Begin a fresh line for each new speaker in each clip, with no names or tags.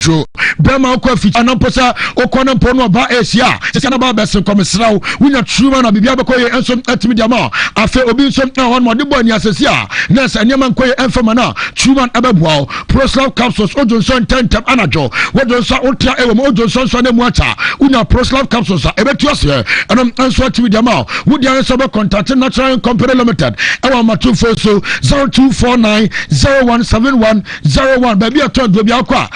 True. Bema ko fi anamposa okona mpono ba Asia. Sese na ba besen komisrawo. Wunya truma na bibia bekoye enso atimi diama. Afe obi nso na hon mo de bo ani asese a. Nesa nyama nkoye enfama na truma abebuawo. Proslav capsules ojonso 10 tem anajo. Wojonso otia ewo mo ojonso so na mu acha. Wunya Proslav capsules a ebetu ase. Enam enso atimi diama. Wudi anso be contact Natural Company Limited. Ewa matufo so 0249 017101 baby aton do bia kwa.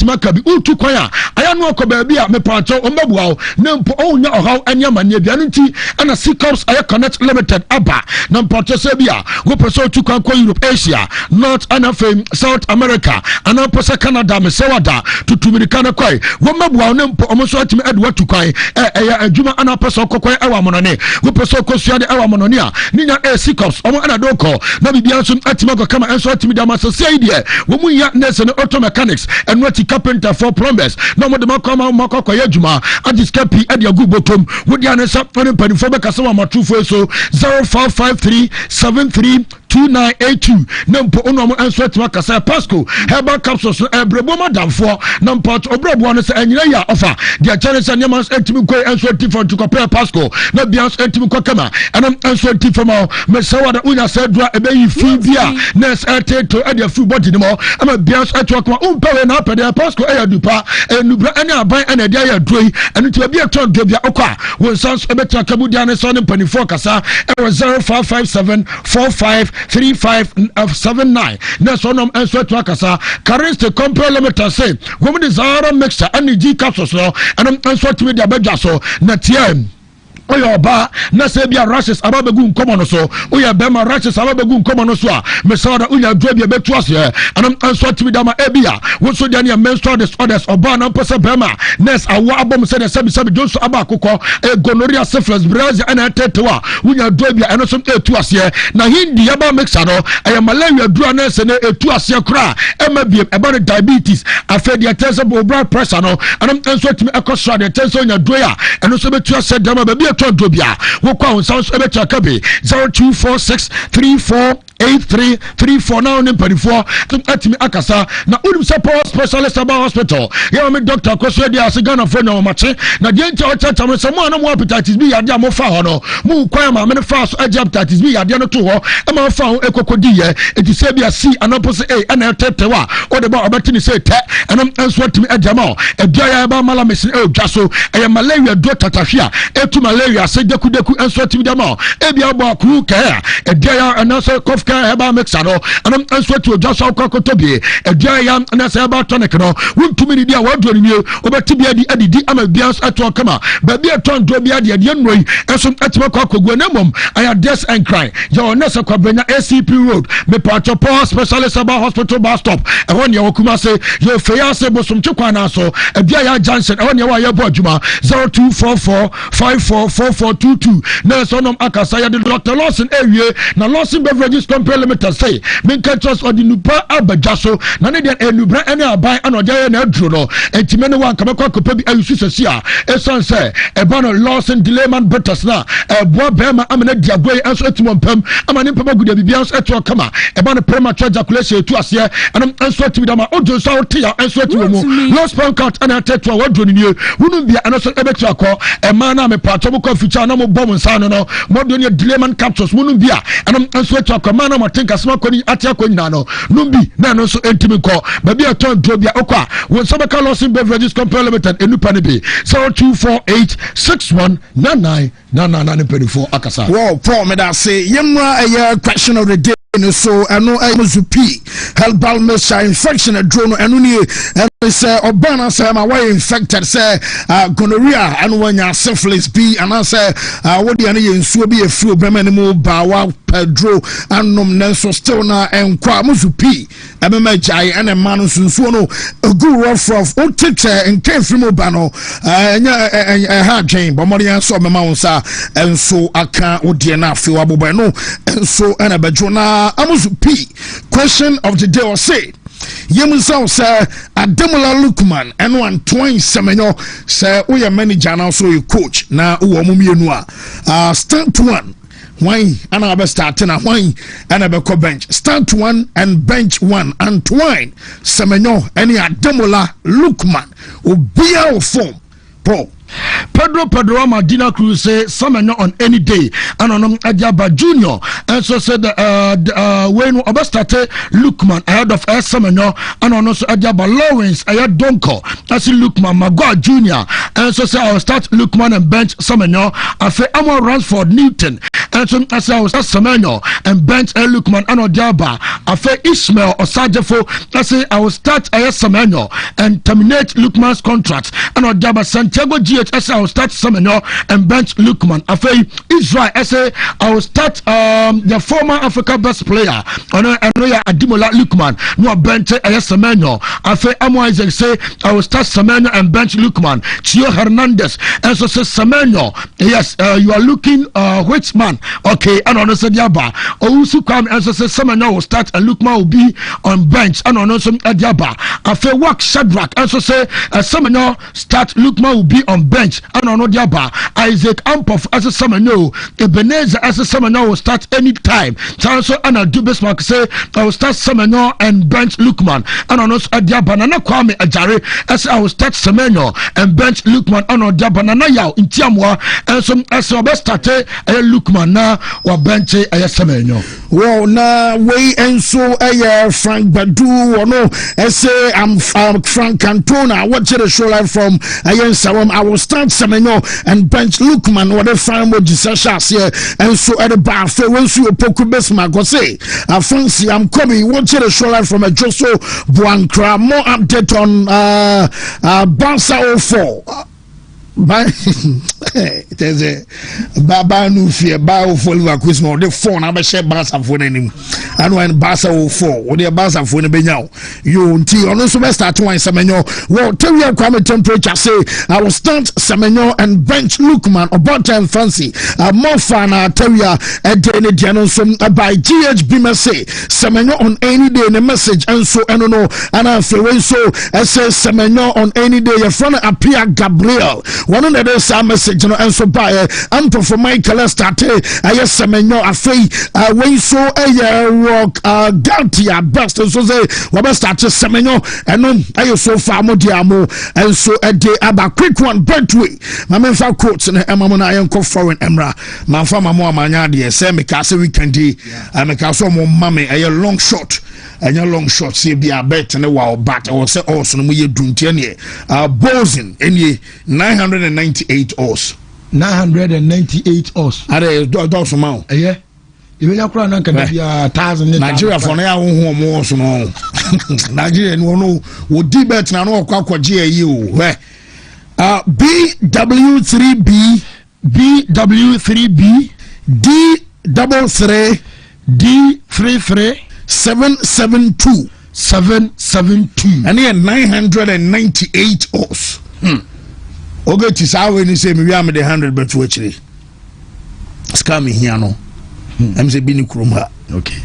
Makabi utu kwaya ayanu akoba bia me pancho ombabuawo nempo onya ohaw anyama ne bia nti ana Seacops Air Connect Limited aba na mpancho se bia wo person utu kwa Europe, Asia, North and South America ana posa Canada me sewada tutumirikana kwai wo mbabuawo nempo omoso atime edwa tukwan eya adwuma ana posa kokwan ewa monone wo person kosuade ewa monone a ninya Seacops omo ana doko na bibia nso atime go kama enso atime da masase idie wo mu ya nese no auto mechanics and what carpenter for plumbers no mo de makwa yadwuma adiscapi adiagu botom wodi anesa fane panifo be kasa wa matufo so 0553732982 nampo ono mo answer to kasa Pasco herbal capsules ebrebo madamfo nampo obrebo no se anyira ya offer dia challenge anyama etimi ko answer tifo to compare Pasco na bia etimi ko kama anam answer tifo ma mesawa da unya sedra ebe yi fi bia nurse to adia full body no ama bia etwa ko umpewe na apede Pasco dupa enubra ene aban ene dia ya droi enu ti bia ton do bia okwa won sans ebeta kabudia ne so ne panifo kasa 0557453579 na so nom enso to kasa Currency Company Limited say wo me Zara mixer and G capsules no enum enso to media badwa so na tm oya oba na se bia rashes ababegu nkomo no so oya bema rashes ababegu nkomo no so a mesada unya dwabia betu ase anam anso atimi dama ebia wo so dia ne menstrual disorders oba na pese bema nurse awa abom se de sebi jonso aba akokọ gonorrhea syphilis brazil ana tetewa unya dwabia eno so etu ase na hindi yaba mixa no aya malaria dura na se ne etu ase kra emabiem eba diabetes afedia tense blood pressure no anam anso atimi ekosra de tense unya doya eno so betu ase dama baby Tondobia, wokwa unsounds ebecha kabe 0246348334 now nimpanifo atimi akasa na unim support specialist about hospital ya me doctor koso dia asigana fo na omache na die ntia ochacha me samo na mo hepatitis B yade amofa ho no mu kwan ma me fa so hepatitis B yade no to ho e ma fa ho ekokodiye eti se bia C anopose A na tetewa o de ba obetini se te enam enso atimi adama e bia ya ba mala mesin e dwaso e malaria do tatahia etu malaria se deku enso atimi dama e bia bo akru ke e dia ya anase kofka heba mixa no anam enso atu dwaso akokotobie e dia ya anase heba tonic no wontumi ni dia wadro ni obeti bia di adidi ama bia atu kama ba bia ton do bia de nnoi enso atimi akogua na mom aya des and cry ya onese kwabenya ACP road me pacho power specialist about hospital bus stop e won ya okuma se yo feya se bosom twekwa na so e bia ya Johnson e won ya wa ya bo adwuma 0244544422 na so nom akasa ya de Dr. Lawson ewie na Lawson Beverages Company Limited say men catchers or the nupa abajaso na ne de enubra ene aban anoja na aduro no entime ne wan kabekwa kopa bi ayusu sesia esan say e ba no Lawson Delayman Butters na e boa bema amena diagoy enso etimo mpam amane mpama gudia bibia enso eto kama e ba no premature ejaculation etu ase anam enso etimi dama ojo so otia enso etimo mu lost sperm count ana tetu waduro ni wunu bia enso ebetu akọ e ma na me pato mo feature na mo bom nsa no mo do ne Delayman capsules wunu bia anam enso etu akọ ma na mo tinka sma koni atia koni na no numbi na no so entimi kọ ba bia ton do bia okwa won so be ka Lawson Beverages Company Limited enupa ne bi 0248619999 akasa
wow Paul me da say yemra a question of the day so eno amuzupi herbal mixture infection a drone eno ni say obana say ma why infected say gonorrhea and wanya syphilis B and say wodi ane ye nsuo bi efi obema ne mu ba wa pedro anom nenso still na enkwa amuzupi ebema jai ene manu sunsuo no gu rough o teacher enke free mo ba no enya ha dwen bomori enso mema wonsa enso aka odie na afi wa bobo no enso ena bedro na amuzupi question of the day or say Yemusa say Ademola Lukman eno Antoine Semenyo say we manager now so you coach na wo momienu a start one Why and I start na why and I be bench. Start one and bench one. Antoine Semenyo any Ademola Lookman Obia of form. Paul
Pedro Madina Cruz say Semenyo on any day and on Adiaba Junior and so said when Obastate Lookman ahead of Semenyo and on also Adiaba Lawrence ahead Donko as Lookman Magua Junior and so say I will start Lookman and bench Semenyo after Amor Ransford Newton and so as I will start Semenyo and bench Lookman and Odiaba after Ishmael Osajefo I say I will start Semenyo and terminate Lookman's contract and Odiaba Santiago GHS I will start Semenyo and bench Lookman. After Israel, I say I will start the former Africa best player. Ademola Lookman. No bench Semenyo. After Amo Isaac say I will start Semenyo and bench Lookman. Chio Hernandez and so says Semenyo. Yes, you are looking which man? Okay, and on also Diaba. Owusu come and so says Semenyo will start and Lookman will be on bench and on also Diaba. After work Shadrach and so say Semenyo start Lookman will be on bench and on Odiaba Isaac Ampof as a Semenyo Ebenezer as a Semenyo will start anytime. So Anna Dubesmark say I will start Semenyo and bench Lookman and on Odiaba Nana Kwame Ajare as I will start Semenyo and bench Lookman and Odiaba Nana Yao in Tiamwa and some as I best start Lookman na or bench Semenyo.
Well na way and so Frank Badu or no say I'm Frank Cantona watch the show live from Sawam. I will start Semenyo and bench Lookman or the fan with Jesus here and so at the bar for when you poku besma go say Fancy I'm coming watch the show live from a Joso Buankra more update on Barca 04 there's a Baba no fear Bao for Liverpool no the phone I share Barca phone him and when Barca 04 or the Barca phone be now you until on also start to Semenyo well tell you Kwame temperature say I will start Semenyo and bench Lookman about time fancy more fun tell you a daily journal by GHB say Semenyo on any day in a message and so I don't know and I feel so I say Semenyo on any day your friend appear Gabriel one of the same message and so by and for Michael started I yes Semenyo afei when so a rock Gantia best so say we best start Semenyo and I so far mo diamo and so a day about quick one Brentway my men for quotes and Emma Yanko foreign Emra my farmer more manya de say me ka say weekend I make so mo mame a long shot and your long shot see be a bet and a wow bat or say also no ye duntiane Bosin any 998 os
998 os
are those amount
yeah you will crown and can be 1,000
Nigeria for now more so no Nigeria no would debate na no kwa GAU BW3B D33
D33 772
and here 998 os okay tis how when you say me we am the 100 but actually scam me here no I'm say bini kroma
okay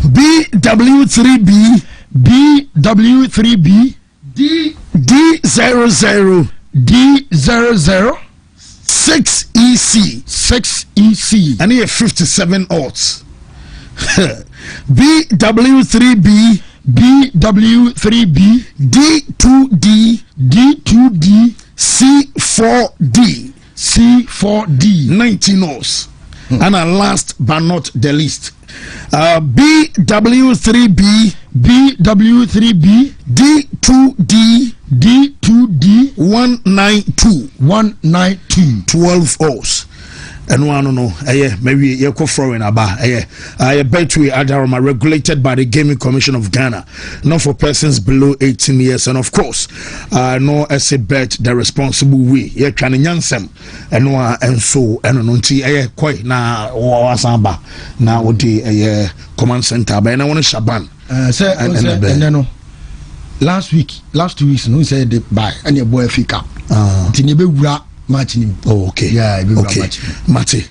BW3B D00 6EC and here 57 odds BW3B D2D C4D 19 os and last but not the least BW3B D2D 192 12 os and one no maybe you go foreign about Betway Adaroma regulated by the Gaming Commission of Ghana, not for persons below 18 years, and of course no as a bet the responsible way you can yansem and one and so and no quite na wasamba now would the command center but I want to Shaban
and last 2 weeks no said they buy and your boy fika tinebe wura matching.
Oh, okay.
Yeah,
okay. Mate.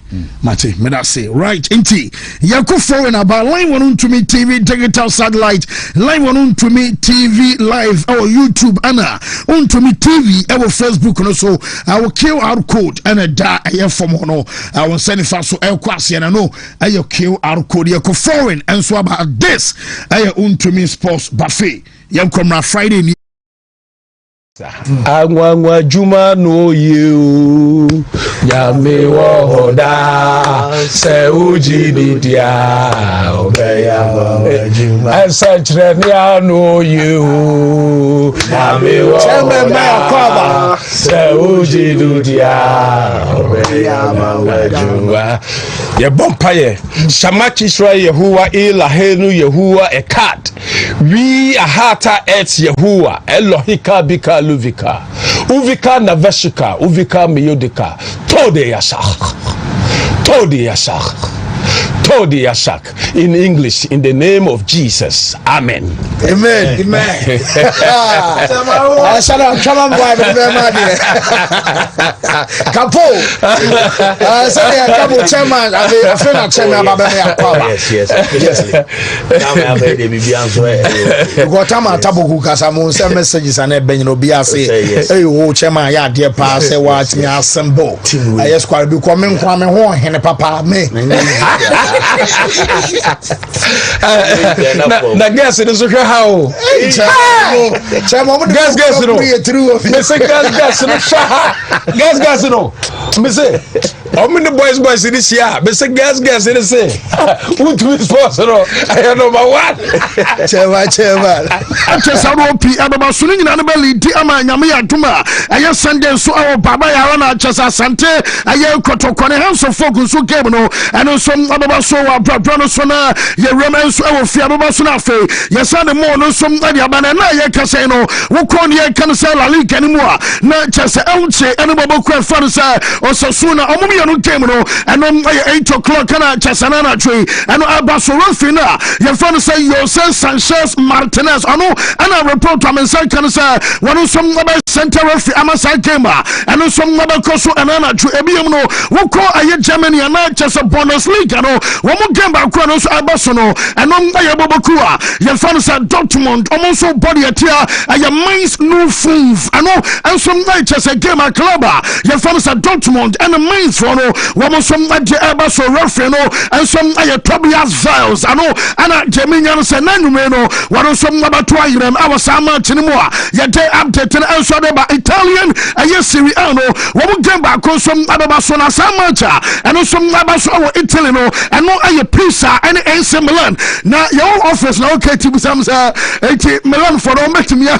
Me that say right. Inti. Yako foreign about line Wontumi TV digital satellite, line Wontumi TV live or YouTube Anna Wontumi TV our Facebook and also our QR code and a da air from no I will send it fast so el kwasi and I know ayo QR code yako foreign and so about this ayo Wontumi Sports Buffet. Yam come na Friday.
Angwangwa juma no you Yame wohoda Se uji dudia Obeya juma Ensachre no you Yame wohoda Se uji dudia Obeya juma Ye bompaye Shamachi shra Yehuwa ila henu Yehuwa ekat We ahata et Yehuwa Elohika bika Luvika, Uvika Naveshika, Uvika Miyodika, Tode Yasak. In English, in the name of Jesus. Amen.
Amen. Come on, boy, Kapo. Sorry, Kapo chairman. I feel like chairman Yes. Now baby Bianzo. Go tama taboku kasamu send messages and ben no bia say hey oh chairman ya dear pa say watch me assemble. I just quite be coming kwame ho hene papa me.
Na guess it is how guess no me say guess no me say how many boys this year me say guess it is say Wontumi Sports no I number one
chairman achesa no pi ababa sunu nyina no beli di ama nyame aduma aye Sunday so awo baba ya na achesa sante aye kotokone hanso focus so game no eno so ababa so wa brano so na ye remen so awo fi ababa so na fe ye sane mo no so ade abana na ye kase no wo kon ye kan se la liga ni mo a na chese enche eno baba ko fa no sa osasu na omo ye no game no eno aye 8 o'clock kana chese na na twe eno aba so refi na ye fa no say Jose Sanchez Martinez ano ana report am say kan say one some aba center refi amasa game eno some aba koso ana twe ebiem no wo ko aye Germany na chese Bundesliga no wo mo game ba ko no so aba so no eno aye boboku a ye fa no say Dortmund omo so body atia aye Mainz no move ano and some chese game a club ye fa no say Dortmund and Mainz for no wo mo some aje aba so refi no and some aye Tobias Viles ano ana Gemini say nanume no waro some abato ayirem awasama chinimo a ye dey update na enso de ba Italian aye Serie A no wo mo game ba ko some ababa so na samacha and some aba so Italy no and no aye Pisa and AC Milan na your office na okay ti busam sa 80 Milan for no metimi a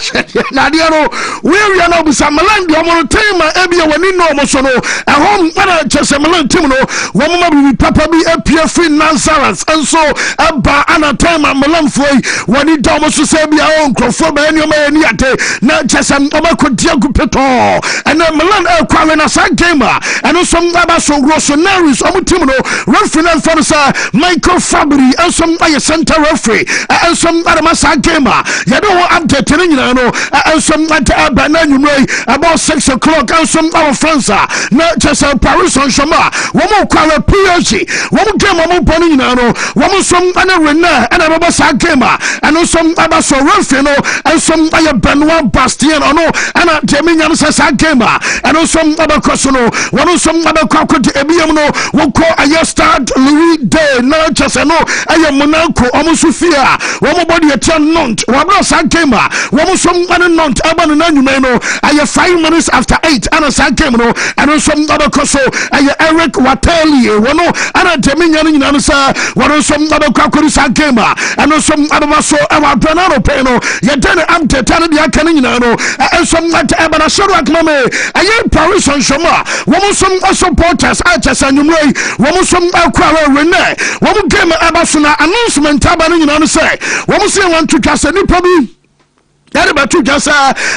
na dia no we na busam Milan de omo tema ebia wani no omo so no ehom na chese Milan team no wo mo bi papa bi apia free Nazareth and so aba ana time Milan foi wani domo so se bia on crofo ba eni o ma eni ate na chese oba ko dia gupeto and Milan e kwa na sa game and some aba so groceries omo team no referee for sa Michael Fabry and some aye center referee and some adama sa game ya do update ni nyina no and some aba na nyumre about 6 o'clock and some our friends na chese Paris Saint-Germain wo mo kwa PSG wo mo game wo mo boni nyina no wo mo some ana Rennes and aba sa game and some aba so referee no and some aye Benoit Bastien no ana Gemini sa game and some aba koso no wo some aba kwa ko ebiem no wo ko aye Stade Louis de na chese no aye Monaco omo Sofia wo mo body etia Nantes wo bra sa game wo mo some ana Nantes aba na nyume no aye 5 minutes after 8 ana sa game no and some aba koso aye Eric Watelier wo no ana Gemini nyina no sa wo some aba kwa ko sa game and some aba so aba Bernardo Peno ye den update ana dia kan nyina no and some aba na shoro akmame aye Paris Saint-Germain wo mo some supporters a chese nyumre wo mo some akwa Rennes wo mo game aba so na announcement aba no nyina no say wo mo say want to kase nipa bi yɛde bɛto dwa sɛ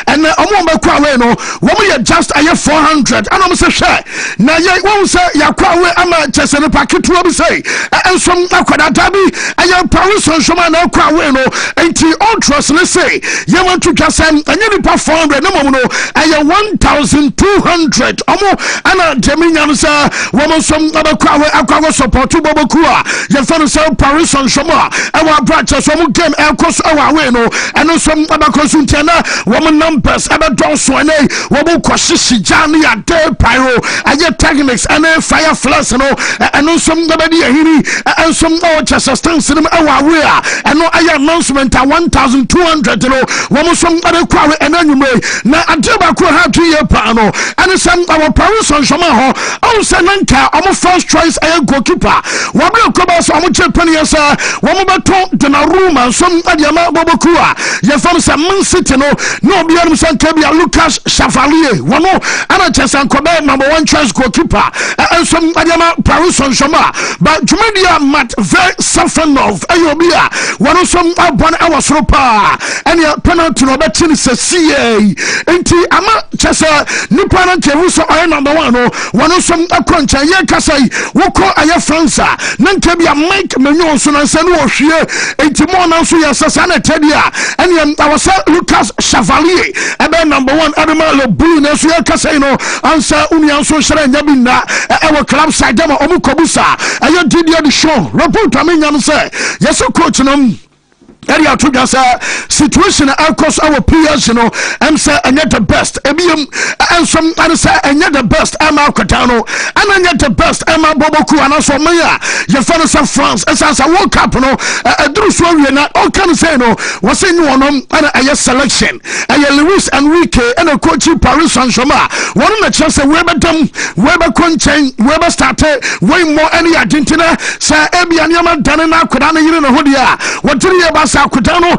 ɛnɛ ɔmo bɛkɔ away no wɔmo yɛ just ayɛ 400 ana ɔmo sɛ hwɛ na yɛ wɔn sɛ yɛakɔ away ama kyɛsɛ nipa ketewa bi sɛ ɛnsom akwadata bi ɛyɛ Paris nsoma na ɛkɔ away no enti ultras ne sɛ yɛwɔ to dwa sɛ ɛnyɛ nipa 400 na mmom no ɛyɛ 1200 ɔmo ana gyemi nya no sɛ wɔmo nsom bɛkɔ away akɔ support bɔbɔku a yɛfa no sɛ Paris nsoma ɛwɔ abrakyɛ so ɔmo game ɛkɔ so ɛwɔ away no ɛno nsom bɛkɔ so ntiana wɔmo numbers ɛbɛdɔɔso ɛne wɔmo kɔhyehye gya ne yɛde pyro ɛyɛ techniques ɛne fire flares no ɛno nsom bɛbɛde yɛhiri ɛnsom ɛwɔ kyɛsɛ stance no ɛwɔ away a ɛno ɛyɛ announcement a 1200 no wɔmo nsom ɛbɛkɔ away ɛna anwummerɛ na adeɛ baako ha twe yɛ paa no ɛne sɛ ɛwɔ Paris nsoma hɔ ɔwo sɛ na nka ɔmo first choice ɛyɛ goalkeeper wɔberɛ kɔbɛɛ sɛ ɔmo kyɛ pɛne yɛ sɛ wɔmo bɛtɔ Donnarumma nsom ɛde ama bɔbɔku a yɛfa no sɛ Man City no na obiara no sɛ nka bia Lucas Chevalier wɔno ana kyɛ sɛ nkɔbɛɛ number 1 choice goalkeeper ɛnsom ɛde ama Paris nsoma but dwumadi a Matt Verstappen ɛyɛ obi a wɔno nsom abɔ no ɛwɔ soro paa ɛne penalty no ɔbɛkye no sɛ CA nti ama kyɛ sɛ nipa no nkɛwu sɛ ɔyɛ number 1 no wɔno nsom ɛkɔ nkyɛn yɛ kasa yi wokɔ ɛyɛ France a na nka bia Mike Menyon so na nsa no wɔhwie nti mɔ na nso yɛ sɛ saa na ɛtɛdeɛ a ɛne ɛwɔ sɛ Lucas Chevalier ɛbɛ number 1 ɛbɛma Le Blue na nso yɛ kasa yi no ansa unua nso hyerɛ nya bi nna ɛwɔ club side dɛm a ɔmo kɔbu sa ɛyɛ Didier Deschamps report amenya no sɛ yɛsɛ coach no ɛde ato dwa sɛ situation ɛkɔ so ɛwɔ PSG no ɛm sɛ ɛnyɛ the best ebiem ɛnsom ɛne sɛ ɛnyɛ the best ɛma akɔta no ɛna ɛnyɛ the best ɛma bɔbɔku anaasɛ ɔman a yɛfa no sɛ France ɛsiane sɛ World Cup no ɛduru so awie na ɔka no sɛ no wɔsɛ nye wɔnom ɛna ɛyɛ selection ɛyɛ Luis Enrique ɛna coach Paris Saint-Germain wɔno na kyerɛ sɛ wɔbɛdam wɔbɛkɔ nkyɛn wɔbɛstarte wɔmmɔ ɛne Argentina sɛ ebia nneɛma dane na akɔda no yere ne ho deɛ a wɔgyere yɛ ba akuta no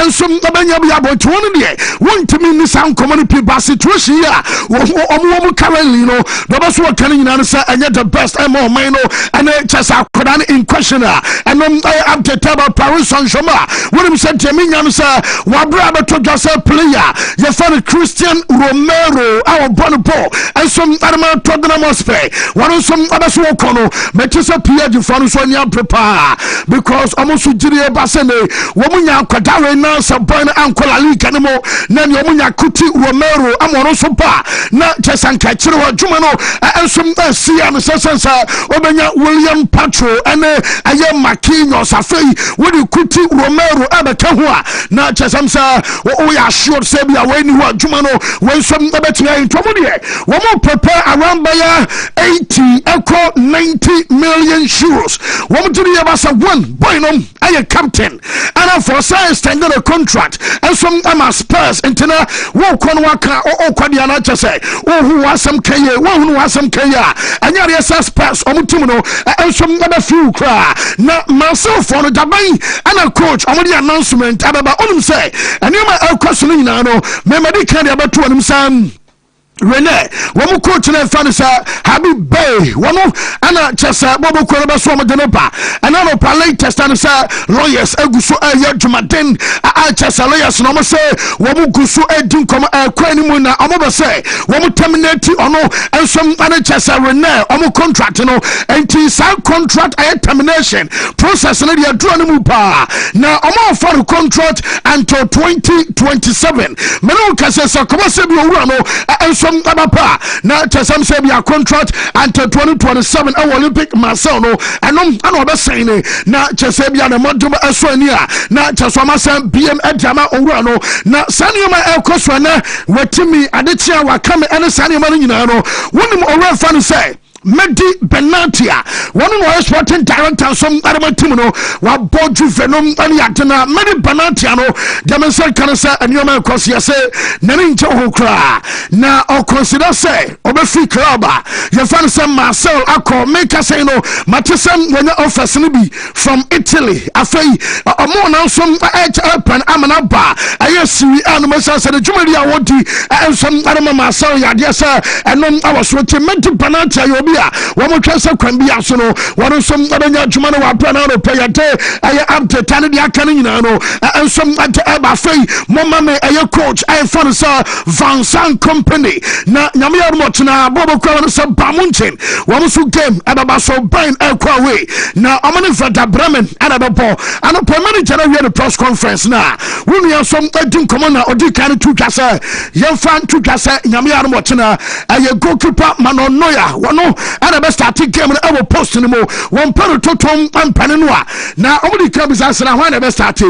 ensom abanya bi abɔto no de wontimi ni san common people situation ya omo currently no do ba so kan nyina no say enye the best emo man no ene chesa akuda no in question enom update about Paris Saint-Germain wonim say temi nya no say wabra beto dwasa player ye fa Christian Romero our born ball ensom arma Tottenham Hotspur wonu som abeso kono metisa PSG for no so nya prepare because almost jiri ba se ne munya kwadawe na sabon ankola league ne mo na ne munya kuti Romero amoro so pa na chesanka kire ho dwuma no ensom asia no sesensa obenya William Patro ene aye Marquinhos afei wodi kuti Romero abeka ho a na chesamsa o ya sure say bia we ni ho dwuma no wensom abetia ntomo de wo mo prepare around by 80 echo 90 million euros wo mo tiri ya basa one boy no aye captain and for science extended a contract and some Spurs intina wo kon waka o kwade ana chese o hu wasam kaye wo hu wasam kaye anya re Spurs o mutim no and some na few kra na myself for no daban and coach o the announcement ababa onum say enioma elkwaso no nyina no me medical dey abato onum sam Rene, womu coach na fanisa Habib Bey, womu ana chesa bobo ko ba so mo denopa ana no pa latest ana sa lawyers eguso aye dwumaden a chesa lawyers no mo say womu guso edin kom kwani mu na omo be say womu terminate ono ensom ana chesa Rene omo contract no enti sa contract aye termination process no dey aduro no mu pa na omo for contract until 2027 meno kase sa ko se bi owura no ensom abapa na chesam say bia contract until 2027 Olympic Marcel no enom ana obesan ne na chese bia na modum asoni a na chesoma san BM edama owura no na sanioma ekoso na watimi adechia wakame ene sanioma no nyina no wonim owura fa no say Medi Benatia, one of our sporting director, some other team, no, what Boju Venom and Yatana, Medi Benatiano, Demonstrate Canasa, and Yoma Cosia say, Naninja Hokra. Now, or consider say, Obefi Clubba, your fan some Marcel Acco, make us say no, Matisam when you offer Snibi from Italy, a fay, a more now some edge up and Amanaba, I see animals and the Jumalia Woti, and some other Marcel Yadiasa, and then I was watching Medi Benatia, you'll be bia wo mo twese kwan bia so no wo so abanya adwuma no wa bra na no pay yate aye update ane dia kan nyina no enso aba fei mo ma me aye coach I fan sa Vincent company na nyame ya mo tena bobo kwa no sa bamunchen wo mo so game aba so brain ekwa we na amane Vada Bremen ana bebo ana manager na we the press conference na wonu ya so adin komo na odi kan tu twase ye fan tu twase nyame ya mo tena aye goalkeeper Manonoya wono ana be start game na e post ni mo won paro totom ampane no a na omudi ka bisa sra ho na be start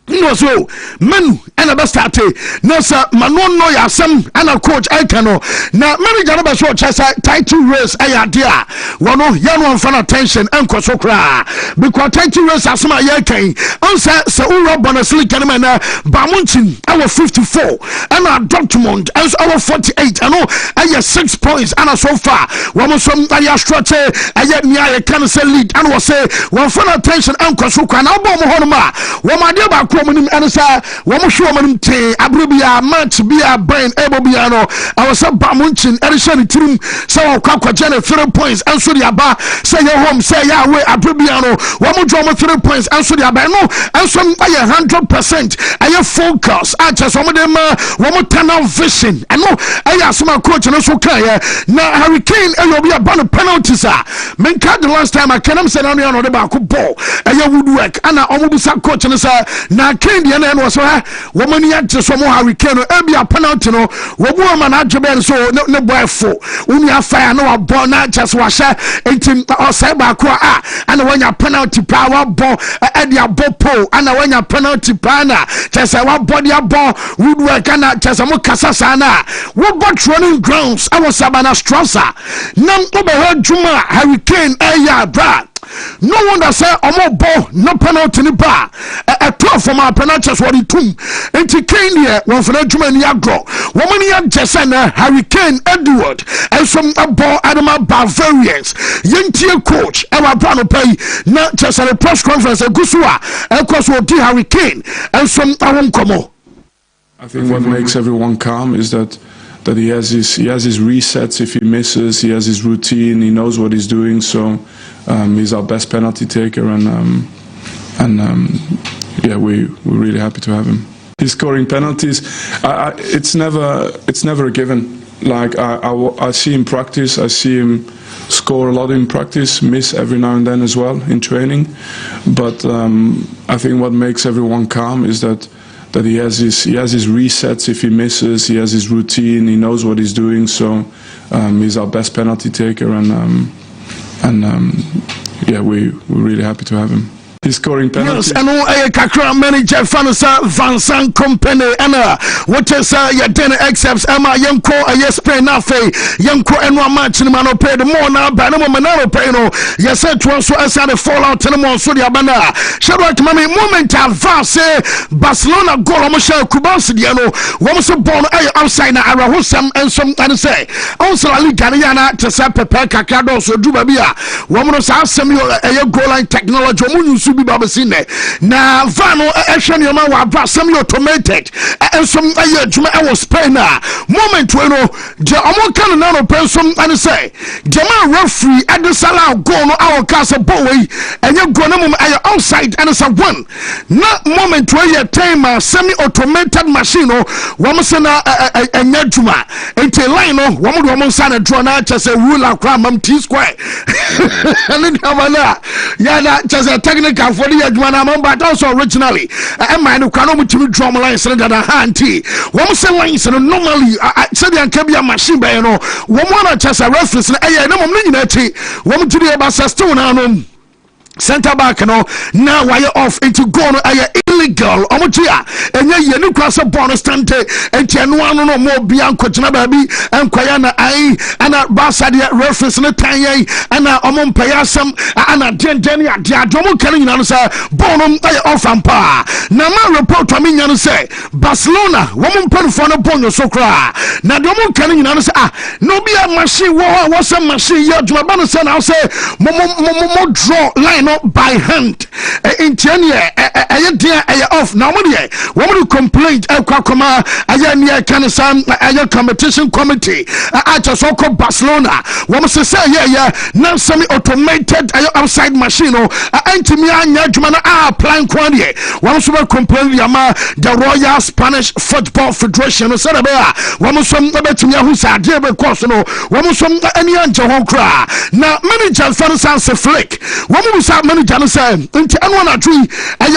no so menu and the start no sir Manono ya some and a coach I can know now manager no be so chasa title race aya dia wono ya no fan attention and kwasokra because title race asema ya kan answer se uro bonusly kan na Bamunchin our 54 and our Dortmund as our 48 and aya 6 points and so far wono some aya stretch aya nia can say lead and was say one fan attention and kwasokra na bo mo hono ma wo ma dia ba and say one show man te abrubia match bia brain able bia no I was a Bamunchin Edison team so kwakwa jene 3 points and so the aba say your home say ya we abrubia no one draw 3 points and so the aba no and some I 100% I focus I just some of them one tunnel vision and no I ask my coach and so kai na Hurricane will be a ban penalties men card the last time I can say on the back ball I woodwork and I almost coach and say na Kendi and was woman yet to some Hurricane or be a penalty no woman adjoben so no boy for only a fire no born just wash 18 or cyber and when your penalty power ball at your bopo and when your penalty pana just our body a ball woodwork and just a mukasasana what but running grounds I was Sabana Strasser none over Juma Hurricane bra. No wonder say omo ball no penalty ni ba a 12 from our penalties what it tum enti Kenya one for Juma ni agro woman ya Jesana Hurricane Edward and some ball Adama Bavarians yentie coach ewa brano pay na Jesana press conference gusua and course what Hurricane and some komo.
I think what makes everyone calm is that he has his resets. If he misses, he has his routine. He knows what he's doing. So he's our best penalty taker, and yeah, we're really happy to have him. He's scoring penalties. It's never a given. Like I see him practice. I see him score a lot in practice. Miss every now and then as well in training. But I think what makes everyone calm is that he has his resets. If he misses, he has his routine. He knows what he's doing. So he's our best penalty taker, and yeah, we're really happy to have him. He's scoring penalties.
Yes, I know a Kakra manager Fanasa Vincent company and what is your dinner accepts Emma Yanko a yes pay nafe Yanko and one match in Mano pay the more now by no Manaro Peno. Yes, it was so as I fall out in the Monsudia Bana. Shadrach Mami moment advance Barcelona goal Michel Kubasidiano was born outside Arahusam and some and say also Ali Gariana to Sapepe Kakado so Dubabia woman was Samuel a goal line technology bi babasine na vano ehwe ne ma wa bra some automated and some adwuma e was Spain moment we no je omo kan na no person and say jama referee adesala go no our case boy enye go na mum outside and say one na moment we your time semi automated machine no wo mo se na enye adwuma ente line no wo mo do mo sa na draw na chese rule akwa mam T square and then ya na chese technical for the adwana but also originally man no kwano mutimi drum lines na da hanti wo say lines no normally said the kabia machine by no wo mo na chasa reference na na mom no nyina ti wo mutiri e ba still na no center back no now why off into go no illegal omotia enye ye ni kwasa bonus tante enti eno anu no mo bia nkogina ba bi enkwaya na ai ana basa de reference ne tanyai ana omompaya sam ana dendeni ade adomo kan nyina no say bonum off ampa na ma report ami nya no say Barcelona wo mo mpanfo no bonyo so kra na domo kan nyina no say no bia machine wo some machine ye aduma ba no say na say mo draw line no by hand intiania off now woman complaint kwakoma near Kanisam competition committee at a so-called Barcelona woman say yeah now semi automated outside machine plan kwanye woman so complain the Royal Spanish Football Federation said woman some betumi ahu sa de be course no woman some any anje ho kra na manager fancy flick woman say manager no say nti anu na twi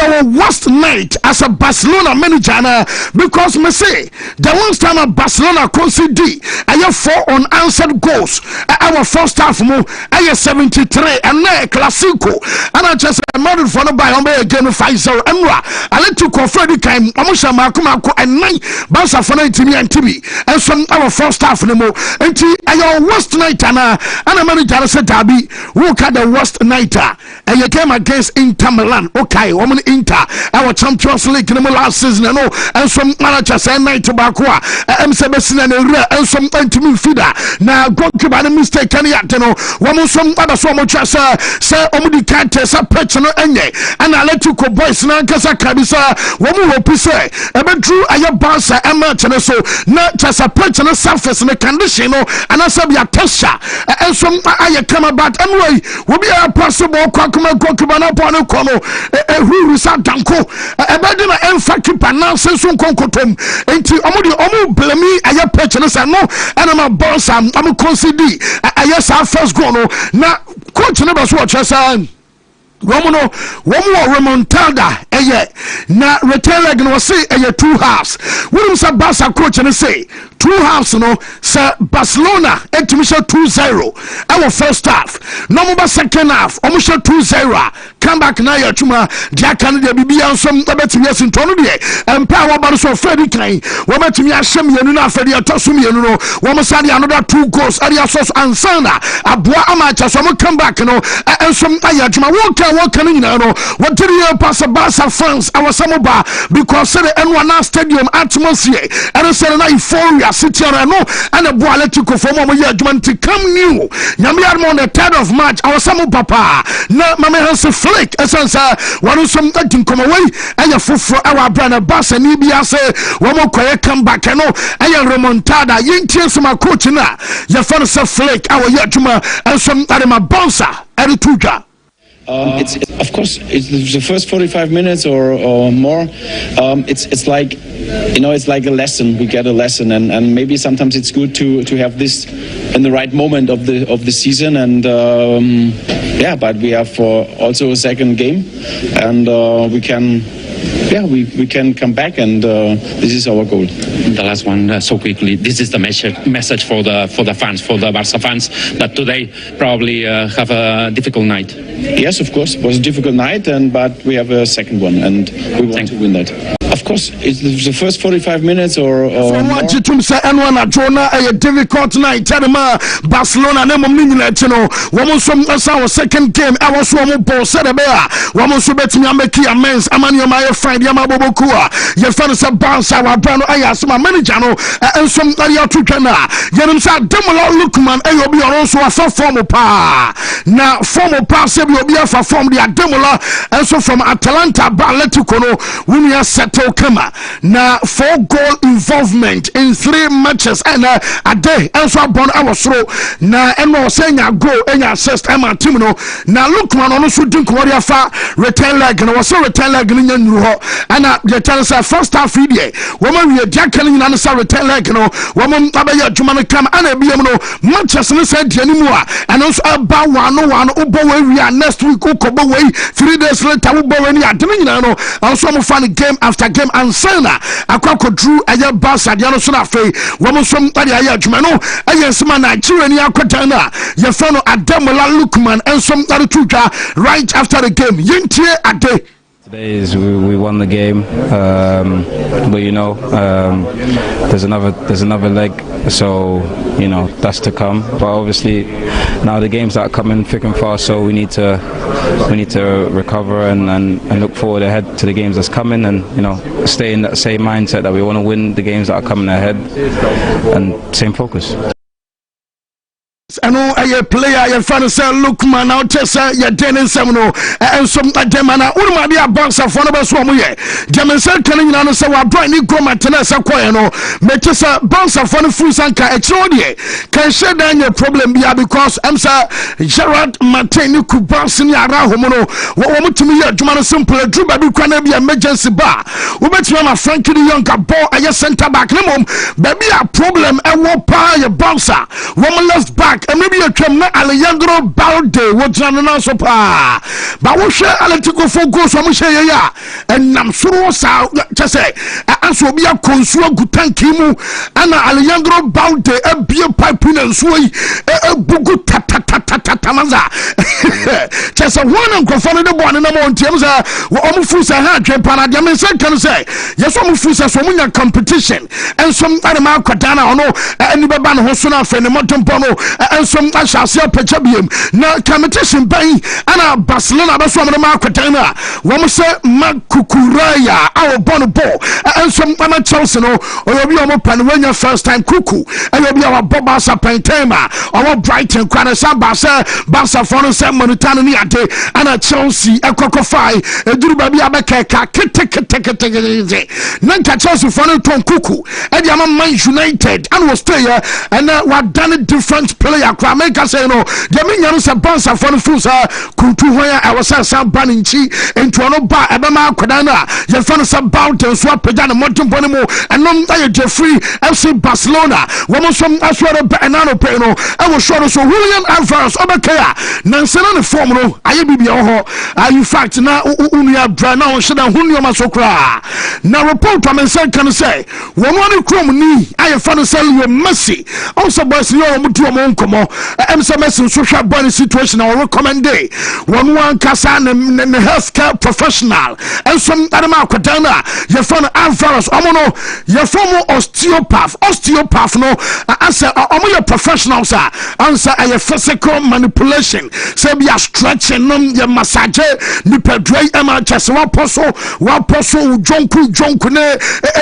our worst night as a Barcelona manager na because me say the last time a Barcelona conceded 4 unanswered goals our first half mo 73 and na classico and I just Madrid for no by again 5-0 Emra I let to confirm the time amusha makumako and 9 Barca for 90 and TV and some our first half no more nti our worst night and a manager said Derby who had the worst night and you came against Inter Milan okay woman Inter our Champions League in the last season no and some managers say night tobacco MCBC and some intimi feeder now goalkeeper mistake any at no woman some other so much say omudi can't say pitch no enye and I let you go boys na kasa kabisa woman hope say ebe drew aya Barca e match no so na just a pitch no surface no condition no and asa be a texture and some aya come about anyway we be a possible kwakuma goalkeeper na pon no kono who sa danko ebe de na emfa keeper na senso konkotom enti omu blame aya pitch no say no and my boss am concede aya sa first goal no na coach no be so chesa woman remontada na return leg no say 2 halves we say Barca coach and say 2 halves no say Barcelona etimisha 2-0 our first half no more second half omusha 2-0 come back na ya tuma dia kan dia bibia nsom betimi asinto no de empa wa ba so fedi kan wo betimi ahyem yenu na afedi atosum yenu no wo mo sade another 2 goals area so ansana aboa amacha so mo come back no ensom aya tuma wo kan nyina no what did you pass Barca fans our samoba because say the N1 stadium atmosphere and say na euphoria city no and the boa letiko for mo ye adwuma to come new nyame on the 3rd of March our samoba pa na mama hanse flick esansa wanu som adin come away aya foforo our brand Barca ni bia say wo mo koye come back no aya remontada yentie soma coach na ya fan se flick our ye adwuma ensom adema bonsa erituja.
It's of course it's the first 45 minutes or more. It's like it's like a lesson. We get a lesson, and maybe sometimes it's good to have this in the right moment of the season. And but we have also a second game, and we can come back, and this is our goal.
The last one so quickly. This is the message for the fans, for the Barca fans that today probably have a difficult night.
Yes, of course, it was a difficult night, but we have a second one, and we want to win that. Of course, it's the first 45 minutes or more.
Say N1 Jona a difficult night. Barcelona name no woman some our second game. I was one ball said a bear. Woman so bet me make amends. Amani my friend Yamabokua. Your friend is a bounce. Our brand I asked my manager and some area to Ghana. Yenim sa demola lookman ayobi also a former pa. Now former pass will be a form the demola and so from Atalanta Baletico we are settled. Now 4 goal involvement in 3 matches and a day and so born our throw now and no saying a goal and assist Emma Timino now look man also drink warrior far return leg and was so return leg in and the chance first half video woman we are jacking in answer return leg no woman abaya jumana come and a BMO matches and said anymore and also about one we are next week way 3 days later we bow any doing also fun game after game and sana akwako drew aya Barca dia no so na fe wo som ade aya adwuma no aya sema Nigeria ni akwata na ye fa no Ademola Lookman ensom ade tudwa right after the game yentie ade.
Today is we won the game, but there's another leg, so that's to come. But obviously now the games that are coming thick and fast, so we need to recover and look forward ahead to the games that's coming, and stay in that same mindset that we want to win the games that are coming ahead, and same focus.
ɛno ɛyɛ player yɛfa no sɛ Lookman na wote sɛ yɛde ne nsɛm no ɛnsom adɛma na wonom ade a boxerfoɔ no bɛso ɔmo yɛ deɛ me nsa ka no nyinaa no sɛ wɔadɔe ne goma tena ɛsɛ kɔɛ no mɛkye sɛ boxerfoɔ no furu sanka ɛkyerɛ wo deɛ kanhyɛ dan nyɛ problem bia because ɛm sɛ Gerard Martin ne Kubasi ne Araho mu no wɔmo tumi yɛ adwuma no simple aduru baabi kwa na bi emergency ba wobɛtumi ama Frankie de Young bɔ ɛyɛ center back ne mom baabi a problem ɛwɔ paa yɛ boxer wɔmo left back maybe a tram na Alejandro Balde wogyina no na so pa ba wo hwe Atletico focus wo mo hwe ya enam soro sa kyese anso obi akonsu agutanki mu ana Alejandro Balde abie pipe na nsuo yi bugu tatatatatamaza kyese wona nkofo no de bo ne na mo ntiem sa wo mo fu sa ha atwe pa na de men se kan se yeso mo fu sa so mo nya competition enso ma akwada na ono ani beba ne ho so na afa ne motompo no ensom ahyase apacha biem na competition ban ana Barcelona beso amre ma akwatan na wo mo se Makukuraya awo bon ball ensom ana Chelsea no oyobi o mo pan wanya first time kuku oyobi awa boba sa pentema owo Brighton kwana sa Barca for no se monitano ni ade ana Chelsea ekoko fai eduru ba bia bekeka kete nanka Chelsea for no ton kuku e dia Man United and was stay and what done different player kwa make say no de me nyano se Barca for no fusa kutu hoya I was say banning chi into no ba e be ma akwada na ye fa no se Bounty so apega na motumpo ne mo enom aye Jeffrey FC Barcelona wo mo som asoro be na no pe no e wo sure so Julian Alvarez obekaya nansana ne form no aye bibia ho in fact na unu ya bra na on sheda hunu ma so kra na report am say kan say wo mo ne krom ni aye fa no say you Messi also boys yo mo tu mo nkomo em say Messi so hwa boy situation I recommend day one kasa ne healthcare professional and some adama akwadana ye fa no Alvarez omo no ye form osteopath no answer omo ye professionals answer a physical manipulation say be a stretching ye massage ni pedrey ema chese wa poso jonku ne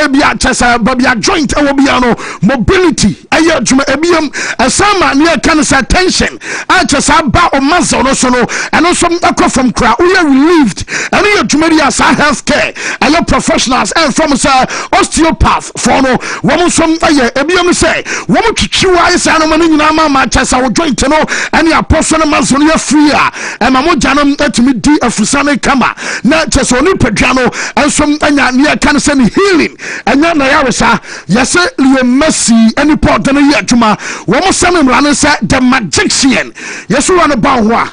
e bia chese babia joint e wo bia no mobility aye adwuma ebiem asama ne kan say tension a chese ba o muscle no so no eno so akọ from cra we are relieved and you adwuma dia sa healthcare aye professionals and from say osteopath for no wo som aye ebiem say wo twitwiwa isa no mani nyina ma chese wo joint no ene apostle no muscle no free a ma mo janom atimi di afusane kama na chese oni pedwa no ensom anya ne kan say ni healing anya na yaresa yese Leo Messi any port no ye adwuma wo mo samem rane say the magician yeso ran ba ho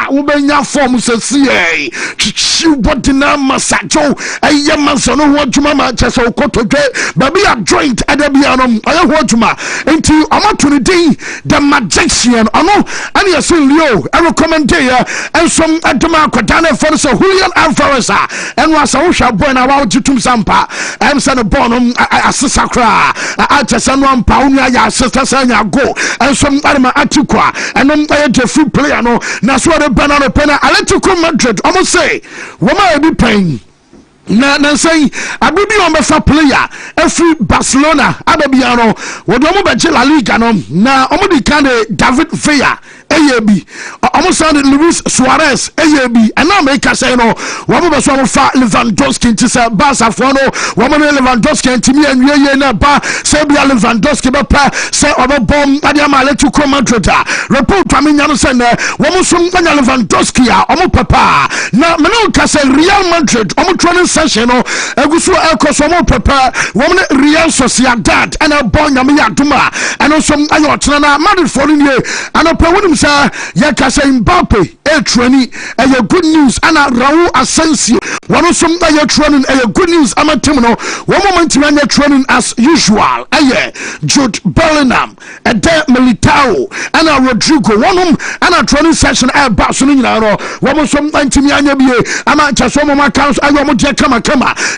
wo benya form sesi chichi body na masajo aye manso no ho adwuma ma chese okotodwe baby a joint adabia no aye ho adwuma enti amato ne din the magician ono ani yeso Leo I recommend ya ensom adwuma akwadana for so Julian Alvarez en wasa wo hwa boy na wa jitum sampa em se no born asesa kra a chese no ampa unu ya asesa sanya go ensom arima atikwa enom aye Jeffrey player no na so the banana pena Atletico Madrid almost say woman e bi pen na say abibi on befa player every Barcelona ababia no wo do mo be La Liga no na omo di kan David Villa AAB almost sounded Luis Suarez AAB and now make us say no wo be so mo fa Lewandowski to say Barca for no wo mo Lewandowski ntimi anwie na ba say bia Lewandowski be pa say obo bom ade am Atletico Madrid report amenya no say na wo mo so anya Lewandowski omo papa na me no ka say Real Madrid omo training session no eguso ekoso mo papa wo mo Real Sociedad and a bon nyame yaduma and so ayo tena na Madrid for ni and opa wonim say ya ka say Mbappe training a good news and Raul Asensio one so ayo training a good news amatim no one moment when you training as usual aye Jude Bellingham and Militao and Rodrigo one and a training session at Barcelona no one so antimi anya bie ama chaso mo accounts ayo mo je kama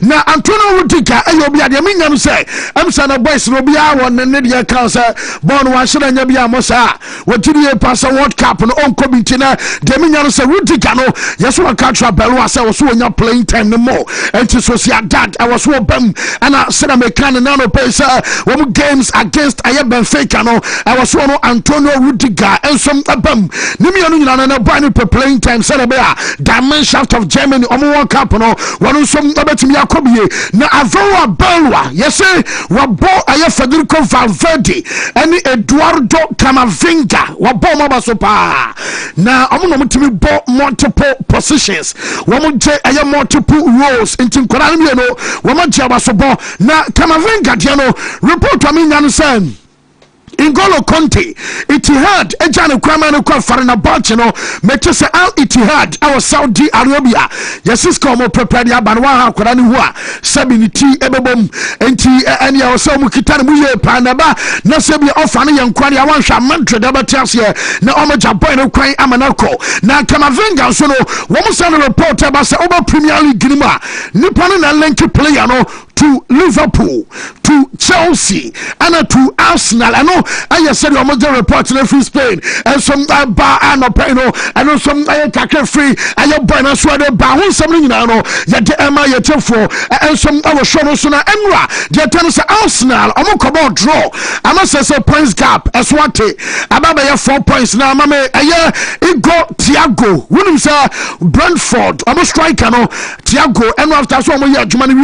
na Antonio Rudiger ayo bia de menyam say emsa na boys no bia won ne de accounts bon wa shira nya bia mo sa wotiri pass World Cup no onko binti na de nya no say Rudiger no yeso akatra Belwa say wo so nya playing time no more enti Sociedad I was so bam and I said I'm a can now no pesa wo games against Aye Benfica no I was so no Antonio Rudiger and some bam nimi no nyina na ba ni playing time say be a dimension of Germany omo World Cup no wonu some betimi akobie na Avora Belwa yese wa bo Aye Federico Valverde and Eduardo Camavinga wa bo mabaso pa na omo no mutimi bo multiple positions womo je Aye multiple roles into nkwara no no womo je abaso bo na Camavinga dia no report am nya no say N'Golo Conte, Etihad, Ejane Kwame no kwa Farina Balchino, Metese Al Etihad, our Saudi Arabia. Yesisko mo prepare ya banwa ha kwadani huwa. Sebi ni ti ebebom enti eni ya oso mu kitani mu ye panaba na sebi ofa ne yankwani ya wanhwa Madrid abatiase na omaja boy no kwan amanako. Na Camavinga so no wo mo send report about say over Premier League ni ma. Nipa no na link player no to Liverpool, to Chelsea, and to Arsenal. I know I said your mother report in free Spain, and some bar and no peno, and no some I free, and your banner sweater bar, something now, yet the Emma yet for, and some our show sooner Emra, the tennis Arsenal, I'm a draw. I must say points gap, as what about your 4 points now, mamma, it got Thiago, William sir, Brentford, I'm a striker, no, Thiago, and after some year, Germany,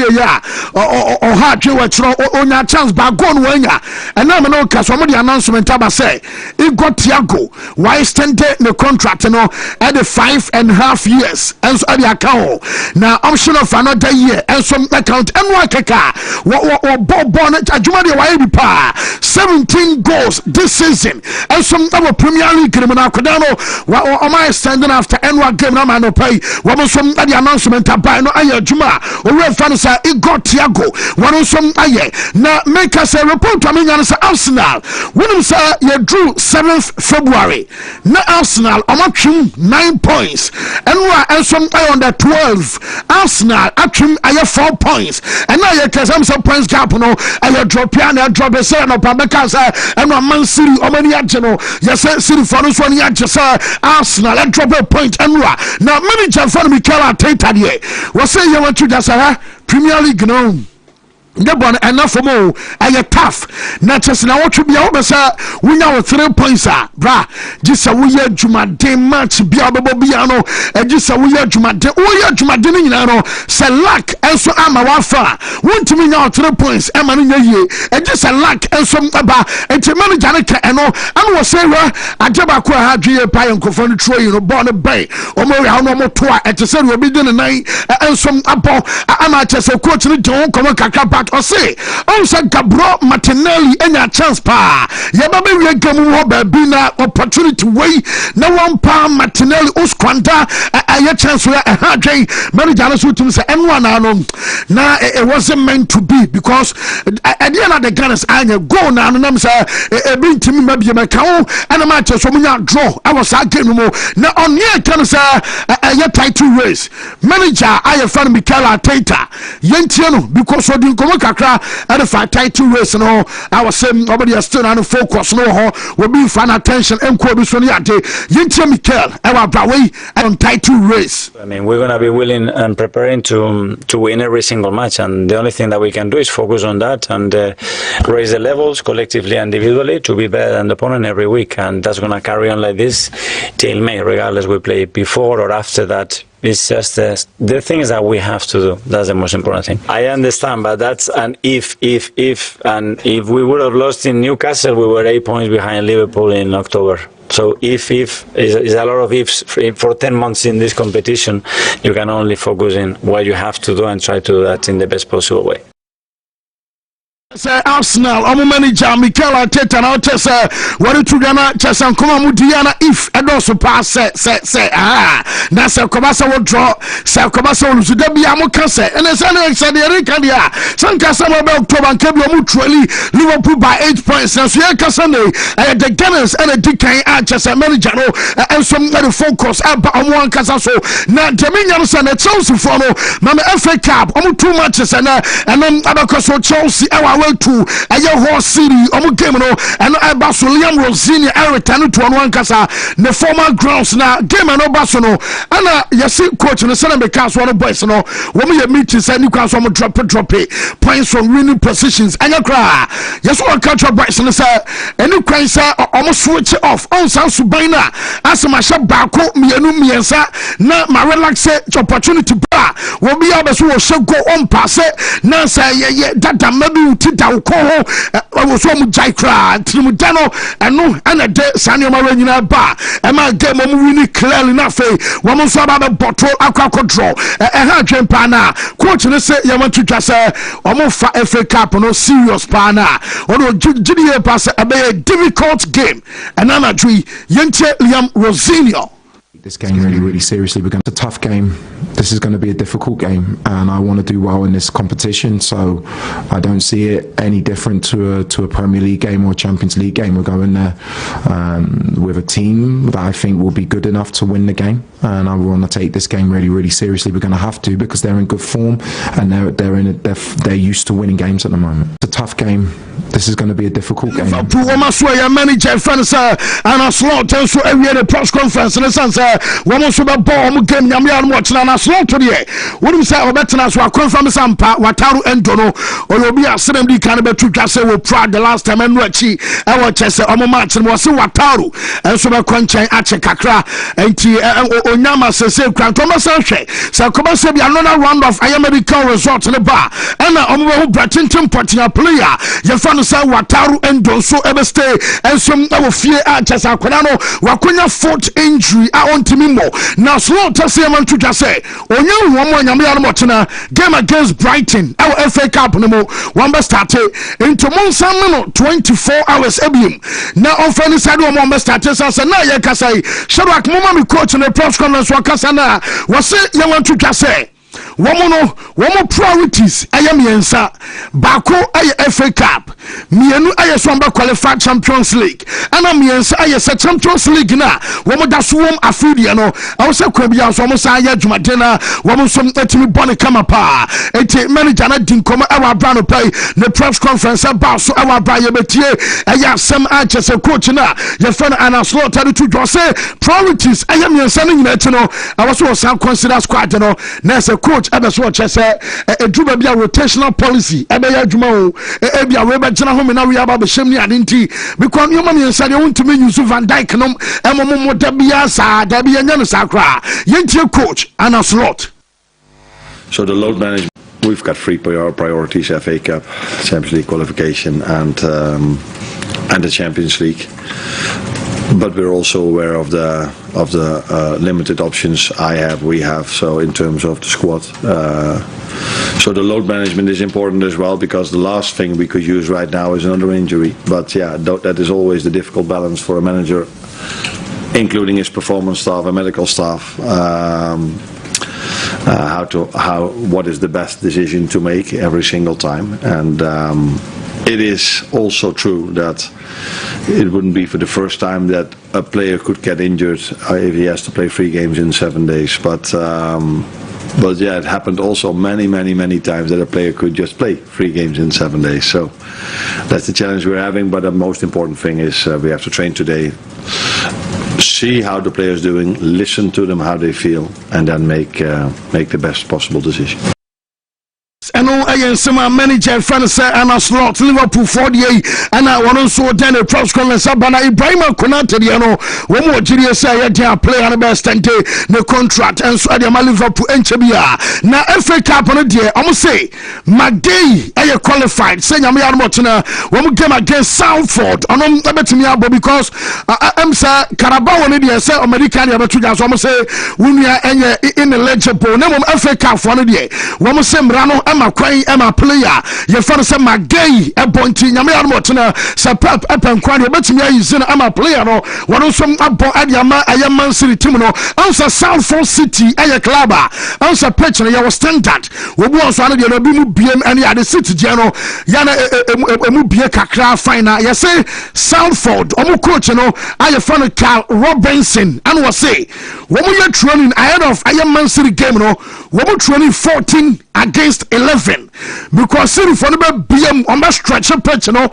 or hard you on your chance by going wenya and now no cause some of the announcement about say it got Thiago why extended the contract at the 5.5 years and so at the account now option of another year and some account and what born Jumadi why be pa 17 goals this season and some our Premier League criminal Kodano what am I standing after and what game no man pay what was some the announcement about no aye Juma or fans it got Thiago one some aye na make us a report to me say Arsenal when say you drew 7th February na Arsenal amatrim 9 points and some on the 12 Arsenal atrim aye 4 points and now you can some points gap no aye drop ya na drop say no Pameka say and Man City o many ageno yes City for no one ya just Arsenal and drop a point and now manager for Mikel Arteta there we say you want to just Premier League no the one enough for more I tough not just now what to be over sir we now 3 points bra just a we Jumade match biano and just a we Jumade no say lack and so am a wafa want to me now 3 points and just a lack and some about and to manage and I was say I jaba kwa hadri pie and confront Troy you know born a bay or more how no toa and to say we'll be doing a night and some about I'm just a coach don't come back or say also Gabro Martinelli any chance pa yababe we gamu ho baby na opportunity way na one pa Martinelli uskwanda a chance we hadwe manager so to say anyone na it wasn't meant to be because at the end of the Gunners anya go na no say e bring team mabie meka and match so munya draw I was again mo na on here can say a title race manager I fan Mikel Arteta yentie no because of the kakra at the title race no I was saying nobody still on focus no will be fan attention and ko bi so ne ade yentie Mikel our way on title race.
I mean we're going to be willing and preparing to win every single match and the only thing that we can do is focus on that and raise the levels collectively and individually to be better than the opponent every week and that's going to carry on like this till May regardless we play before or after that. It's just the things that we have to do. That's the most important thing. I understand, but that's an if and if we would have lost in Newcastle, we were 8 points behind Liverpool in October. So if is a lot of ifs for 10 months in this competition, you can only focus in what you have to do and try to do that in the best possible way.
Say Arsenal, I'm manager Mikel Arteta now say what to Ghana Chesan Kuma Mudiana if I don't pass say na say Kobasa will draw say Kobasa will to be amoka say and say the Erica dia sanka sama be October and kebi omu truly Liverpool by 8 points now so yaka Sunday the Gunners and the Dikan Chesan manager no and some the focus about omu ankasa so na Dominion say na Chelsea for no mama FA Cup omu 2 matches and then abakos Chelsea travel to Hall City game no and Basso Liam Rosini return to one casa the former grounds na game no basso no and yes coach no send because one boys no when we meet to send you some drop points from winning positions and cry yes one catch boys no say any cry say almost switch off on San Subina as my shop bako miensa na my relax opportunity bar will be able to show go on pass na say yeah that maybe tita ko I was so much cry Trimudano and no and a day Sanyo Marina bar and my game really clearly enough one so about a bottle aqua control and how jump pana coach and say you want to just almost FA Cup no serious pana or no GDA pass a difficult game and I'm a tree Yente Liam Rosinio.
This game really seriously. It's a tough game. This is going to be a difficult game, and I want to do well in this competition. So I don't see it any different to a Premier League game or a Champions League game. We're going there with a team that I think will be good enough to win the game, and I want to take this game really seriously. We're going to have to because they're in good form and they're used to winning games at the moment. It's a tough game. This is going to be a difficult game.
Manager friends and a slot so every the press conference and sense one also be ball game nyame watching and a slot to the what say obetena so confirm sampa wataru endono or obi asem di kan be to twase we proud the last time enu achi e wo chese omo match no se wataru enso be kwanchan ache kakra enti onyama sese krantomo san hwe se koba se bi another round of medical result ne ba and omo be bratintim potia player ye fa no say wataru endo so ebe stay enso e fie a chese akoda no wakonya foot injury a ontimi mo na slow tese man to just say onye huomo nyame ya no tena game against Brighton our FA Cup no mo one be start into monsa no 24 hours ebim na on friend side o mo be start say na ye kasai Shadrack mama me coach in the press conference wakasa na wase ye want to just say womo priorities ayamiensa bako ay FA Cup mienu ay so amba qualify Champions League ana miensa ay se Champions League na womo daswom afudi no awse kwabia so mo sa ya dwumade na womo so etimi bone kama pa eti manager na dinkoma awa brano pay ne press conference about so awa bra ye betie aya sem anchese coach na ye fan ana slot tell to just say priorities ayamiensa no nyina eti no awso was consider squad no na se coach ebe so chese edruba bia rotational policy ebe ya adwuma o bia we be gina home na we aba be shem ni adenti because you mama yensa de wontumi use Van Dijk nom emomo da bia sa da bia nya no sakra yentie coach ana slot.
So the load management, we've got three priorities: FA Cup, Champions League qualification, and the Champions League. But we're also aware of the limited options we have. So in terms of the squad, so the load management is important as well, because the last thing we could use right now is another injury. But yeah, that is always the difficult balance for a manager, including his performance staff and medical staff. What is the best decision to make every single time, and it is also true that it wouldn't be for the first time that a player could get injured if he has to play 3 games in 7 days. But yeah, it happened also many times that a player could just play 3 games in 7 days. So that's the challenge we're having. But the most important thing is we have to train today, see how the players doing, listen to them, how they feel, and then make the best possible decision.
And I am manager friend say and a slot Liverpool 48 and I want so then a press conference but Ibrahim Konate you know one more GDA say ya play on the best and the contract and so the Liverpool enchebia na FA Cup on the I'm say Magay I qualified say nyame ya mo tena one game against Salford on betimi abo because I'm say Carabao on the say American ya betu so I'm say we are ineligible na FA Cup for the one say Mrano Quay Emma player, your father said Magay, a pointing Yamarmotana, Sapap, Epanquan, but me is in Emma player, no, one of some up Adiama, Ayaman City Timino, answer Southford City, Aya Clubber, answer Petron, your standard, we was one of your BM and the city general, Yana Mubia Kakra Fina, you say Southford, Omo coach, you know, I found Carl Robinson, and was say, when we are training ahead of Ayaman City game, no, we were training 14 against 11. 11 because city for no be BM on the stretch pitch no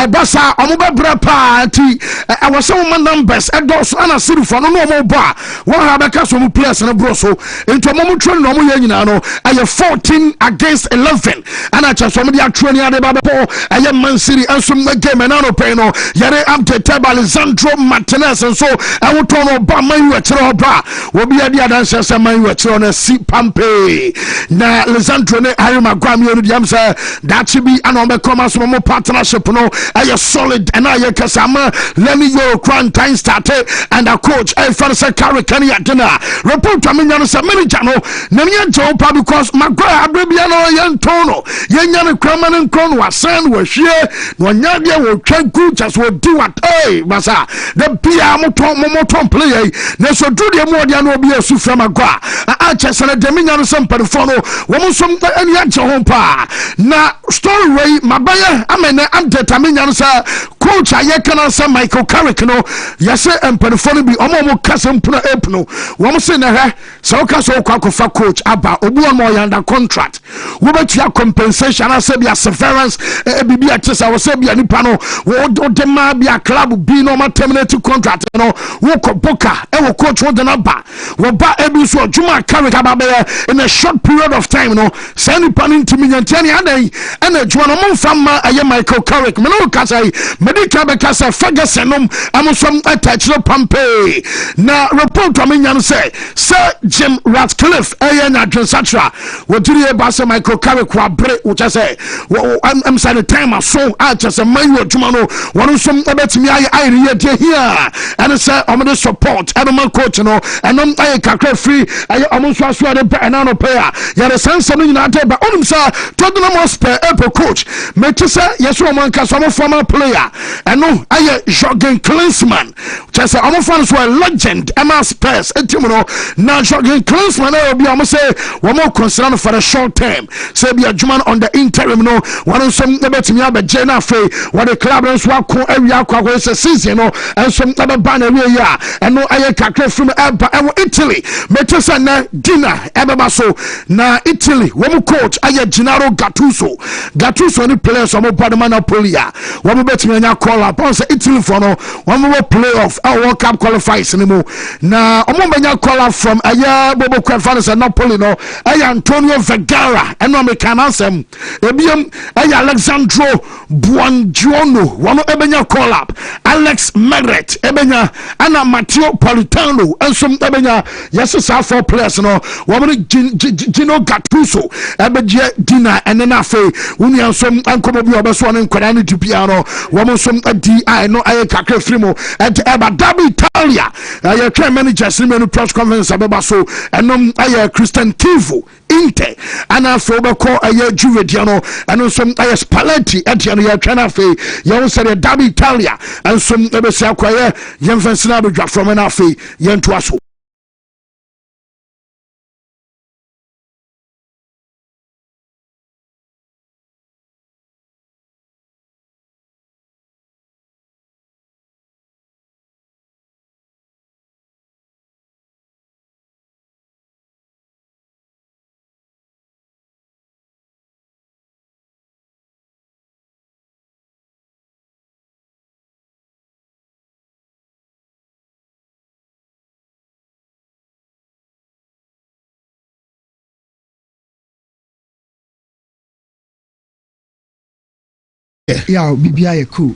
basa omo be bra party I was some numbers and those ana city for no more bar one have ka so players na bro so into momo train no mo yanyina no I 14 against 11 and I just some dia training ade ba po I Man City and some game and no pay no yare am te Alessandro Martinez and so I will turn on ba man you tro ba wo bia dia dan se man you tro na si pampe na Alessandro ne Harry Maguire you dem say that should be an on be come as mo partnership no I solid and I kasama let me go quarantine started and a coach I for say carry can ya dinner report to me no say manager no na me job because Maguire abia no yan tono yenya ne kraman nkron wasan wo hwie no nya dia wo twa good just wo do what hey masa the bia moton play na so do de mo dia no bia su from Maguire a chesere de me nya no some perform no wo mo som ani agye ho pa na story way mabaya amene amdetamenya no sa coach ayekana sa Michael Carrick no yase emperfo bi omo kasa mpuna epno wo mo se na he so ka so kwa kofa coach aba obu mo yanda contract wo betua compensation asa bia severance bibi atesa wo se bia nipa no wo de ma bia club bi no ma terminate contract no wo ko boka e wo coach wo de na ba wo ba ebi so Juma Carrick aba in a short period of time no send panin to me ntiani adan and Juma no mo fama aye Michael Carrick me no ka say medical be ka say Ferguson no amosom attach no pampe na report to me nyan say Sir Jim Ratcliffe aye na Adrensatra wo diri e ba say Michael Carrick wa bre wo cha say I'm say the time so I just say man you Juma no won som ebetimi aye re dey here and say omo support and man coach no and aye kakra free aye omo so aso de and no player ya the sense no nyina dey ba onum say Tottenham Hotspur coach me to say yes omo nka so former player and no aye Jürgen Klinsmann just say omo fans were legend Emma Spurs team no na Jürgen Klinsmann obi omo say omo consider for a short term say be a Juma on the interim no one some betimi abeje na fe what the club no so akọ awia akọ say season no and some aba ban awia ya and no aye kakra from Eba Italy me to say na dinner ebeba so na Italy womo coach aye Gennaro Gattuso ni players omo body man Napoli ya womo betimi anya call up on say Italy for no womo playoff World Cup qualifiers ni mo na omo benya call up from aye Bobo Quadrado Napoli no aye Antonio Vergara and no mekansem ebiem aye Alexandro Buongiorno womo ebenya call up Alex Meret ebenya ana Matteo Politano and some ebenya yes four players no womo Gino Gattuso ebeje dinner and then afe unia som ankomo bi obeso ne nkwada ne dupia no womo som di no aye kakra frimo at eba Derby Italia aye train managers ni press conference abeba so enom aye Christian Kivu Inte ana fo beko aye Juve no eno som aye Spalletti etiano ya twa na afe ye wo se Derby Italia and some ebesi akwaye yemfensina bedwa from na afe ye nto aso yeah bibia ye cool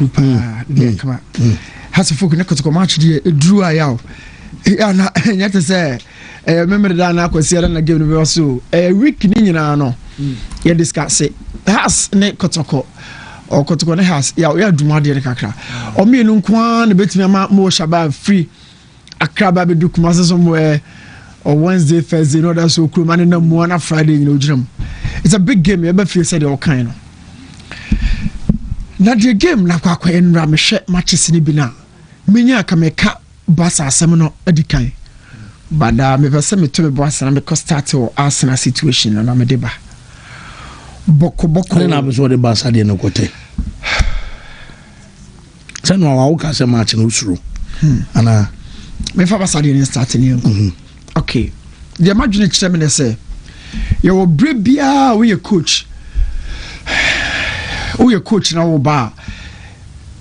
pa bibia kama has folk ne kotoko match die edru aya ya na nyata say memory da na kwasi na game no be so week ni nyina no ye discuss it has ne kotoko o kotoko ne has ya aduma de kakra o me nu nko na betimi ma mo shaba free akraba be dukuma so mo or Wednesday Thursday no that so kru man na mo na Friday you know jiram it's a big game you be feel say the all kind no na the game na kwa enra me hwe matches ni bi na menya ka meka basa asem no adikan bada me pese me to me boss na me ko start o Arsenal situation na me deba boko
na be so de basa de no kote se no wa ka se match no usuru ana
me fa basa de ni start ni okay the imagine cheme ne say You will bring beer with your coach. Your coach now ba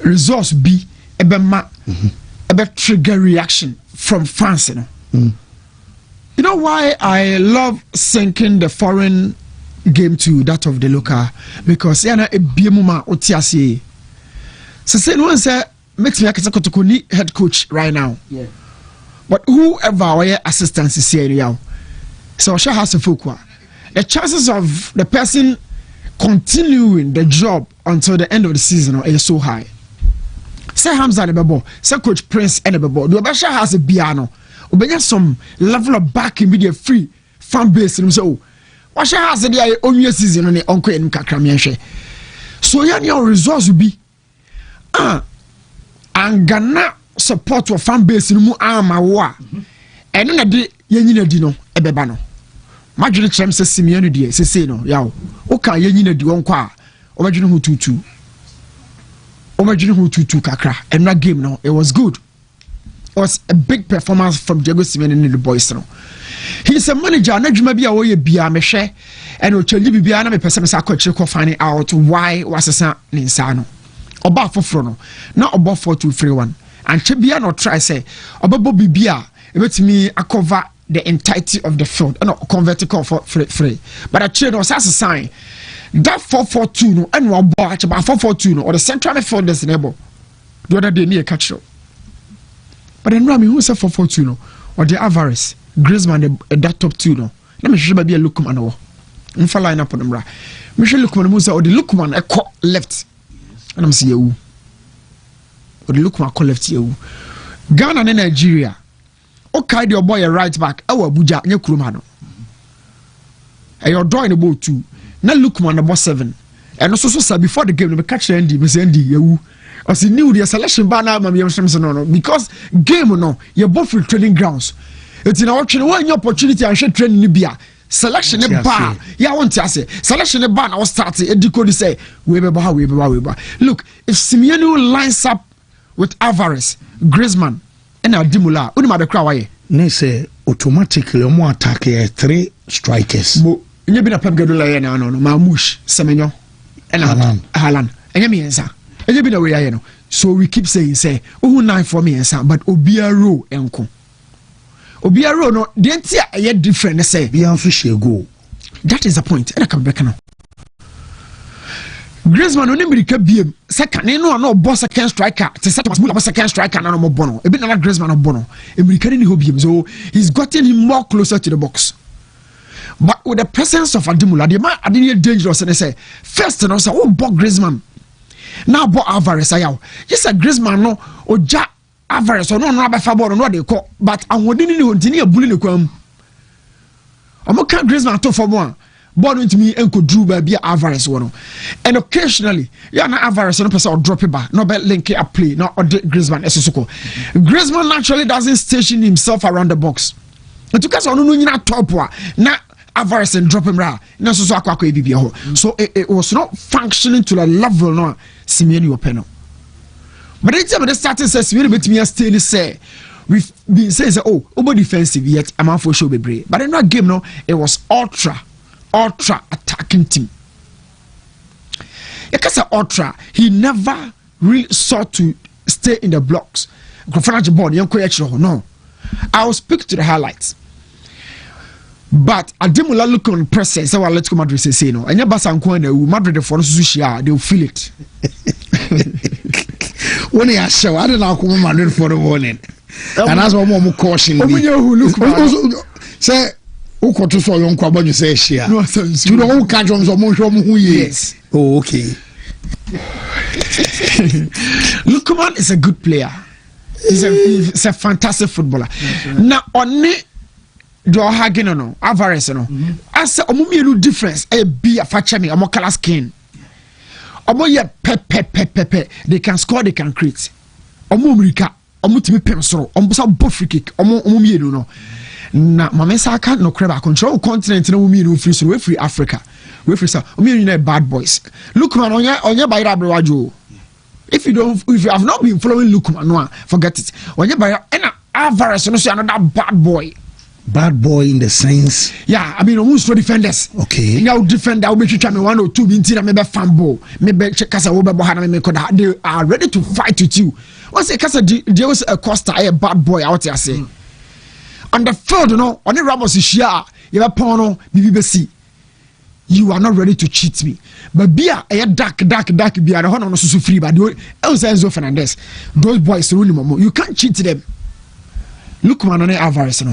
resource be ebe trigger reaction from fans, you know. You know why I love syncing the foreign game to that of the local? Because yana e biemuma otiase. So say no one say makes me a head coach right now. Yeah. But whoever our assistants is here now, so she has a focus. The chances of the person continuing the job until the end of the season is so high. Say Hamza the bebo, say Coach Prince and the bebo. The Obasha has a piano. Obenya some level of backing with a free fan base. So, what she has the only season on the uncle and Kakramian. So, your resource will be and Ghana support your fan base in mu wa. And then the yenina dino ebebano. Imagine Chem says Simeon die say no yaw. Oka yenina di won kwa. Imagine who 2-2. Imagine who 2-2 kakra. And that game no, it was good. It was a big performance from Diego Simeone and the boys no. He's a manager na dwuma bia wo ye bia me hwe and o change bibia na me pese me sa akwachi ko find out why wasesa ne nsa no. Oba foforo no na obo 4-2-3-1 and chebia no try say obabo bibia e betimi cover the entirety of the field and convert it for free but a trade was as a sign that 4-4-2 no and one ball about 4-4-2 no or the central midfielders enable the other day near catch up but then Rami who said 4-4-2 no or the Alvarez Griezmann that top 2 no let me show maybe a Lukman no in line up on them right me show Lukman Musa or the Lukman a left and I'm see you or the Lukman call left you Ghana and Nigeria okay your boy a right back Abuja nye Kuruma no and you're drawing the ball 2 na Lukman number 7 and also so before the game we catch Andy me say Andy you as new the selection ban na me no because game no you both free training grounds it's in our training one opportunity and share training bia selection bar yeah want to say selection bar now start e decode say we be look if Simeone lines up with Alvarez Griezmann and Adimula unima be kra waye
ne say automatically mo attack 3 strikers
mo nye bi na Pep Guardiola na no Mamush Semenyo and Haaland enye me ensa enye bi na we no so we keep saying say who 9 for me ensa but Obiaro enko Obiaro no the entire different say
Bianso she go
that is the point and I can break now Griezmann no America biem second no boss second striker to set was second striker na no bono e bi na Griezmann no bono America ni ho biem so he's gotten him more closer to the box but with the presence of Adimula the man Adini dangerous and say first no say who bought Griezmann now bought Alvarez ayaw yes Griezmann no oja Alvarez no abefa ball no dey call but anwodini ni ontini abuli ne kwam omo ka Griezmann to for one ball into me enko drew by be Alvarez one and occasionally yeah na Alvarez no person or drop it back no be link up play no or Griezmann esosoko Griezmann naturally doesn't station himself around the box it took us on no nyina top na Alvarez and drop him ra na so akwa ebibia ho so it was not functioning to the level no Simeone openo but the time they started says Simeone bet me stay say we've been saying oh over defensive yet I'm for show be but in that game no it was ultra attacking team. Because ultra, he never really sought to stay in the blocks. No, I will speak to the highlights. But Adimula look on presence. So let's go Madrid say no. And your Basan Madrid for Sushia, they will feel it.
When you are show, I don't know how Madrid for the warning. And as one more caution. Say. Uko to so yon kwaba you say share. No sense. You don't catch on so mo who yes. Oh okay.
Lukman is a good player. He's a fantastic footballer. Now only do Hagen no Alvarez no. As omo difference e be a facha me omo color skin. Omo ye pe they can score they can create. Omo America omo timi pem soro omo so bo free kick omo mienu no. Na mamesa aka no creba control continent na wumi no free so we free Africa we free so wumi no bad boys Lukman onye bayra abrewajo if you have not been following Lukman no forget it onye bayra and Alvarez no so another bad boy Bad boy in the sense.
Yeah, I mean, almost for defenders.
Okay.
Now defender will be trying 1 or 2 minutes. Maybe fumble. Maybe Casa over Bohana. They are ready to fight with you. Once a Casa deals a Costa, a bad boy out there, say. On the field, on the Ramos is here. You have Pono, BBC. You are not ready to cheat me. But be a dark, be a honor so free. But Enzo Fernandez, those boys, you can't cheat them. Look, man, on Alvarez,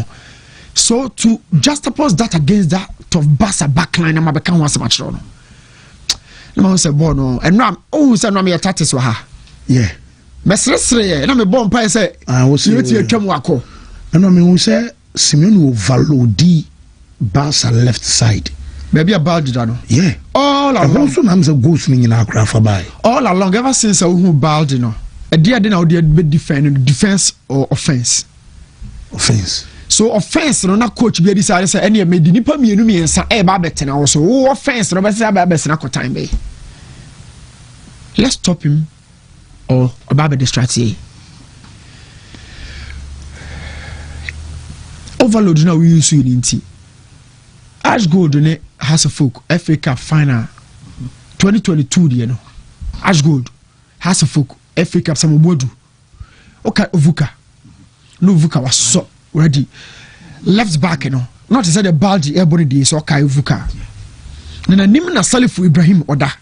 So to juxtapose that against that of Barca backline, I'm become once much wrong. No one said, "Bono," and now, said, "No, me a tatis wa ha."
Yeah,
Mestre, and I'm a bomb pie. Say,
I was
here to your Chamwako.
And I mean, we say Simeone will value the Barca left side.
Maybe a bad dano.
Yeah,
all along.
Also, I'm a ghost in our craft by.
All along, ever since I who bald, a dear dinner, be defense or offense.
Offense.
So offense no na coach be decide say any me di nipa mienu miensa e ba betena wo so offense no be say ba besena ko time be. Let's stop him or about the distract. Overload now we use unity. Ash Gold ne has a folk FA Cup final 2022 you know. Ash Gold has a folk FA Cup some modu. Okay Ovuka. No Vuka was so ready. Left back, not to say the Baldi airborne days or Kai Vuka. Then a Nimna Salifu Ibrahim Oda.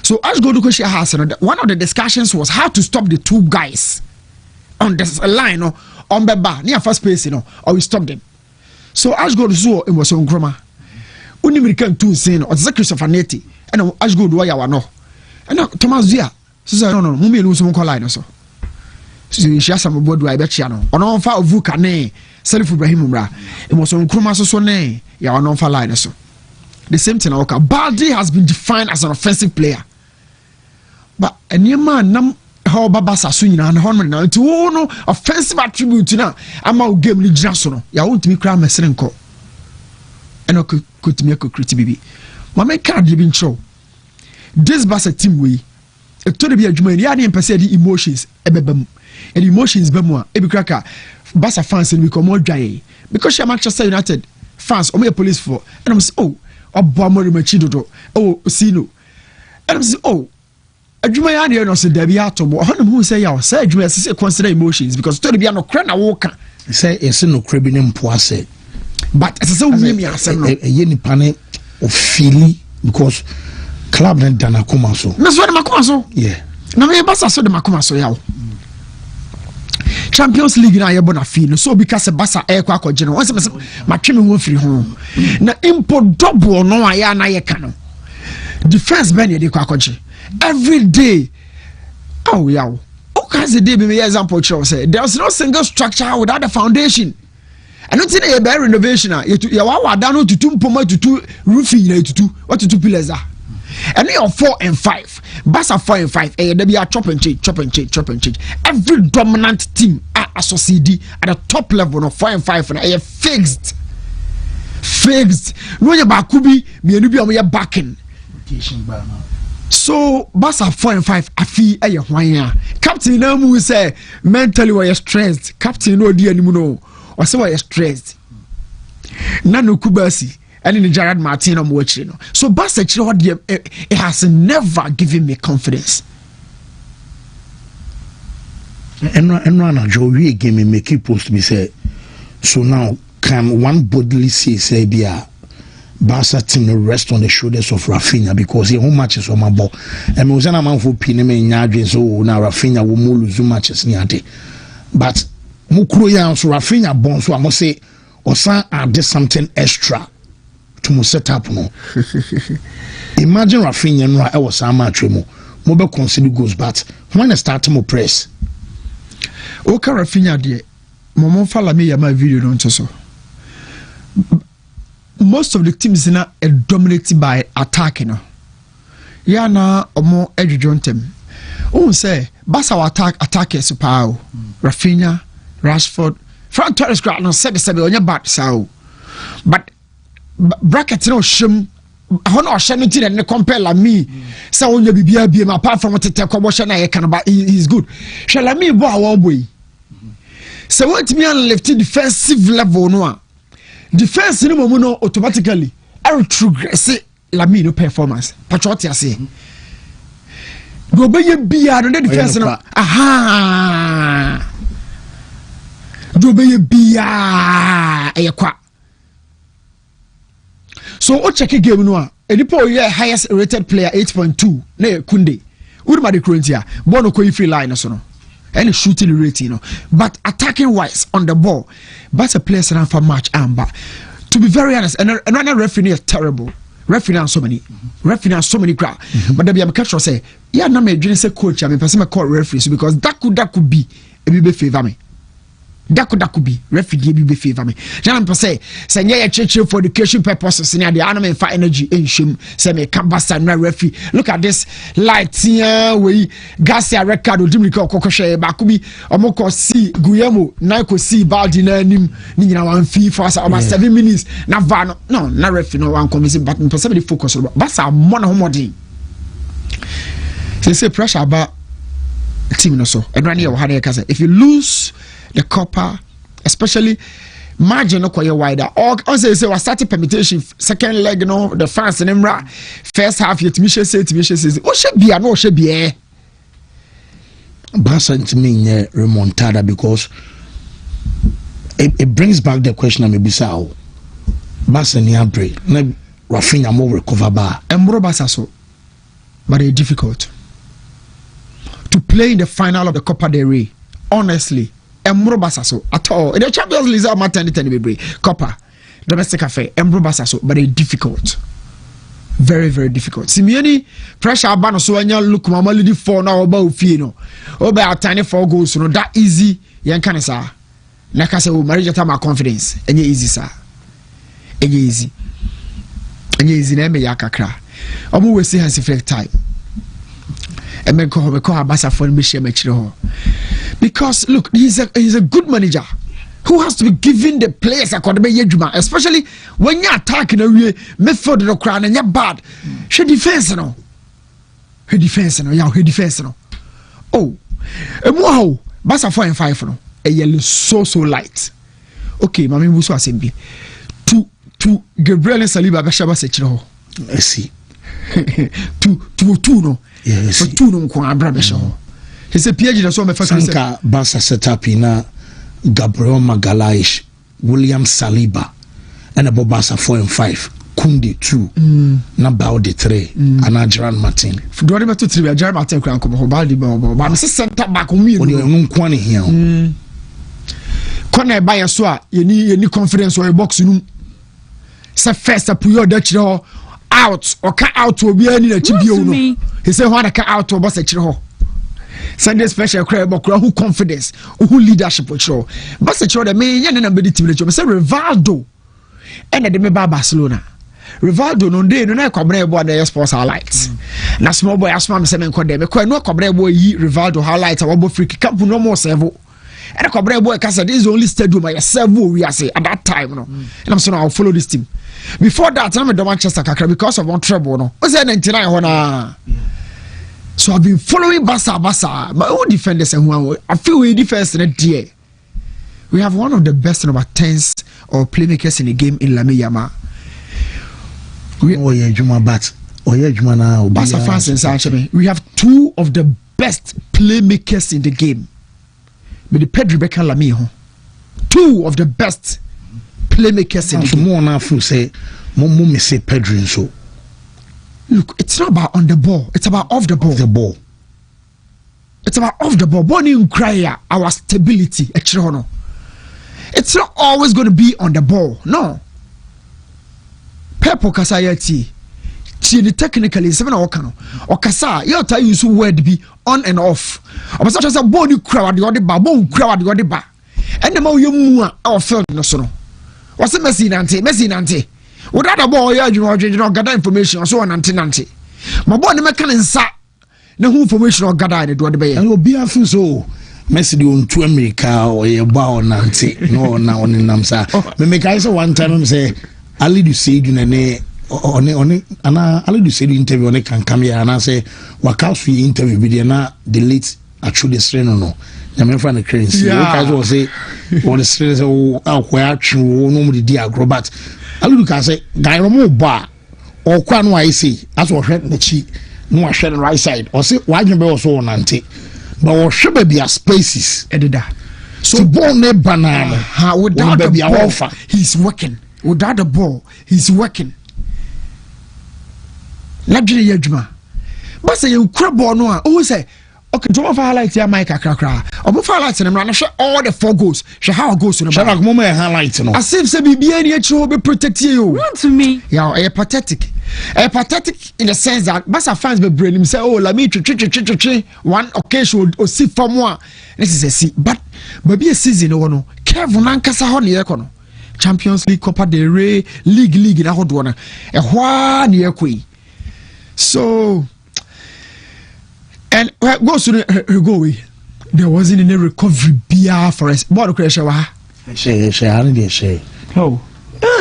So as Godukoshi has one of the discussions was how to stop the 2 guys on the line on Beba near first place, or we stop them. So as Godu so it was on Groma. Unimerican 2 saying or the Christopher Neti and as good why I know. And now Thomas Zia says no, Mummy lose some line so. She has some board I bet you know. On fa Vuka ne Salif Ibrahim Bra. It was on Kruma so ne ya on fa line so. The same thing okay. Baldi has been defined as an offensive player. But any man nam how baba sasu nyina na hono na nti wo no offensive attribute na ama game ni gina so no. Ya wontumi kra mesere nko. Eno kutumi akokrit bibi. Mama card bi ncho. This Barca team we it to be adwuma ya ne mpese di emotions ebebam. And emotions bemwa ebi kraka Barca fans and we come more dry because she Manchester United fans o me police for and I'm say oh obamori machidodo oh sino and I'm say oh adwuma ya ne no say da bi atomo honum who say ya say adwuma say consider emotions because to be no kra na wo ka
say ese no kra bi ne mpo ase
but ese say wo mi asem no
ye nipa ne o feeli because club na dana koma so
na so de makoma so
yeah
na me Barca so de makoma so ya Champions League na yebo na fi no so because Barca e kwa akogye no once matwe me wo firi ho na impo double no aya na ye ka no defense ben ye de kwa akogye every day oh yaw okay the day be me example show say there's no single structure without the foundation and not say be renovation ya wa wada no tutu mpoma tutu roofing na tutu what tutu pillars are and they are 4 and 5. Barca 4 and 5. They be a chop and change. Every dominant team are associated at the top level of 4 and 5 and they are fixed. No ya bakubi me no be am ya backing. So Barca 4 and 5 afi aye hwan captain na mu say mentally we are stressed. Captain no di animu no. O say we are stressed. Na no kubasi and in Gerard Martin I'm watching. So Barca it has never given me confidence.
And Joe we again me make it post me say so now can one bodily say be a Barca team rest on the shoulders of Rafinha because he home matches on my ball. And me was an amount for pin me nyadwen so now Rafinha will more lose matches ni ade. But mukuro ya so Rafinha born so I must say osan add something extra to mo set up no. Imagine Rafinha no I was am match mo be consider goals but when I start mo press
o ka Rafinha de mo fala me ya my video no so most of the teams na dominated by attacking no ya na omo edwontem o say Barca attackers pa o Rafinha Rashford Frank Torres crowd no said onye bad sao but bracket no shim hono ohye no ne compare la me say onye bibia biem apart from tete kwabo hye na ye kan ba he's good shall me bo awo boy so what me on left defensive level no a defense ni mo no automatically retrogress Lamine performance patriotic ase go be ye bia no defense no aha do be ye bia kwa so o check game no a enipo ye highest rated player 8.2 na Kunde uruma de Corinthia ball no ko free line so no and shooting rating, but attacking wise on the ball, but a place around for match but to be very honest, and another referee is terrible. Referee so many crowd. But there be a catch say, yeah, na me dream say coach, I mean person call referees because that could be a bit favor me. That could be referee be favor me. Jan say yeah church for education purposes in the animal for energy in shim say me can bust and referee. Look at this light here we gas record odimika kokoshe ba kubi omoko see Guillermo na ko see baldi na nim ni nyina wan fee for us about 7 minutes na va no na referee no wan convince but person dey focus but sa mo na homodin say pressure about team no so and run if you lose the copper, especially margin no quite wider. Or say we started permutation second leg, you know, the fans and Emra first half yet Michel says oh should be no should be
Barca to me remontada because it brings back the question of maybe sao Barca ni abre na Rafinha more recover bar
and more Barca so but it's difficult to play in the final of the Copa del Rey honestly. Embrobasa so at all. The Champions League are maternity Copa domestic affair. Embrobasa so, but it's difficult, very very difficult. Simeone pressure abano so when you look mama lead 4 now about Fino. About tiny 4 goals, no that easy. Yan can say, like I say, marriage at my confidence. And easy sir, and easy name yakakra. I'm always see has effect time. And then call Abasa for me share because look, he's a good manager who has to be given the players especially when you're attacking a method the crown and you're bad. She defense no. Oh, wow, Basa 4 and 5 no. A yellow so light. Okay, Mami Musu Asembi. To Gabriel and Saliba Bashaba Sechiro.
I see.
Two no. Yes. So two no kwa Abrabesho. He said PG na so me fa
Sanka Barca setup na Gabriel Magalhaes, William Saliba and about Barca 4 and 5. Kunde 2 na Balde 3 and Gerard Martin.
Do you to 3 Gerard Martin kran ko Balde ba me center back on me.
Oni no kwani here.
Kona ba ya so a yeni confidence or box no. Say first up you da chire out or cut out to be any na chibio no. He say when cut out to boss chire ho. Sunday special crowd who confidence who leadership chire. Boss chire the me yen na be team le chire. Say Rivaldo and the me ba Barcelona. Rivaldo no dey no na kwabra ebo na sports highlights. Na small boy asma me say me nkode me kwa no kwabra ebo yi Rivaldo highlights abo free kick camp no more serve. And kwabra ebo ka say this is the only stadium I serve we are say at that time no. And I'm saying I'll follow this team. Before that I'm at Manchester kakra because of one trouble no. O say 99 ho na. So I've been following Barca my own defenders and who I feel we defense in there. We have one of the best number 10s or playmakers in the game in Lamine Yamal. We have two of the best playmakers in the game. With the Pedri Becca Lamine. Two of the best playmakers in the game.
More now say more say Pedri so.
Look, it's not about on the ball, it's about off the ball.
Off the ball.
It's about off the ball. Bonnie and cry our stability. It's not always going to be on the ball. No. Pepo Kasayati. Technically, 7 or Kano. Or Kasa, you tell you so word be on and off. Or such as a body crowd, the other bar, bone crowd, the other bar. And the more you move our film, no so. What's the messy Nante? Without a boy, you know, gather information or so on Nante. My boy, the mechanic, no information or gather it, what the
and will be a few so. Messi on to America or a bow Nancy. No, now on Namsa. Me make I say one time say, Ali do say you ne on and Ali do say the interview on can come here and I say, what else we interview with na delete actually strain no nyame fa na currency you guys will say on the strain so akwa atwe no mu di agrobat alu ka say guy no mo ba o kwa no I say as o hwe na chi no hwe the right side or say wadwe be so nante but o hwe ba bia spaces edida so ball ne banana without the ball he's working without the ball he's working ladwene yadwuma but say you crab ball no o say okay, to my highlight ya Mike Akrakra. Obu highlight na mra na hwe all the 4 goals. Hwe how goals no. Sharak mo me highlight no.
As if say bibia ni echi be protect you.
Not to me.
Yeah, pathetic. Pathetic in the sense that Barca fans be brain him say oh la me twi one occasion o see from one. This is a see but be a season no. Kevin Nankasa ho ne yeko no. Champions League, Copa del Rey, League na ho do na. E hwa ne yeko. So and goes to the go away. There wasn't any recovery beer for us. What crash? No, I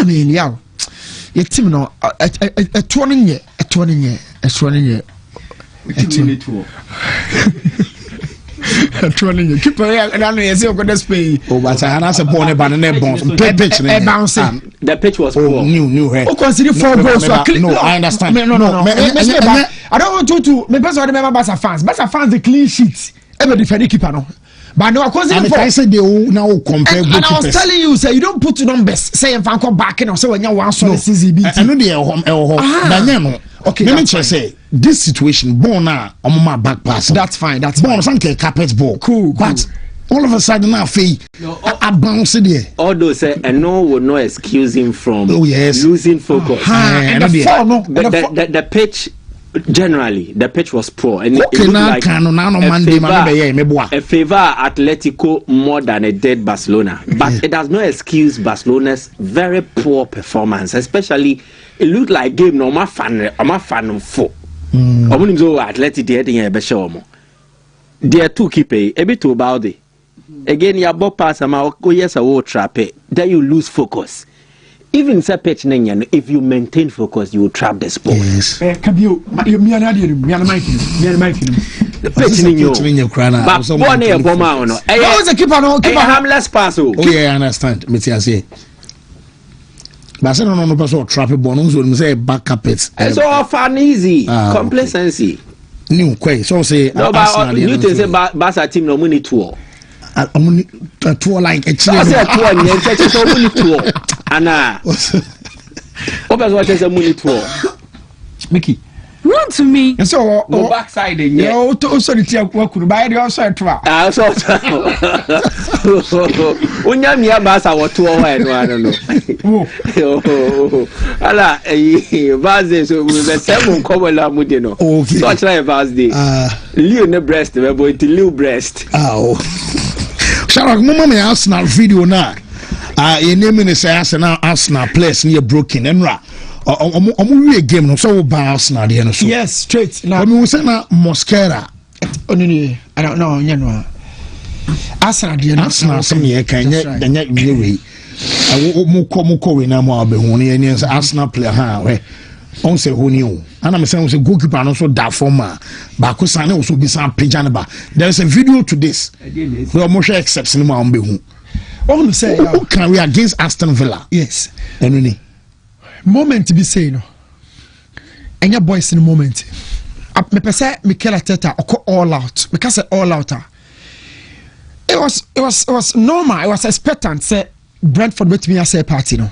mean, yeah, your team no a 20 year. Keep and I say, okay, let's pay.
Oh, but I answer born a banana bones. Bouncing.
The pitch was poor.
New head.
Oh, consider 4 goals.
No, I understand.
No. I don't want to. Me person remember Barca fans. Barca fans the clean sheets. Ever defend keeper no. But no, consider
I said they now compare.
And I was telling you, say you don't put numbers. Say if I come back and say when you want so CCB.
I know they are home. Okay, let me just say this situation. Born now, on my back pass.
That's fine. That's
born. Some carpet ball. Cool. But all of a sudden now, I bounce there.
Although say and no will not excuse him from losing focus.
And
the pitch. Generally, the pitch was poor, and it looked like a favor Atletico more than a dead Barcelona. But it does not excuse Barcelona's very poor performance, especially it looked like game no ma fan for. Atleti there two keeper a bit too about it. Again, your ball pass yes a trap it. Then you lose focus. Even if you maintain focus, you will trap the sport.
Yes.
But one a bomber no.
How is the keeper no?
Keeper harmless pass.
Oh yeah, I understand. Me say. But I no person trap a ball. No say back carpet.
It's all fun easy. Complacency.
New quay. So say.
No, but you say Barca team no money tour.
A tour like a
tour. Anna. What is a money tour?
Mickey.
Run to me.
And so
backside
also the team work could buy the outside trap.
I saw. Unyamia Basa or 2 I don't know. Allah, Vazes with the 7 Cobola Mudino. Okay. Such like Vazde. Leo breast, we're going to Leo breast.
Oh. Sharak, Mama, Arsenal video now. Your name is Arsenal players near broken and ra. We game no so ba Arsenal there no so.
Yes, straight. Now
we say na Mosquera.
Oh no, I don't know, no. Arsenal there no.
Arsenal some here kan nya we. Mo ko we na mo abehu ne yen Arsenal player ha we. On say who knew. And I'm saying goalkeeper no so da former. Ba ko san also be san page ba. There is a video to this. We almost accept no ma behu.
Oh, say
can we against Aston Villa?
Yes.
Anyway.
Moment to be saying, and your boys in the moment. Me pese Mikel Arteta all out because all out. It was normal. It was expectant. Say Brentford with me as a party. No,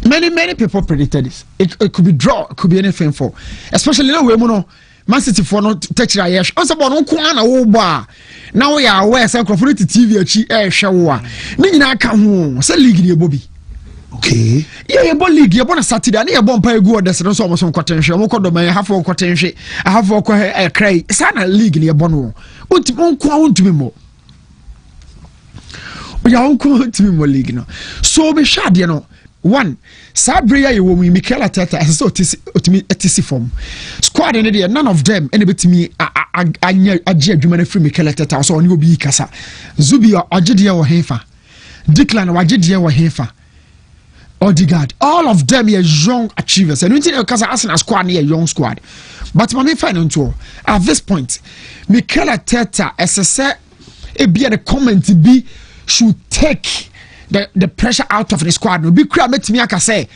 many people predicted this. It could be draw. It could be anything for, especially now we know Man City for not touch the air. Also, but no kwana oba. Now we are aware. Say Crawford TV achi air shower. Ni na come home. Say league ni Bobby.
Okay.
Yeah, you born league, you born Saturday, and you born pay go there's no so much potential. Mo ko do man have for potential. I have for cry. Sana league ni you born wo. Untimi mo. Ya untimi mo league no. So be shade you know. One, Sabria you wo Mikel Arteta as so otimi form. Squad in there none of them any bit me anya adwuma na free Mikel Arteta so oni obi kasa. Zubi agide wo hefa. Declan wagide wo hefa. Odegaard, all of them are young achievers. And we think because Arsenal squad near young squad. But my final tour at this point, Mikel Arteta, as I said, it be the comment to be should take the pressure out of the squad. No, be crab met me. I can say,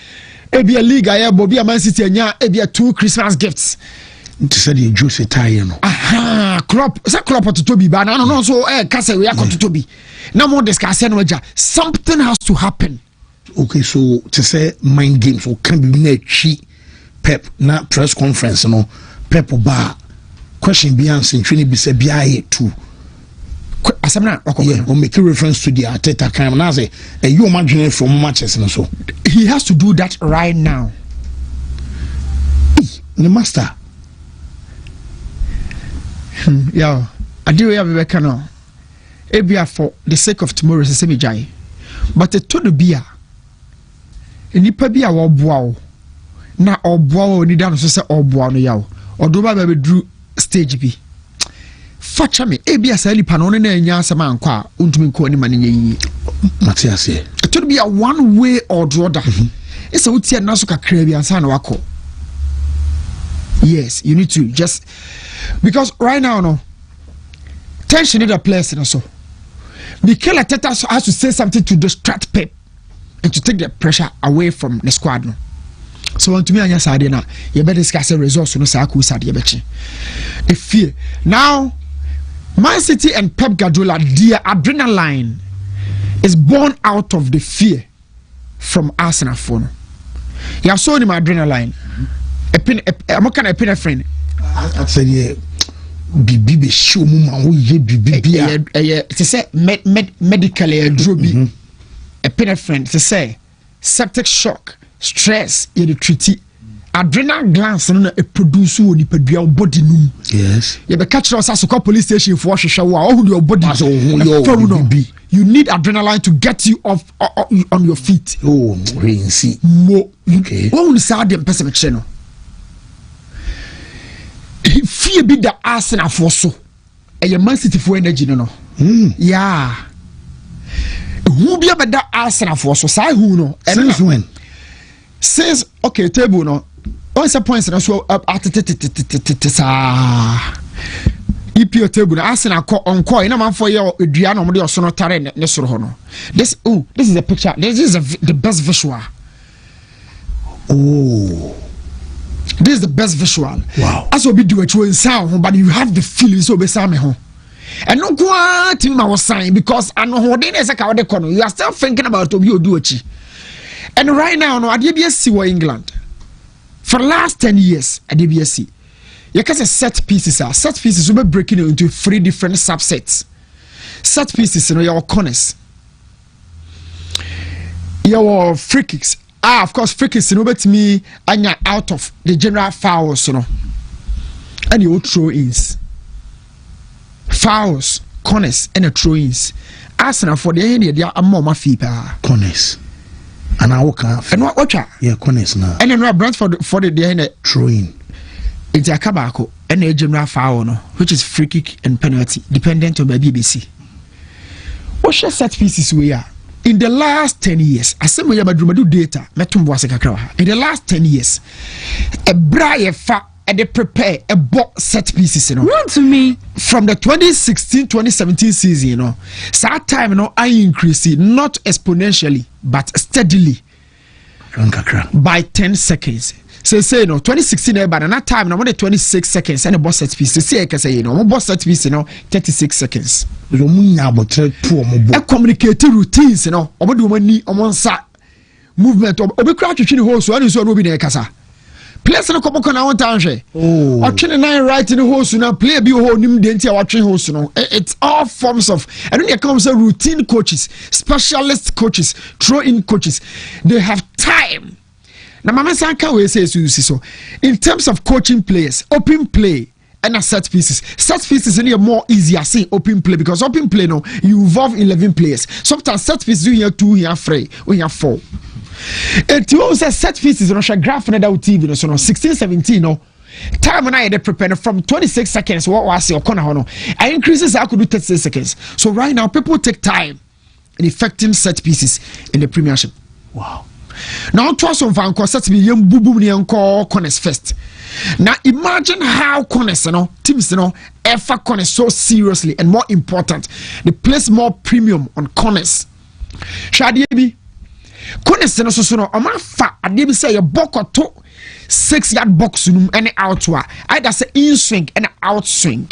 it be a league. I have be a Man City and it be a 2 Christmas gifts.
To say the juicy tie, no.
Aha, Klopp. Is that Klopp to Toby? But I don't know. So, Kase we are going to Toby. No more discussion. Something has to happen.
Okay, so to say mind games or can be near chi Pep na press conference no Pep bar question be answered trini be say bia too
asamna
yeah or make reference to the Arteta kind na say you imagine from matches no so
he has to do that right now.
The master
yeah I do have a cano ebia for the sake of tomorrow say me jai but to the beer nipa bi a wɔboa wo na ɔboa wo ni da no so sɛ ɔboa no yawo ɔdo ba ba bedru stage bi facha me e bia sa nipa no ne na anya asɛm ankɔ a untumi nkɔ ni ma ne nyi
Matias here
to be a one way or the other it's a utia na so kakra bi ansa na wakɔ. Yes, you need to just because right now no tension in the place and so Mikel Arteta has to say something to distract Pep and to take the pressure away from the squad no. So to me anya side na you better discuss the results no say akụ side yebechi the fear now Man City and Pep Guardiola their adrenaline is born out of the fear from Arsenal for no you have so my adrenaline I'm kind of epinephrine
I said yeah bibi be show mu ma wo ye bibi bia
to say medically drobi epinephrine to say septic shock stress you the treat adrenal glands no e produce wo ni padua body no
yes
you be catch us as police station for hwehwe wo a your body
so
you need adrenaline to get you off on your feet
oh see
mo
okay
won say dem person me no fear be the Arsenal for so a Man City for energy no yeah who be about that Arsenal for so say who no
since when
since okay table no once a points na so at EPO table na Arsenal on call na man for your dua no mo de osono tare ne soro ho no this is a picture this is the best visual this is the best visual.
Wow.
As we do it in sound, but you have the feeling so be same home. And no go to my sign because I know what is a coward corner. You are still thinking about to be do it. And right now, no, at DBSC or England for the last 10 years at DBSC, you can say set pieces will be breaking into 3 different subsets. Set pieces, you know, your corners, your free kicks. Of course, free kicks, you know, but me, anya out of the general fouls, you know, and you throw-ins, fouls, corners, and the throw-ins. Arsenal for the end, they are more mafia
corners, and I walk out.
And what?
Yeah, corners now.
And then Brentford for the end
throw-in.
It's a kabako and a general foul, no, which is free kick and penalty, dependent on the BBC. What shall set pieces we are? In the last 10 years, I said we have do data. In the last 10 years, a braille fa and they prepare a box set pieces. You know,
Wontumi
from the 2016-2017 season, you know, so that time, you know, I increased not exponentially but steadily by 10 seconds. So say you know 2016 but that time now 26 seconds and a boss set piece. Say I can say you know boss set piece you know 36 seconds.
A
communicate routines you know omo do mani omo nsa movement obi crash twini hole so ani so no bi na kasa. Place no come on one time hwe. O twini nine right in the hole so na play bi ho nim de ntia wa twini hole so no. It's all forms of and when it comes to routine coaches, specialist coaches, throw-in coaches, they have time. Now, Mama Sanka will say so. In terms of coaching players, open play and set pieces. Set pieces is more easier saying open play because open play no you involve 11 players. Sometimes set pieces you hear 2, you hear 3, you hear 4. And you also set pieces on a graph on the TV no so no 16, 17 no. Time when I had prepared from 26 seconds what was your corner no. I increases I could do 36 seconds. So right now people take time in effecting set pieces in the Premiership.
Wow.
Now to us on Van Cosset be young boo and call corners first. Now imagine how corners teams ever corners so seriously, and more important, they place more premium on corners. Shadi be corners so fa adebi say your bokoto 6-yard box room and out wa either say in swing and out swing.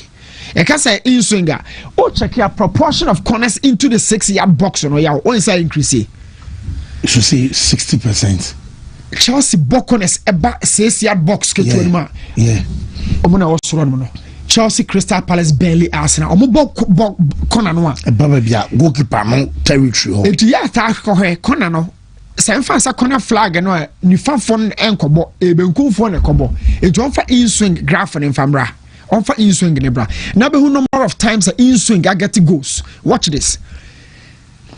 You can say in swinger. Oh, check your proportion of corners into the 6-yard box. What is that increase? You
should say 60%.
Chelsea corners about 6-yard box.
Yeah.
Chelsea, Crystal Palace, Burnley, Arsenal. Corner no.
Goalkeeper no territory.
It ya attack corner no. Same fancy corner flag no. Ni fan phone enkobo. Ebenku phone enkobo. It don't for in swing graph and famra. On for in swing nebra. Now be who number of times in swing I get goals. Watch this.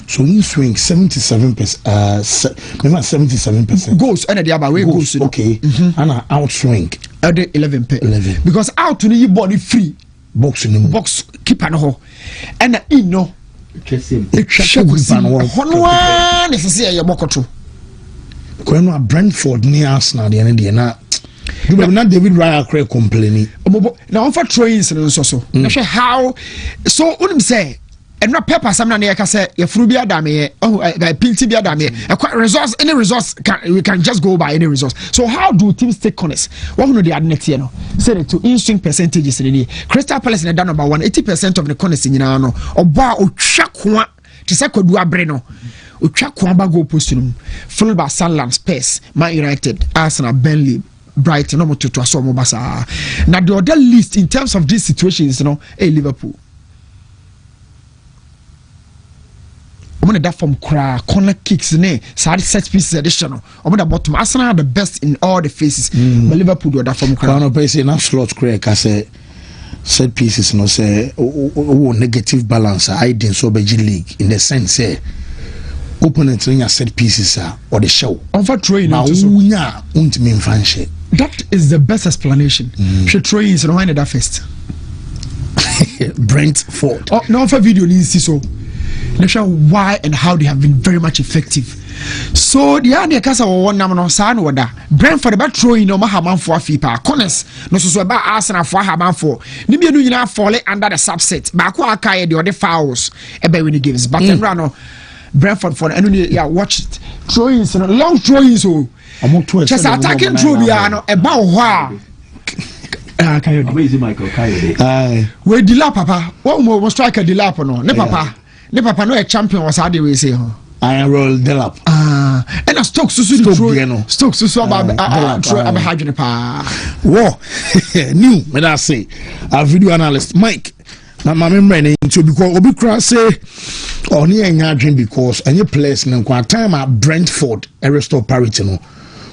So in swing 77%. 77%
goals. And the other way goals.
Okay. And out swing.
11 because out to the body free
box in the
box keeper no and in no
Brentford near Arsenal the end na not David Raya cray complaining
now for trains and so how so say and not pepper some na you can say your frubia dame pinti bia dame resource any resource we can just go by any resource. So how do teams take corners? What we know the add next year no say to in-swing percentages in the Crystal Palace in the number 1 80% of the corners in no oba otwa kwa to say kodu abre no otwa kwa ba go post no followed by Sunderland, Spurs, Man United, Arsenal, Burnley, Brighton no to aso mo basa. Now the other list in terms of these situations Liverpool omo that from corner kicks side set pieces additional omo that bottom Arsenal are the best in all the phases but Liverpool do that from
no pay say na slot crack say set pieces no say negative balance I didn't so be league in the sense say opponent in your set pieces or the show
over throwing
that
is the best explanation she throwing is no one that first
Brentford
no for video ni so why and how they have been very much effective. So the idea kasa one no san wada Brentford about throwing no mahaman for fipa corners no so about Arsenal for haman for ni bi enu nyina fall under the subset ba ko aka the other fouls e be win games but no Brentford for enu ya watch it throwing so long throwing so just attacking through bia no e ba ho a
Amazing Michael Kayode.
We dilap papa what mo striker dilap no ne papa ne papa no a champion was how they we say
I roll Delap.
And a Stokes so Stokes so about hydrogen pa.
Whoa, new, when I say a video analyst Mike. Now my memory into because Obikra say only a dream because any place in the time at Brentford, a restore parity no.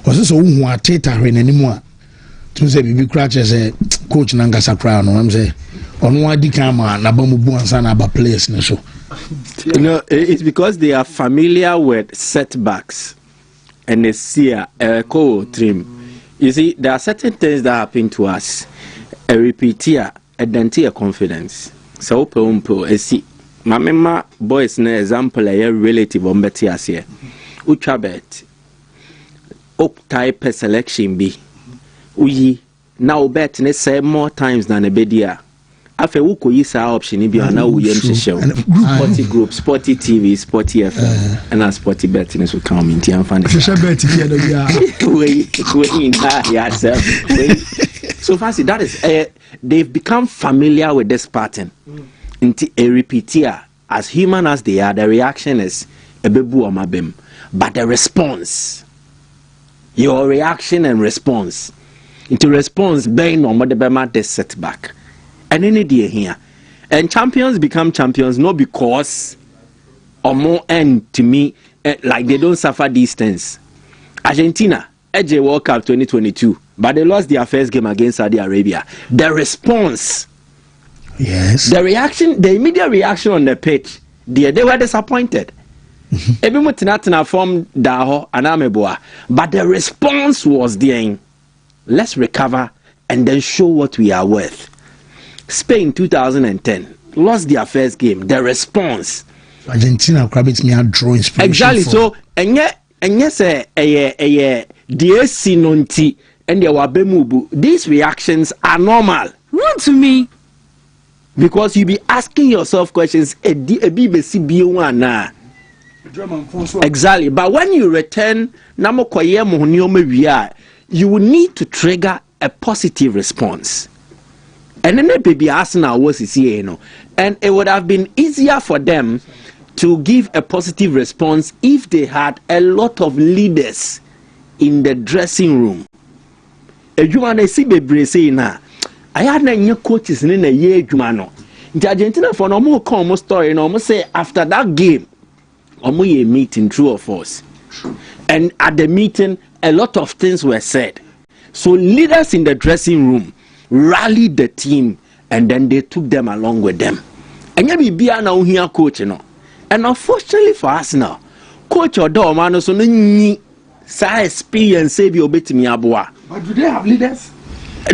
Was this a who are Teta anymore? To say Obikra as a coach Nangasa crown, I'm say on why the camera Nabamubu and Sana about players in the show.
It's because they are familiar with setbacks and they see a co-trim. You see, there are certain things that happen to us. A repeater, a dentia confidence. So, see, my member boys, an example, a relative on Betias here. Uchabet, up type selection B. We now bet say more times than a bedia. Afe wuko yi sa option bi ana wo yem hyehyɛ sporty group sporty TV sporty FM and a sporty bet in so come in tian fan
hyehyɛ bet bi ada bia
we in yourself so fancy that is they've become familiar with this pattern into a repeater as human as they are the reaction is ebebu omabem but the response your reaction and response into response being no the bema the setback. And any day here, and champions become champions not because or more end to me like they don't suffer these things. Argentina, AJ World Cup 2022, but they lost their first game against Saudi Arabia. The response,
yes,
the reaction, the immediate reaction on the pitch, they were disappointed. Everyone formed Daho and Ameboa, but the response was there. Let's recover and then show what we are worth. Spain 2010 lost their first game. The response.
Argentina grabbed me a draw inspiration.
Exactly. So and yet and yes DSC nonti and your wabemubu. These reactions are normal.
Run to me.
Because you be asking yourself questions. Exactly. But when you return, you will need to trigger a positive response. And then the baby Arsenal was here, and it would have been easier for them to give a positive response if they had a lot of leaders in the dressing room. You want to see baby say now, I had no coaches in a year, Jumano. The Argentina for no more come story, no more say after that game, a meeting, true or false. And at the meeting, a lot of things were said. So leaders in the dressing room rallied the team, and then they took them along with them. And you be now here coach, And unfortunately for us now, coach or door man so no experience save your bit me aboa.
But do they have leaders?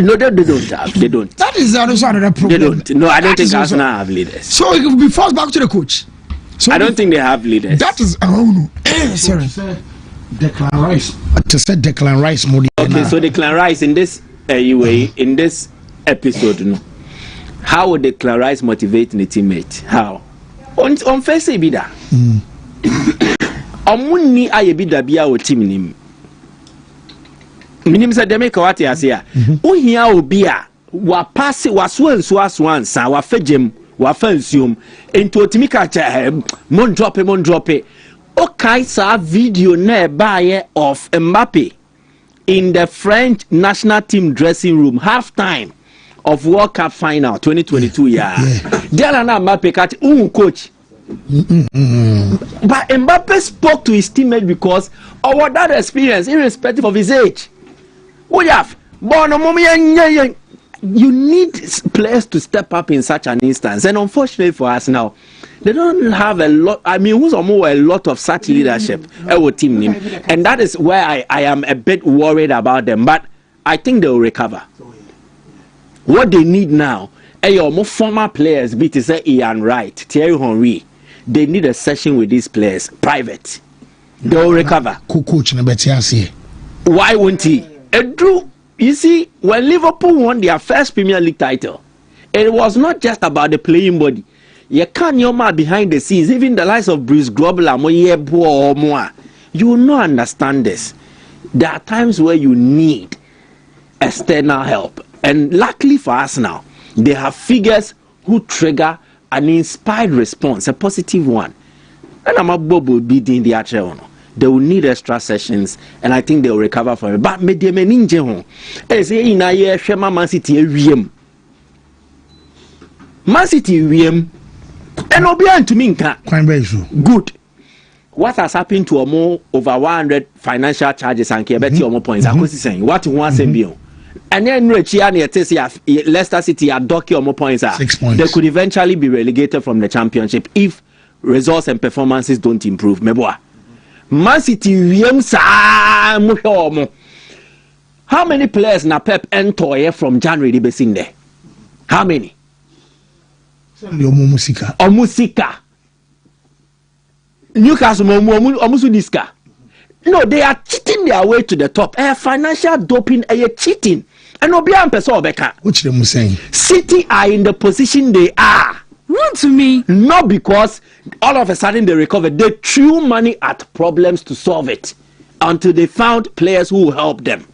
No, they don't have. They don't.
That is also another problem.
They don't. No, I don't think Arsenal have leaders.
So it will be forced back to the coach. So
I don't think they have leaders.
That is sorry. Declan Rice. To say Declan Rice more.
Okay, so Declan Rice in this in this episode, no. How would Declan Rice motivate the teammate? How? On first be that. Omuni ayebida bia o team nim. Minim say dem make what here. O hia obi a wa pass wa so ansa wa fagem wa fansium into otimi ka cha mon drop it. Okay, sa video na baye of Mbappe in the French national team dressing room halftime of World Cup final 2022 There na Mbappe cat coach. But Mbappe spoke to his teammate because of that experience, irrespective of his age. You need players to step up in such an instance, and unfortunately for us now, they don't have a lot. I mean, who's more a lot of such leadership team name, and that is where I am a bit worried about them. But I think they will recover. What they need now, more former players, be to say Ian Wright, Thierry Henry. They need a session with these players, private. They will recover. Why won't he? Drew, you see, when Liverpool won their first Premier League title, it was not just about the playing body. You can't your behind the scenes, even the likes of Bruce Grobbler, you will not understand this. There are times where you need external help. And luckily for us now, they have figures who trigger an inspired response, a positive one. And I'm a bobo beating the actual. They will need extra sessions, and I think they will recover from it. But me ninja hon. Say in a year, Shema Man City VM. Man City VM. And Obian to me good. What has happened to more over 100 financial charges and care more points? I was saying what you want to be. And then Leicester City are docking more points.
6 points.
They could eventually be relegated from the championship if results and performances don't improve. Meboa. Man City how many players na Pep enter from January be seen there? How many? Omusika. Newcastle Omusudiska. No, they are cheating their way to the top. Financial doping, cheating. And Obian Peso Beka.
Which them saying?
City are in the position they are.
Run to me.
Not because all of a sudden they recovered. They threw money at problems to solve it until they found players who will help them.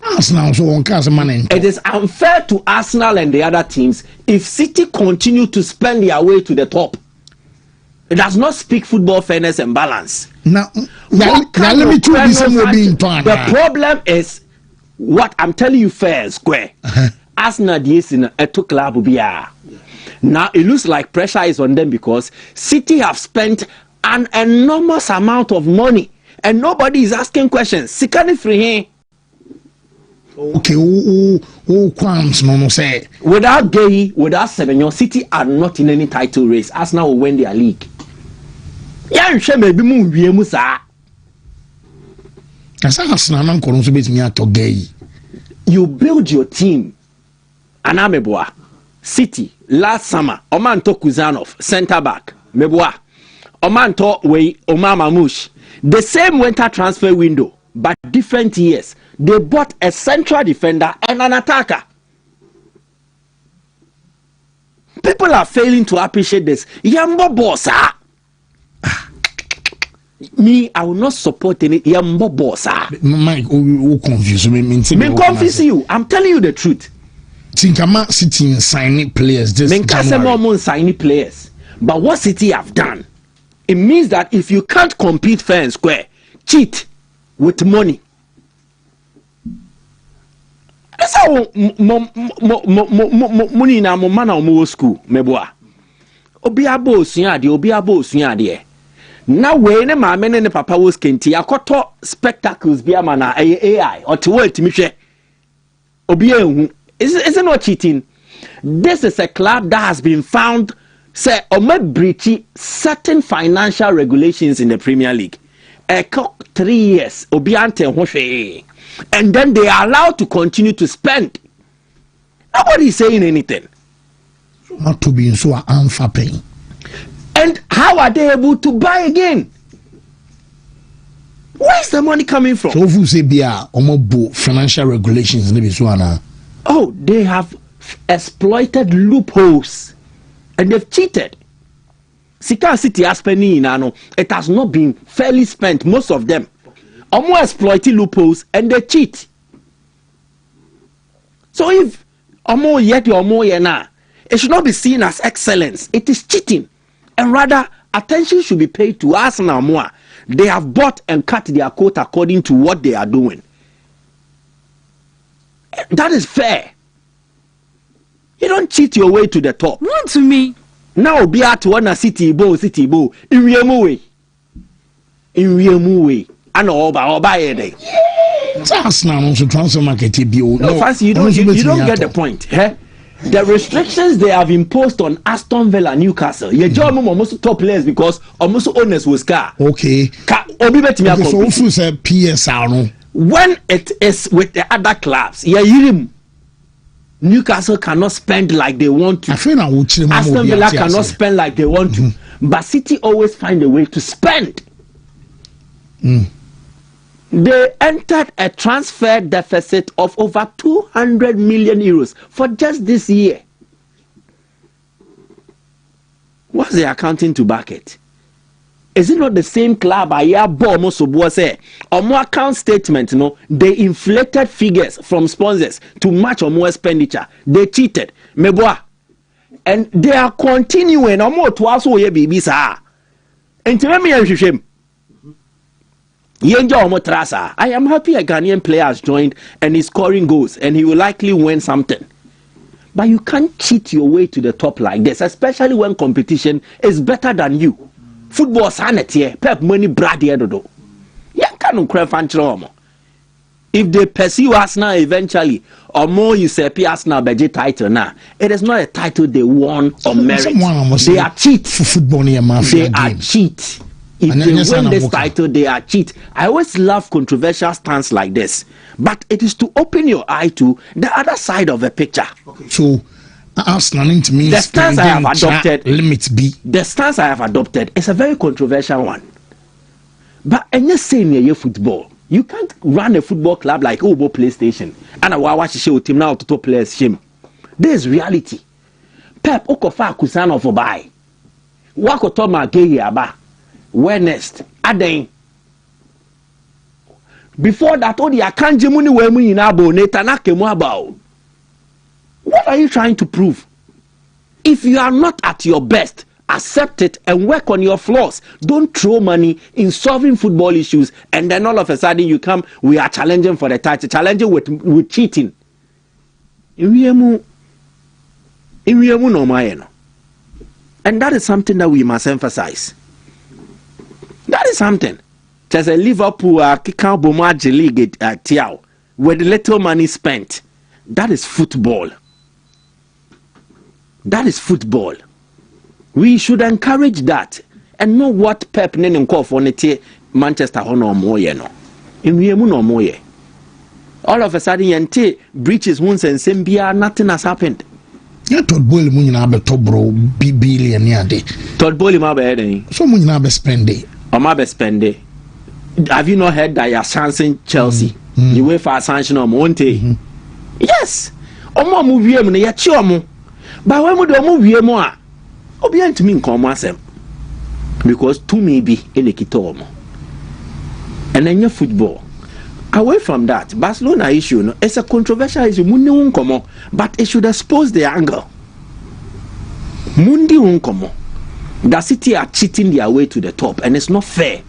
Arsenal so on money.
It is unfair to Arsenal and the other teams if City continue to spend their way to the top. It does not speak football fairness and balance.
Now let me tell you something.
The problem is what I'm telling you fair and square. Arsenal in a club. Now it looks like pressure is on them because City have spent an enormous amount of money and nobody is asking questions. Sikani free.
Okay, who qualms no say.
Without Gay, without Semenyo, City are not in any title race. Arsenal will win their league. Yeah, sure, maybe Musa.
As Arsenal and Coronso beat me at Gay.
You build your team. Anameboa, City, last summer, Omanto Kuzanov, centre back, Meboa, Omanto Way, Omar Mamouche. The same winter transfer window, but different years. They bought a central defender and an attacker. People are failing to appreciate this. Yambo bossa. Me, I will not support any Yambo bossa.
Mike, who confuse me?
Me confuse you. I'm telling you the truth.
Tinkama City signing players this January.
Signing players. But what City have done, it means that if you can't compete fair and square, cheat with money. That's how money na mo man o school meboa. Obi abo osuade. Na we ne ma me ne papa wo skenti akoto spectacles bi ama na AI or to what me hwe. Obi ehu. Is it not cheating? This is a club that has been found say breach certain financial regulations in the Premier League. 3 years obi ante ho hwe. And then they are allowed to continue to spend. Nobody is saying anything.
Not to be so unfair paying.
And how are they able to buy again? Where is the money coming from?
So if you say financial regulations,
oh, they have exploited loopholes and they've cheated. Sika City has spending, it has not been fairly spent, most of them. Omo exploiting loopholes and they cheat. So if Omo yet na, it should not be seen as excellence. It is cheating. And rather, attention should be paid to Arsenal more. They have bought and cut their coat according to what they are doing. That is fair. You don't cheat your way to the top.
Wontumi.
Now be at one city bo. In real way. And oba yede.
Arsenal also transfer market bio.
No, fancy, you don't get the point. Eh? The restrictions they have imposed on Aston Villa, Newcastle. Your job almost top players because almost owners was car.
Okay.
So
also say PSR no.
When it is with the other clubs, Newcastle cannot spend like they want to. Aston Villa cannot spend like they want to. But City always find a way to spend. They entered a transfer deficit of over 200 million euros for just this year. What's the accounting to back it? Is it not the same club I hear Bomo Sobo say? On more account statement, they inflated figures from sponsors to match on more expenditure. They cheated. Meboa. And they are continuing on more to also ye baby sa. And to me and shame. I am happy a Ghanaian player has joined and is scoring goals and he will likely win something. But you can't cheat your way to the top like this, especially when competition is better than you. Football sanity, pep money brad do. If they pursue Arsenal eventually, or more you say Arsenal budget title now, it is not a title they won on merit. They are cheat
for football. They
are cheat. If they win this title, they are cheat. I always love controversial stance like this, but it is to open your eye to the other side of the picture.
Okay. So, Arsenal to me,
the stance I have adopted,
limits B.
The stance I have adopted is a very controversial one. But any same year football, you can't run a football club like Obo PlayStation and I watch show team now to top players shame. There is reality. Pep Okofa Kusano for buy. Wako Toma Gay Aba. Where next? Aden. Before that, all the Akanji Muni Wemu in Abo Netanake Mwabao. What are you trying to prove? If you are not at your best, accept it and work on your flaws. Don't throw money in solving football issues and then all of a sudden you come, we are challenging for the title, challenging with cheating. And that is something that we must emphasize. That is something. There's a Liverpool Kika Bomaji League Tiao with little money spent. That is football. That is football. We should encourage that and know what Pep Nenem call for Manchester Honor Moye no. In no Moye. All of a sudden yente breaches wounds and Sembia, nothing has happened.
Yeah, Todd Boyle Munina be tobro billion yade.
Todd Boyle ma be heading.
So Munina be spende.
Oma be spende. have you not heard that you are chancing Chelsea? The way for sanction on Monte. Yes. Omo mu wiem na ya chi omo. Ba we mu de omo wiem a obi antimi nkom asem. Because to me be enekita omo. And then your football. Away from that, Barcelona issue, no, it's a controversial issue. Mundi unkomo, but it should expose the angle. Mundi unkomo. The City are cheating their way to the top, and it's not fair.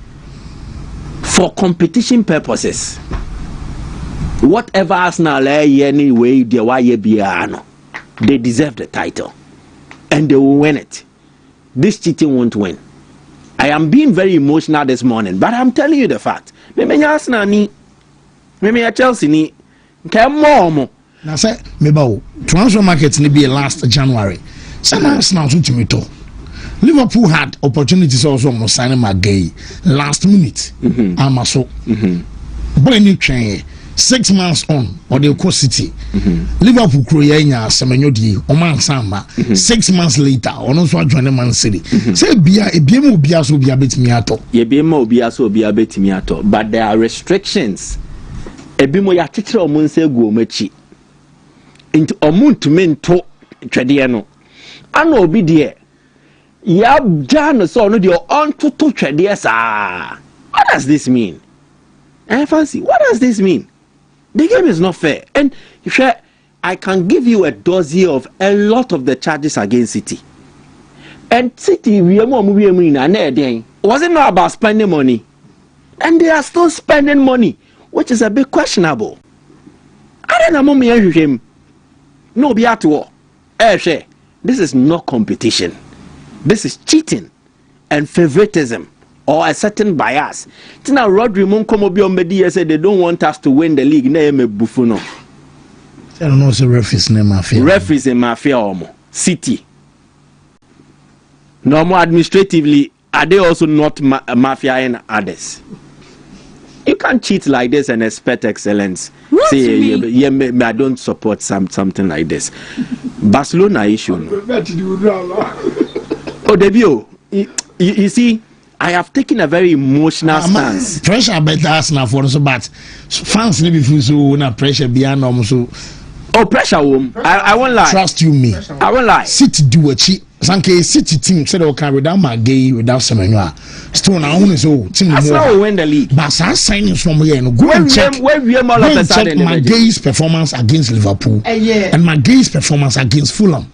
For competition purposes, whatever Arsenal anyway, they deserve the title, and they will win it. This cheating won't win. I am being very emotional this morning, but I'm telling you the fact. Maybe Arsenal ni, maybe Chelsea ni, more.
Now say, maybe transfer market ni be last January. Some Arsenal to me too. Liverpool had opportunities also on signing Magay last minute. Amaso. Boy train 6 months on or the Co City. Liverpool Kroyanya Semenyo di Oman Samba 6 months later on also join Man City. Say bia ebiemo bia so bia betimi ato. Ye biemo bia so bia betimi ato, but there are restrictions. Ebimo ya titire omunse gu omachi. Into omuntumi nto twede no. Ana obi de ya jan so no de on to twede sa. What does this mean? Fancy, what does this mean? The game is not fair. And I can give you a dossier of a lot of the charges against City. And City, was it not about spending money? And they are still spending money, which is a bit questionable. I don't know him. No, be at war. This is not competition. This is cheating and favoritism. Or a certain bias. Tina Rodri Monkomo Media said they don't want us to win the league. Name Buffon. I don't know the referees in mafia. Referees in mafia omo. City. No more administratively, are they also not mafia and others? You can't cheat like this and expect excellence. Say, I don't support something like this. Barcelona issue. Oh, debut. You see. I have taken a very emotional stance. Pressure better Arsenal for us, but fans need to feel so na pressure beyond so. Oh, pressure I won't lie. Trust you me. I won't lie. City do a cheat. Sanke City team said okay without Magay, without Semenyo. Still now only so team Arsenal will win the league. But some signings from here. Go and check. Check Magay's performance against Liverpool and Magay's performance against Fulham.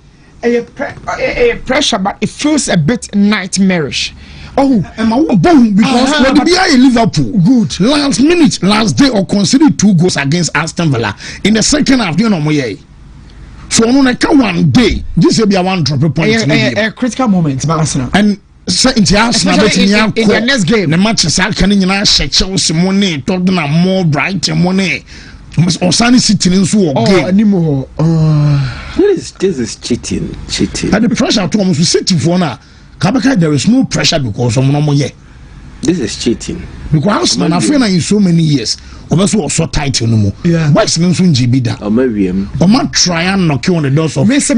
Pressure, but it feels a bit nightmarish. Oh, because when the BI Liverpool good last minute, last day, or conceded 2 goals against Aston Villa in the second half. You know, so on one day, this will be a 1 drop point. A critical moment, Arsenal. And so in the next game, the match is happening in Chelsea money, Tottenham more bright money. Osani sitting in so anymore. This is cheating. And the pressure to almost City for now. Kabaka, there is no pressure because of no more. This is cheating. Because I feel in so many years, also so tight no more. Yeah. What's no soon GB? Or maybe try and knock you on the doors of Mr.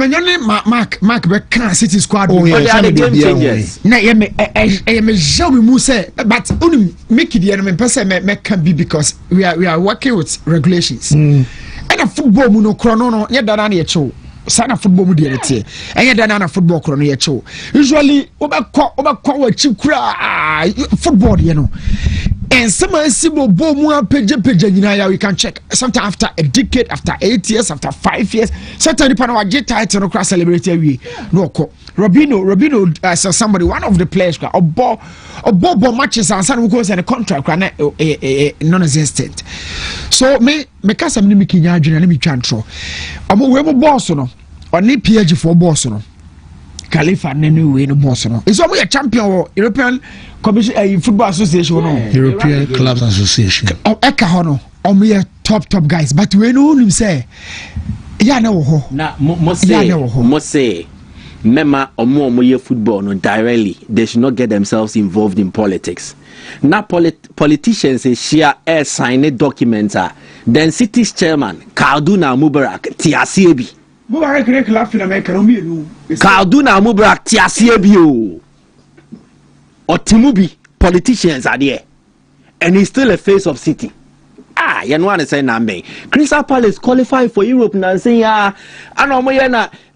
Mark Beck City squad. Oh, yeah, the game changes. Nah, but only make it the enemy person can be because we are working with regulations. And a football muno chrono, yet that any show. Sana football mu dey tie enye dan na football kro no ye chew usually obekwa wa chikura football ye no and some sibo bo mu apage nyina ya we can check sometime after a decade, after 8 years, after 5 years certainly pan wa get title no cross celebrate we no ko Robino as somebody, one of the players obo matches and some goes in a contract non-existent. So me case am ni kinya adwena na me twantro omo we mo boss no oni PG for boss no Khalifa nenu we no boss no is omo champion or European Commission Football Association no European Clubs Association eka ho no omo top guys but we no him say ya na wo ho na mo say Mema omo ye football no directly, they should not get themselves involved in politics. Now politicians share signed documents then city's chairman Khalduna Mubarak Tiasiebi. Mubarak Khalduna Mubarak Tiasiebi o Timubi politicians are there.
and he's still a face of City. You know what I say, Nambe. Crystal Palace qualify for Europe now. Say, and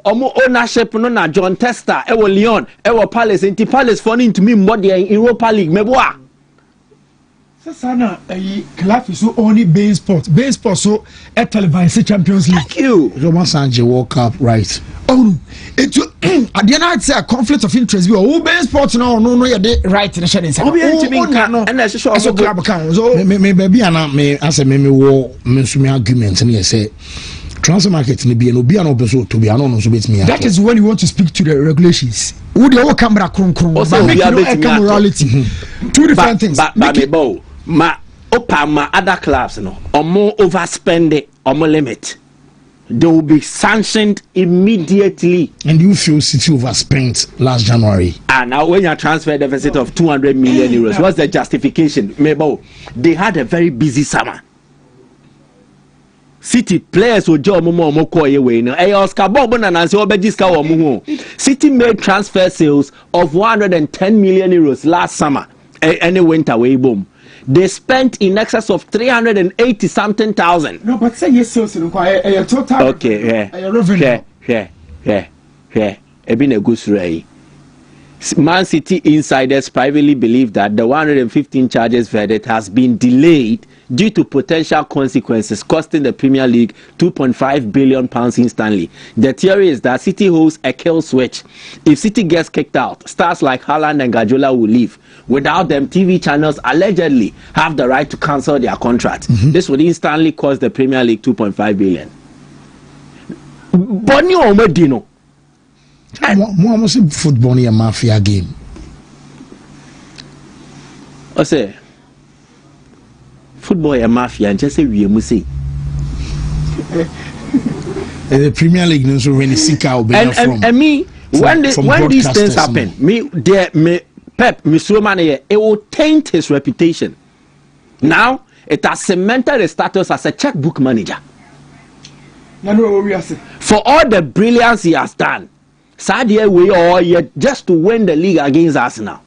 ownership no na John Testa, Lyon, Palace, and Palace falling to me more than Europa League. Meboa.
Sana club is so only Bein Sports. Bein Sports so at televised Champions League.
Thank you.
Roman Sanjay World Cup, right?
Oh, it at the end I'd say a conflict of interest. We Bein Sports now no you right in the shedding.
And that's sure
so club account.
So me baby and me as a me war me argument and say transfer market ni be no be an open so to be no so bet me.
That is when you want to speak to the regulations. Who the whole camera kron
also make no
morality. Two different things.
But ma other clubs no more overspend it more limit. They will be sanctioned immediately.
And you feel City overspent last January? And
now when you transfer deficit of 200 million euros, what's the justification? Maybe they had a very busy summer. City players will job more away now. City made transfer sales of 110 million euros last summer and it went away boom. They spent in excess of 380 something thousand.
No, but say yes, so total.
Okay, yeah. Ebin a good Man City insiders privately believe that the 115 charges verdict has been delayed due to potential consequences costing the Premier League £2.5 billion instantly. The theory is that City holds a kill switch. If City gets kicked out, stars like Haaland and Guardiola will leave. Without them, TV channels allegedly have the right to cancel their contract. This would instantly cost the Premier League £2.5 billion. Bonnie Omedino.
More football in a mafia game.
I say football a mafia and just say we must say
the Premier League knows when the sick out
and me when these things happen me Pep Mr. it will taint his reputation. Now it has cemented his status as a checkbook manager for all the brilliance he has done. Sadia way or yet just to win the league against Arsenal.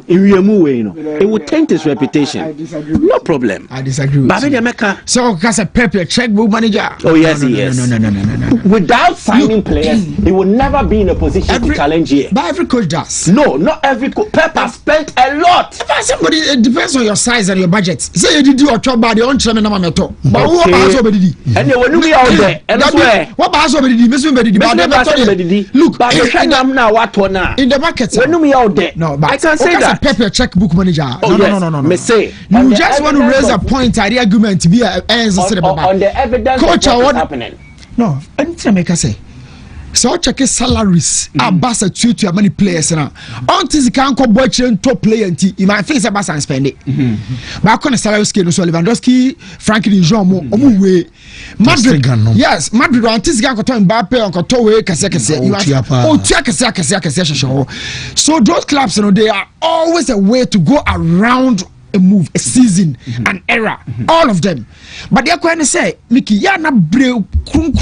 It would taint his reputation.
I disagree.
No problem.
I disagree with
you.
So, because a Pepe checkbook manager.
Oh, yes, No. Without signing players, he would never be in a position to challenge here.
But every coach does.
No, not every coach. Pep has spent a lot.
Somebody, it depends on your size and your budget. Say you did your job by the own chairman. But who about somebody?
And they will be out there. And that's where.
What about somebody? Look, in the market.
When we out there.
No, but
I can say that.
Pepe checkbook manager. No.
Me say
you just want to raise a point at the argument to be on
the evidence
coach
of what is happening.
No, anything I make say. So check his salaries. Abasa to many players now. Until he can't go boy top player in my face Abasa and spend it. But I can't salary scale so Lewandowski, Frankie de Jong way. Madrid, yes, Madrid until he can't go to Mbappe or to way So those clubs, they are always a way to go around a move, a season, an era, all of them. But they're going to say, Mickey, yana brave, krum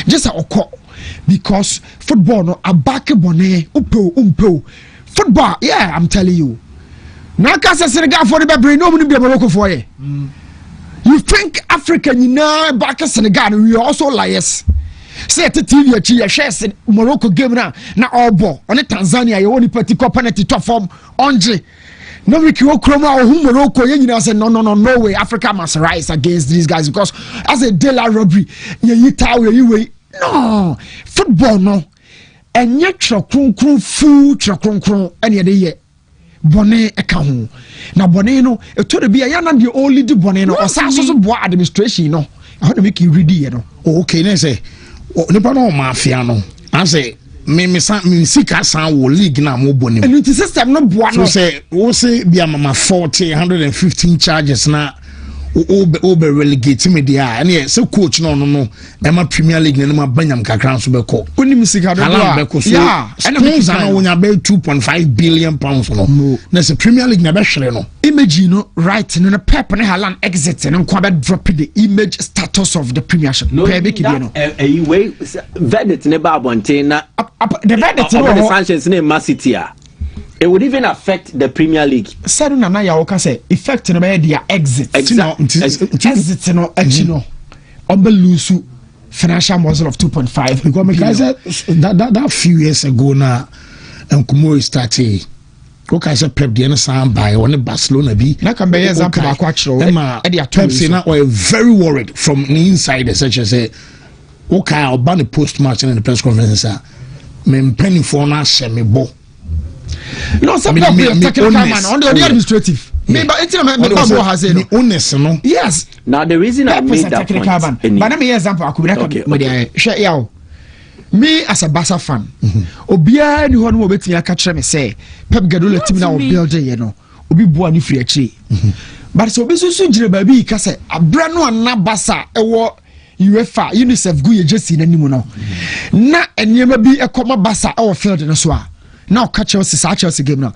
just a because football no a back bonnet umpo football, yeah, I'm telling you. Now Casa Senegal for the brain, nobody be Morocco for you. You think African, you know, back Senegal, we are also liars. Say to TV, a shares Morocco game now all ball on Tanzania, you only particular penalty top form Andre. No, we can Chroma or Morocco. You say no way. Africa must rise against these guys because as a de la robbery, no football no. And yet krum food krum any day. Bonnet account. Now bonnet no. It told be a yana the only do bonnet no. Or so boy administration no. I want to make you ready you know.
Okay, let's say. Oh, no mafia no. I say. Me sika san wo league na mo boni
and the system no boa no
so say wo say be mama 115 charges na o be relegate me there and so coach no e ma Premier League na ma banyam kakran so be ko
onim sika do
yeah and na wonya be 2.5 billion pounds no na say Premier League na be hwere no
image no right no Pep and Haaland exit and kwa be drop the image status of the Premiership
no way verdict ne ba bonten na the
verdict
no the sanctions ne Ma City It would even affect the Premier League.
Said na ya oka say effect no be their exit. Exit no actually no. Lose financial muscle of 2.5
because that few years ago now Nkumo started. Okay, so Pep the sound by on Barcelona be.
Na can be example ba kwa chiro.
Pep say now were very worried from the inside, such as say okay, I'll ban the post match in the press conference. Me penny for na me bo.
No, some people are technical man on the administrative. Me but it's me has say
the honest no.
Yes.
Now the reason I made that point.
But let me example akubira share yawo. Me as a Barca fan, obia ni hono obetimi aka kire me say Pep Guardiola team na o build ye no. Obi bua ni free achi. But so obi susu jire ba bi ka say abra no na Barca ewo UEFA UNICEF go ye jesi na nimu no. Na enema bi ekoma Barca ewo field no so a. Now catch Chelsea game now.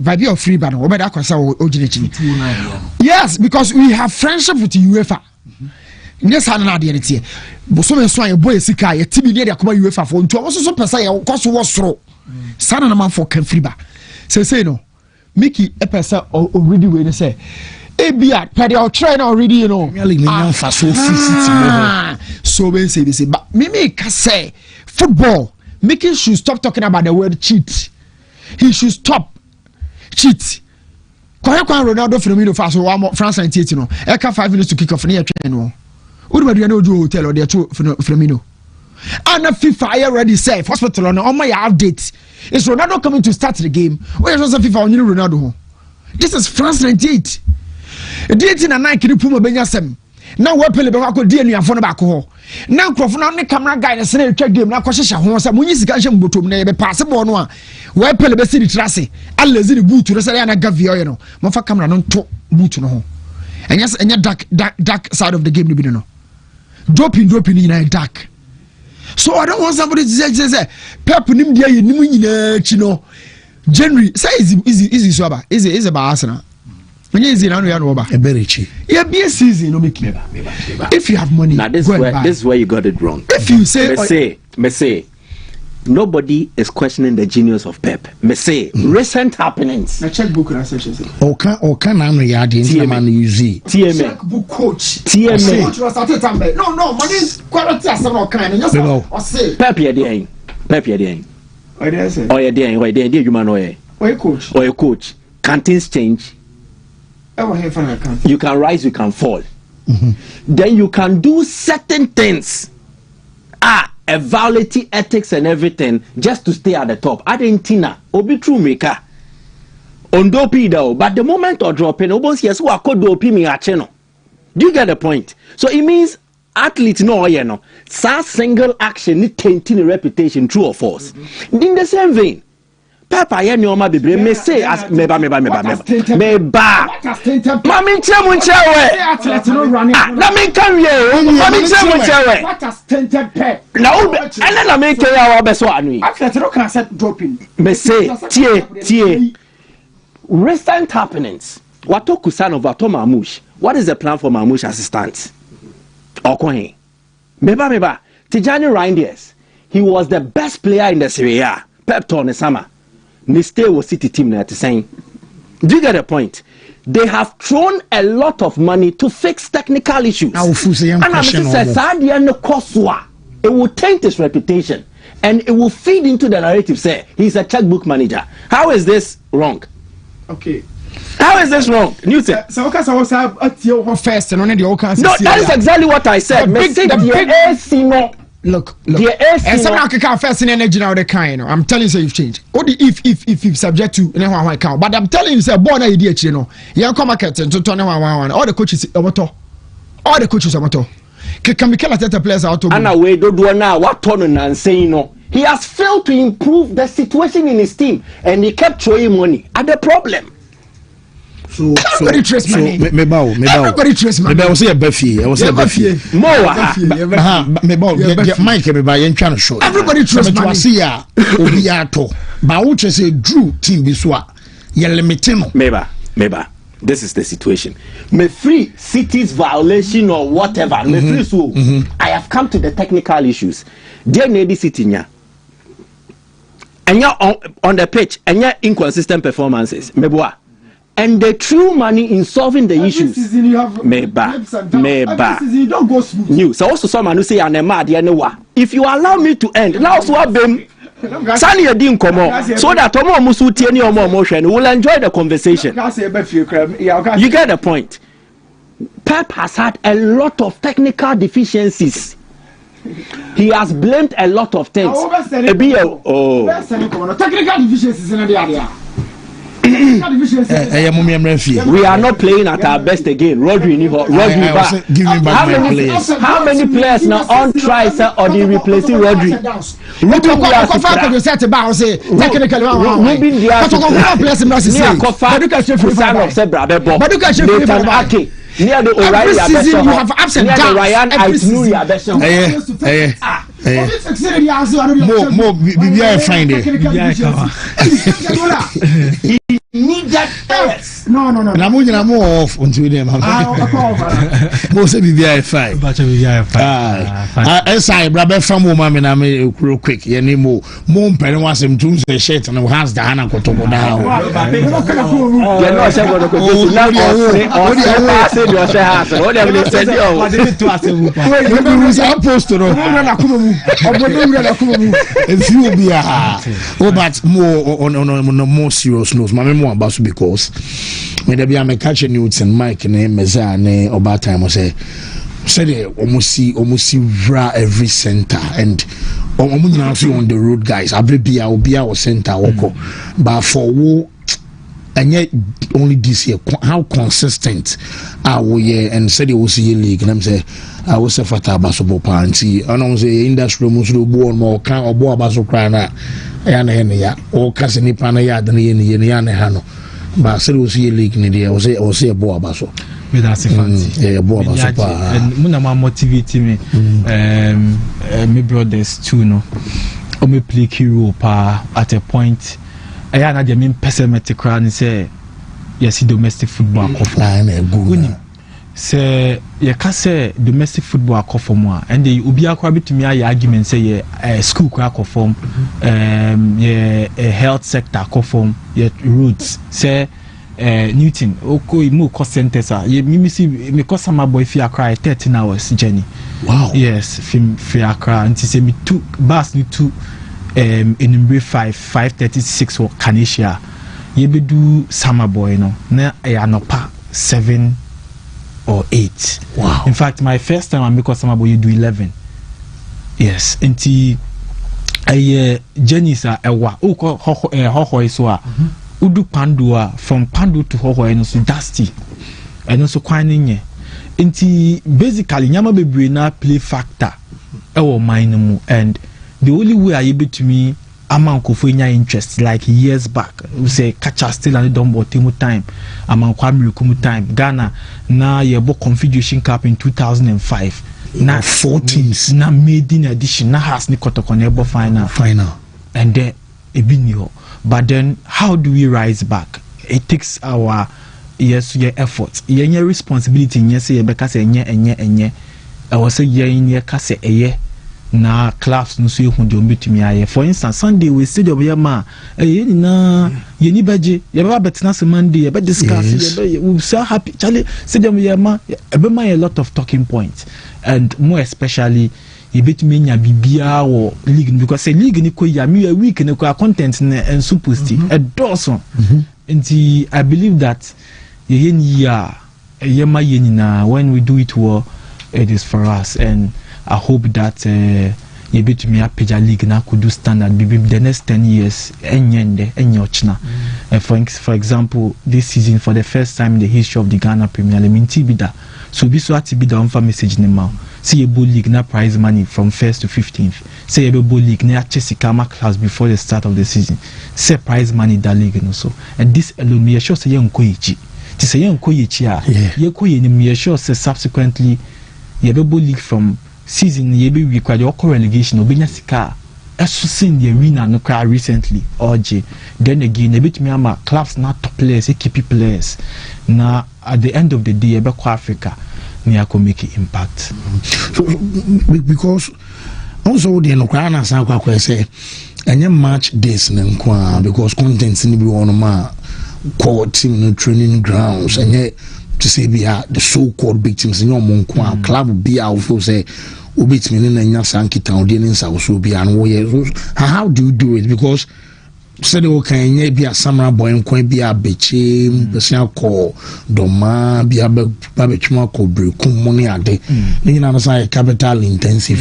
Vibe of free ban. Yes, because we have friendship with the UEFA. Yes, I know the idea. But so many boy sika ye tibi near the UEFA for to also so pesa ye cost was throw. Sana na man for can free ba. Say no. Mickey a pesa already we say. Ebia pedi or train already you know. So we say but me can say football Mickey should stop talking about the word cheat. He should stop cheat. Kwa Ronaldo Firmino fast one France 98 no. Eka 5 minutes to kick off near train no. Who do you do hotel or there to Firmino? And FIFA already said hospital on my update. Is Ronaldo coming to start the game? Where is FIFA on Ronaldo? This is France 98. Date in a night can you put my benyasem. Now we pele be ko die nuafo back ho na nkrofo na ne camera guy na sene twa game na kwahye ho sa munyi sika hye mbotom na be pass ball no a we pele be sidi trase alazi ni boot no sele na gavio ye no mo fa camera no nto boot no ho enya dark side of the game ni bi no doping ni na dark. So I don't want somebody to say Pep nim dia ye nim nyina chi no January say easy so aba is about Arsenal. When you see now you know about a berry yeah be a season no make if you have money
now this is where you got it wrong.
If you say
me say nobody is questioning the genius of Pep. Me say recent happenings.
Na checkbook na section say
oka na no ya de nti man use
checkbook coach coach was at tambe no money quality as no kan no o say
Pep ye dey Pep ye dey
o dey say
o ye dey adwuma no ye o coach can things change? You can rise, you can fall. Then you can do certain things. Violating ethics and everything just to stay at the top. Argentina, obi true maker. Ondopi though, but the moment of dropping, obos yes, who are called dopi me acheno. Do you get the point? So it means athlete no you know. Sa single action need tainting reputation, true or false. In the same vein. Papa ye nyoma bebre me say as meba mami nche we na me kan ye mami nche we
what has tainted Pep
na ene na me kan ya wa beso anu yi
athlete no can set dropping
me say tie recent happenings wato kusan over to Mamush. What is the plan for Mamush assistant okohin meba Tijani Reinders, he was the best player in the Serie A. Pep Torne Sama Niste was City team now to saying, do you get the point? They have thrown a lot of money to fix technical issues. And I'm saying, it will taint his reputation and it will feed into the narrative. Say he's a checkbook manager. How is this wrong?
Okay.
How is this wrong? Newton.
So okay, so first and only the
no, that is exactly what I said. Look.
And some can first in energy now the kind. I'm telling you, you've changed. Only if you subject to one count. But I'm telling you, say born idea, you know. You come market to turn one. All the coaches are motor. All the coaches are motor. Can we kill the players out of?
And away do now what turning and saying no. He has failed to improve the situation in his team, and he kept throwing money at the problem.
So
everybody trace money.
Everybody trace money. I was a Buffy. Mike show.
Everybody trace money.
Obiato. But what you say Drew team biswa.
Meba. This is the situation. Me free city's violation or whatever. Me free so I have come to the technical issues. There need city nya. and you're on the pitch, and you're inconsistent performances. Meboa. And the true money in solving the issues. Meba.
You don't go smooth.
New. So also someone who say, if you allow me to end, now swap them. Sunny a dim come on, so that Tomo Musu Tieni or more motion will enjoy the conversation. You get the point. Pep has had a lot of technical deficiencies. He has blamed a lot of things.
Technical deficiencies in the area.
We are not playing at our best again. Rodri
give me back my players.
How many players now on try or they replacing Rodri? Near the O'Reilly,
every season you have ups and downs. Every season.
More find it.
Need that players. No.
I'm more off until them. Most of the fine. As I brother from woman, I'm real quick. You need more penny was him to the shirt and has the Hannah to go down. If you be but more on more serious news, my memoir about because when there be a catching news and Mike and Mezane or bad time, I say almost see every center and almost on the road, guys. I be our center, but for who. And yet, only this year, how consistent are we? And said it was a league, and I'm saying, I was a fata basobo party. And I was a industry muscle born more can or boa baso crana, and ya, or Cassini Panaya than Yana Hano. But I said it was a league in the year, was a boa baso.
That's a fancy.
Yeah, boa baso.
And Munama motivated me, my brothers too, no. Or me play hero at a point. I had the main pessimistic crowd and say, yes, domestic football. Say, you can say domestic football for more, and the Ubia Krabi to me, argument say, school crack form, a health sector form, yet roots, say, Newton, Oko, more cost centers are, you see, because some boy fear cry 13 hours journey.
Wow,
yes, fear cry, and to say me two bus, me two. In 5:36 or Kanisha, you be do summer boy, no, na no pa 7 or 8.
Wow.
In fact, my first time I make summer boy, you do 11. Yes, until a Jenny's a wa ho is wa udu pandua from pandu to ho and also dusty and also quining. Until basically, Yama be na play factor our minimum and. The only way I able to me amount of interest like years back we say catch us still and don't but time amount kwame time Ghana now your book Confederation Cup in 2005
now 14s
now maiden edition now has Nikotoko final and then a binio but then how do we rise back? It takes our yes efforts your responsibility yes you because enye I was say yeah kase eye na class no so ehun de ombetumi aye for instance Sunday we see the oyama na yeni baje ye ba betina se Monday ye be discuss ye we so happy Charlie see them oyama e be a lot of talking points and more especially ye betumi nya bibia wo league because say league ni ko ya me a week ni ko content na en supposed e doso nti I believe that ye yeni ya yema yeni na when we do it well it is for us and I hope that you be to me a Pija League now could do standard maybe the next 10 years for example this season for the first time in the history of the Ghana Premier League Tibida so be so to be the on message now see a bull league na prize money from 1st to 15th say a bull league na Chesikama class before the start of the season say prize money that league and also and this alone me sure say young koichi to say young koichi ye koyi me sure say subsequently ye bull league from season ye be required your relegation obenya sika esusin the arena no cry recently OJ then again a bit me ama clubs not top players keep players na at the end of the day ye be kwa Africa near can make impact
because also the no cry na say any match days because contents in the core team no training grounds and yet to say be the so-called big teams in your monk club be out for say obit me in a sanky town dealings also be and how do you do it? Because said okay be a samurai boy and coin be a bechi person call doma be a babechuma call break money a day you know capital intensive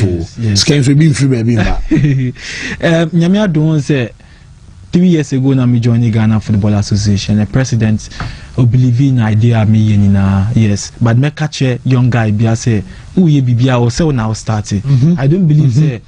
scams will be free baby
nyamia don't say 3 years ago na me joined Ghana Football Association. The president believe in idea me yenina yes, but me catch a young guy be say who ye bibia or say now starting. I don't believe say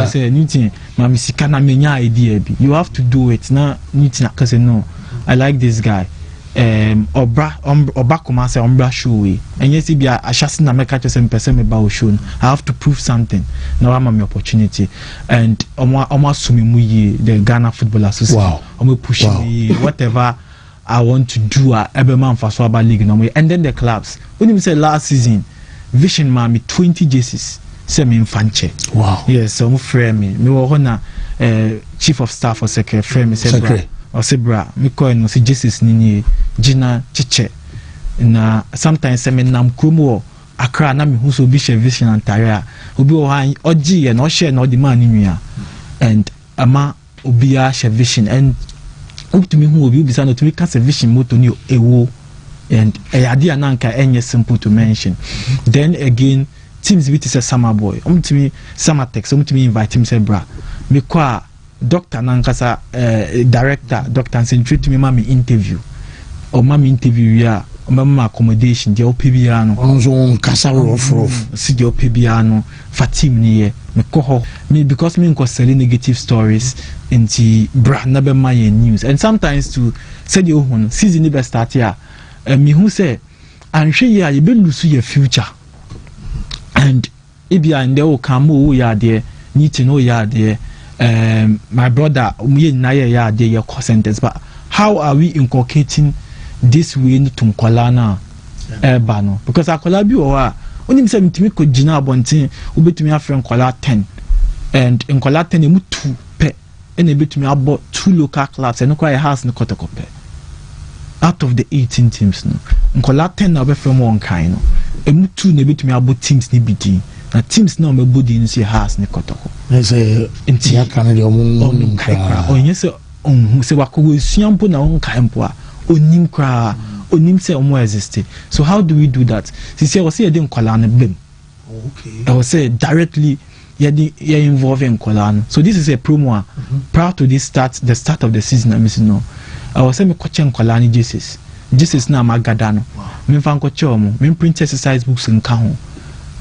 say anything mama sika na menya idea bi. You have to do it na anything cause no I like this guy. Oba come say ombra show we and yes be a chance na make catch some person me ba show. I have to prove something. Now I'm my opportunity and omo sumi mu yi the Ghana Football Association. Omo push me whatever I want to do every man for Swaba League no and then the clubs. When you say last season Vision man me 20 jerseys say me fanche. Wow. Yes, so frame me wo na chief of staff or secretary frame me say Osebra, me coin no si Jesus nini Gina Chiche na sometimes me nam krumo akra na me hu so bi share vision antarea obi o han oji e no share no the man nua and ama obi a share vision and up to me hu obi bisa no to me cast vision moto ni ewo and idea na nka enye simple to mention. Then again teams bit is a summer boy to me summer text to me invite him say bra me kwa doctor nankasa director doctor and treat me mama interview or mama interview ya mama accommodation the opbia no onzo kasa rough see the opbia no fatim ni ye me ko me because me nko selling negative stories into bra na be my news and sometimes to say the ohun season be start ya me who say anhwe ya ye be lose your future and ibia nde o kan mo ya de need to know ya de my brother your sentence, but how are we inculcating this way to Nkolana Bano? Because I could be or only 70 could Gina Bontin, who bet me a friend Nkola 10 and Nkola 10 emu 2 pe and a bit me about 2 local clubs and no quite a house in the Kotokope out of the 18 teams. No Nkola 10 now be from one kind, emu 2 ne bit me about teams nibidi. Na teams now me body in see house ni Kotoko.
Say intia kan de omun
kra. Onye se onhu se wakogo suampo na on kaimpo a onim kra onim se omo exist. So how do we do that? Sisi I was say dey nkola na bem. Okay. I was say directly you involve in nkola. So this is a promo prior to this the start of the season I'm missing no. I was say me coach nkola ni Jesus na magada no. Me fan coach omo, me print exercise books nka ho.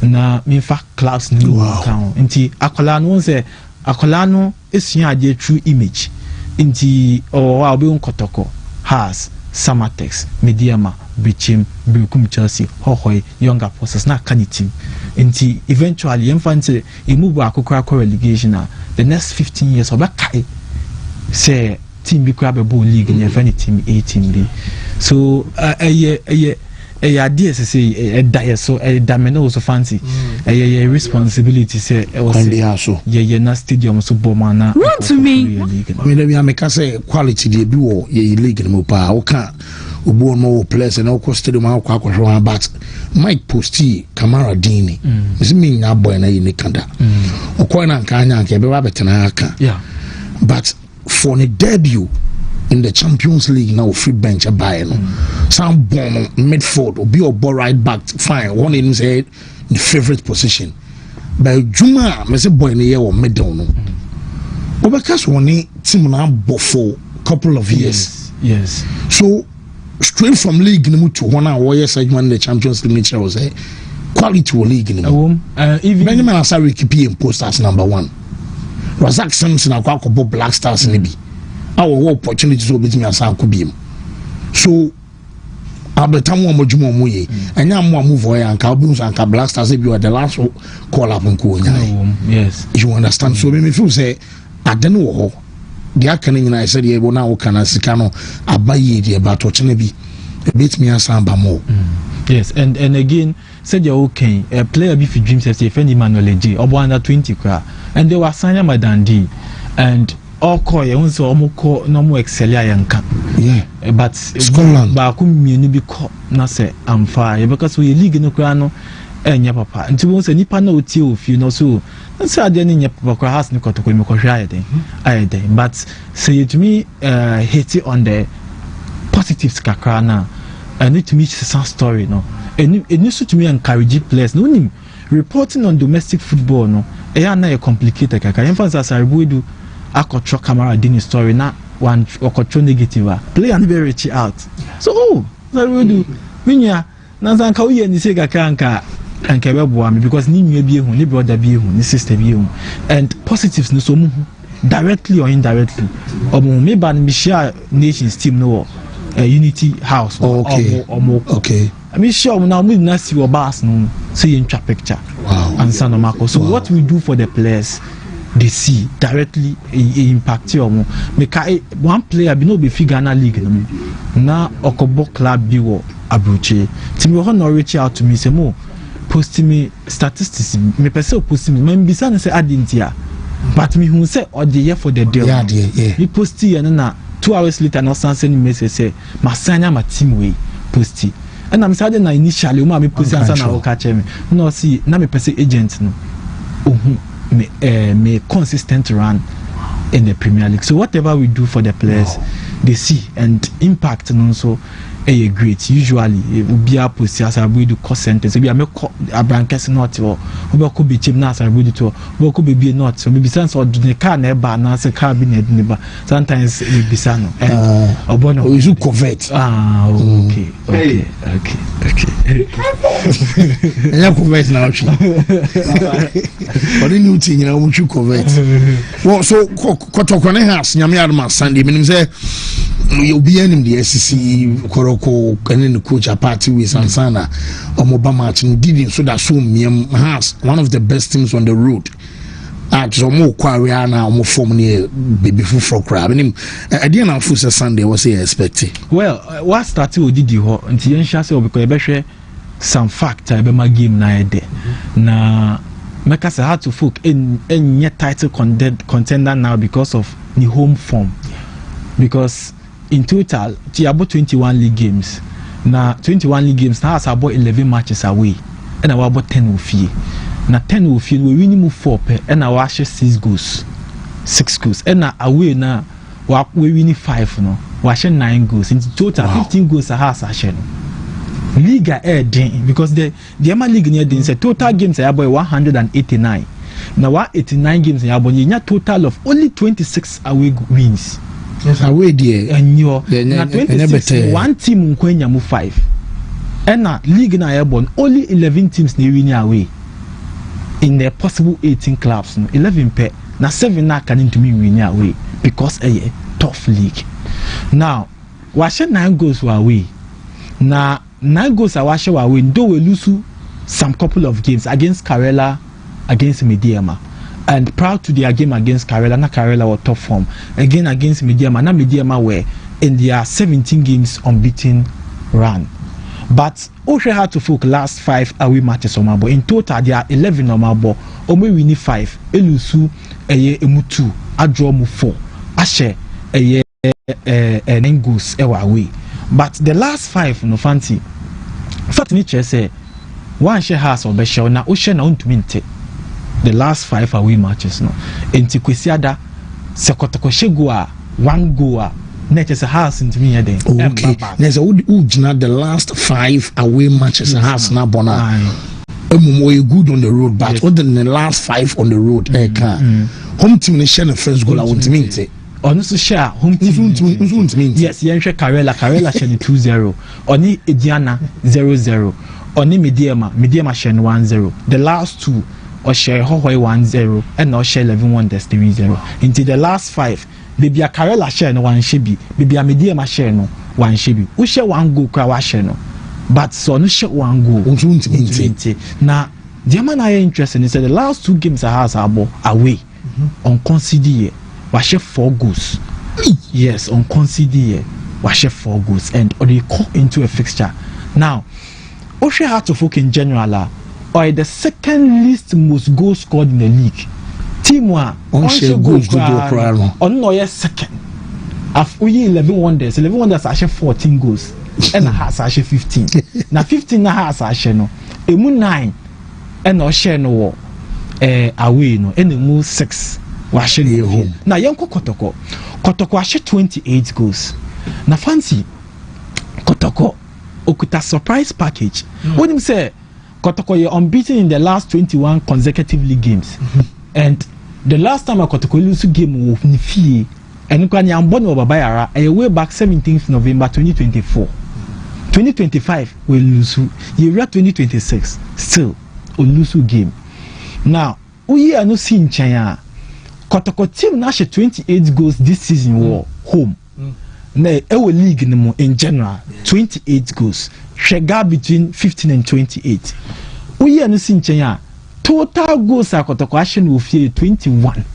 Na me fa class no count nti akola no say akola no esua ade true image nti wa obi nkotoko has Samatex Mediama Bichim Bilkum Chelsea Hohoi Younger Forces na kanity nti eventually infante move akokra relegation the next 15 years obakai say team bi kra be league in any team 18 bi so idea say a die so a dameno so fancy a responsibility say na stadium so bomana
Wontumi
me make say quality dey bi wo ye league no pa o ka obo no players na o stadium akwa but Mike Posti Kamara Dini is me nya boy na ye kanda o ko na nka anya nke be ba betena aka but for the debut in the Champions League now free bench a buy no some bomb midfield or be a ball right back fine one in say the favorite position but Juma me say boy in the year or middle no because one team now for couple of years
yes
so straight from league no to one hour yes I won the Champions League nature was a quality league no
even
Benjamin Asari keep in post as number 1 Razak Simpson akwa Black Stars ni bi our opportunities will be me as Kubim. So Albertamu Mojumo Muye, and now more move away and Calbums and Cablastas if you are the last call up on Kunya.
Yes,
you understand. So when you say, I don't know, the Akanin I said, you now can as Sicano, Abayi, the about Ochenebi, a bit me as Samba more.
Yes, and again, said you're okay. A player be for dreams as a friend Emmanuel J. or under 20 cra, and they were signing my dandy, and all call you also almost call no more excelia yanka. Yeah, but
Scotland,
but I couldn't be caught. Not say I'm fire because we league no crano. And your papa, and to once any panel with you, if you know so. That's how then in your papa has no got to go I day. But say to me, hit it on the positives kakrana, and it to me some story, no. And it needs to me encourage players, no name reporting on domestic football, no. A complicated kaka. Emphasis I would do a control camera dini story, not one or control negative. Play and very rich out. So, I will do. Minya, Nazanka, we and the Sega Kanka. And Kebab because ni be who, ni brother be who, ni sister be who, and positives no so directly or indirectly. Or maybe an share nations team no unity house or more. Okay. I mean sure now we not see your boss no see in picture. Wow. And San Marco. So what we do for the players, they see directly impact you more. Make one player be no be figure na league no. Na Okobo club be wo abroche. Team we no reach out to me say more. Posting me statistics, me person posting me. Me bisa na say adintia, but me who say or the year for the deal. Yeah. Me posti and na 2 hours later na send message say masanya ma team way posti. And I'm sad na initially me posti answer na catch me. No see na me person agent no. Me consistent run in the Premier League. So whatever we do for the players, they see and impact and also. Great. Usually, it will be a post as I will do cost sentence. Maybe I make a brankers not or could be cheap now. I will do to what could be not. So maybe sense or the car never, and answer cabinet never. Sometimes it be sano. Or bono, we should convert. Okay. And I convert now.
But the new thing, you know, we should convert. Well, so Kotokone has Nyamiarma Sunday, meaning say you'll be in the SEC. And then the coach a party with Sansana or Mobama did so that Miam has one of the best teams on the road. So more Quariana, more form near baby for crab. And I didn't know Sunday was he expecting.
Well, what started with Didi Ho and Tiensha because some fact I be my game na day. Na make us hard to folk in yet title contender now because of the home form. Because in total, it's about 21 league games. Now, 21 league games, now it's about 11 matches away. And now about 10 with you. Now, 10 with you, we really move 4 per. And now, actually 6 goals. 6 goals. And now, away now, we winning 5 now. We actually 9 goals. In total, 15 goals a house actually. League air ding because the Emma League near ding say total games are about 189. Now, 189 games are about a total of only 26 away wins.
Yes, away there.
And you're 26. One team Mkwenya move 5. And now league na airborne only 11 teams ne win away. In the possible 18 clubs, 11 pair. Now 7 na can into me win away because a tough league. Now, wash 9 goals away. Now 9 goals are wash away. Though we lose some couple of games against Karela, against Mediama. And proud to their game against Karela, na Karela were top form. Again against Mediama, na Mediama were in their 17 games unbeaten run. But Oshe had to focus last 5 away matches on Mabo. In total, there are 11 on Mabo. Ome winning 5. Elusu, emu 2. Adro mu 4. Ashe, 9 goals away. But the last 5, no fancy. Fact nature say, one share has or Beshel, na Oshe na Wontumi. The last 5 away matches no. Enti kwesiada sekotokoshe 1 goal net is a house into me then.
Okay. There's a the last 5 away matches a house na bona. We're good on the road, but other than the last 5 on the road, home team ne share the first goal I want to mean.
Honestly share home team. Yes, Yansha Karela share 2-0. Oni Ediana 0-0. Oni Mediama share 1-0. The last 2 or share Hohoi 1-0 and or share 11-1 Destiny 3-0. Into the last 5, baby a Karela share no 1 shibi, baby a Mediama share no 1 shibi. We share 1 goal kwa share no, but so no share 1 goal. Now, the man I interested is that the last 2 games I has away on concede we share 4 goals. Yes, on concede we share 4 goals and or they call into a fixture. Now, Oshe Hearts of Oak in general are the second least most goals scored in the league. Team one on goals on no second. After 11 wonders actually 14 goals and Hearts actually 15. Now 15 na Hearts actually no. Emu 9 and Oshe no away no and emu 6 actually home. Now Yanko Kotoko actually 28 goals. Now fancy Kotoko Okuta surprise package. When him say Kotoko you're unbeaten in the last 21 consecutive league games. And the last time Kotoko lose game with Nifi and Kwani Ambon over Bayara way back 17th November 2024. 2025 we lose. Year 2026 still we lose game. Now we are no seeing China. Kotoko team now 28 goals this season war home. Our league in general 28 goals. Shega between 15 and 28. We are no seeing China. Total goals are Kotoko action will fear 21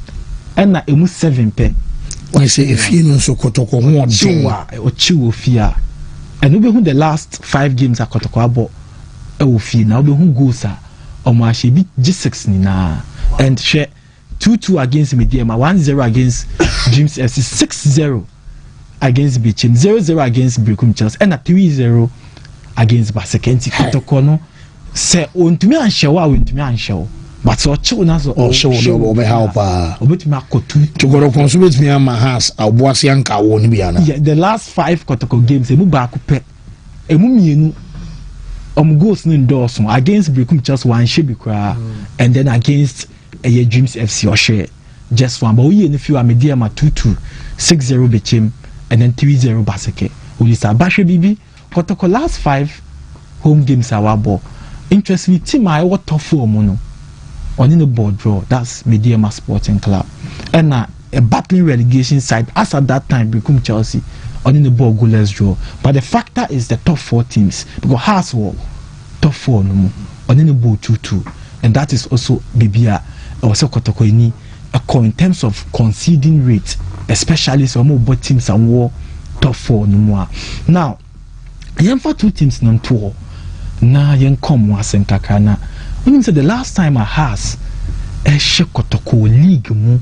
and na emu 7 pen.
Why say if you know so Kotoko who
Chiwa or Chiwo fear. And we who the last 5 games are Kotoko abo will fear now we who goals are or she beat G6 nina and share 2-2 against Mediama, 1-0 against Dreams FC, 6-0 against Bichim, 0-0 against Brekum Chelsea, and a 3-0 against Basekenti. Kotoko no say Wontumi anshaw but so chill na so
show obe help
obetumi akotu
to go consume me my house aboase anka wo ni bia na.
Yeah, the last 5 Kotoko games emu ba ko pe emu mienu goals no endorse against Brekum Chelsea one shebi kra and then against Dreams FC or share just one, but we in a few Mediama 2-2, 6-0 Bichim, and then 3-0 Baseke. We say Bashe Bibi, Kotoko last 5 home games our ball. Interestingly, team I what tough for mono on in the board draw. That's Mediama Sporting Club, and a battling relegation side as at that time become Chelsea on in the ball goalless draw. But the factor is the top 4 teams because Hearts were top 4 no more on in the ball 2-2, and that is also Bibia. Also Kotoko ini in terms of conceding rate, especially some more teams and war top 4 no more. Now, yen for 2 teams non tour. Na yen come was in Kakana. When say the last time I has a Kotoko league mu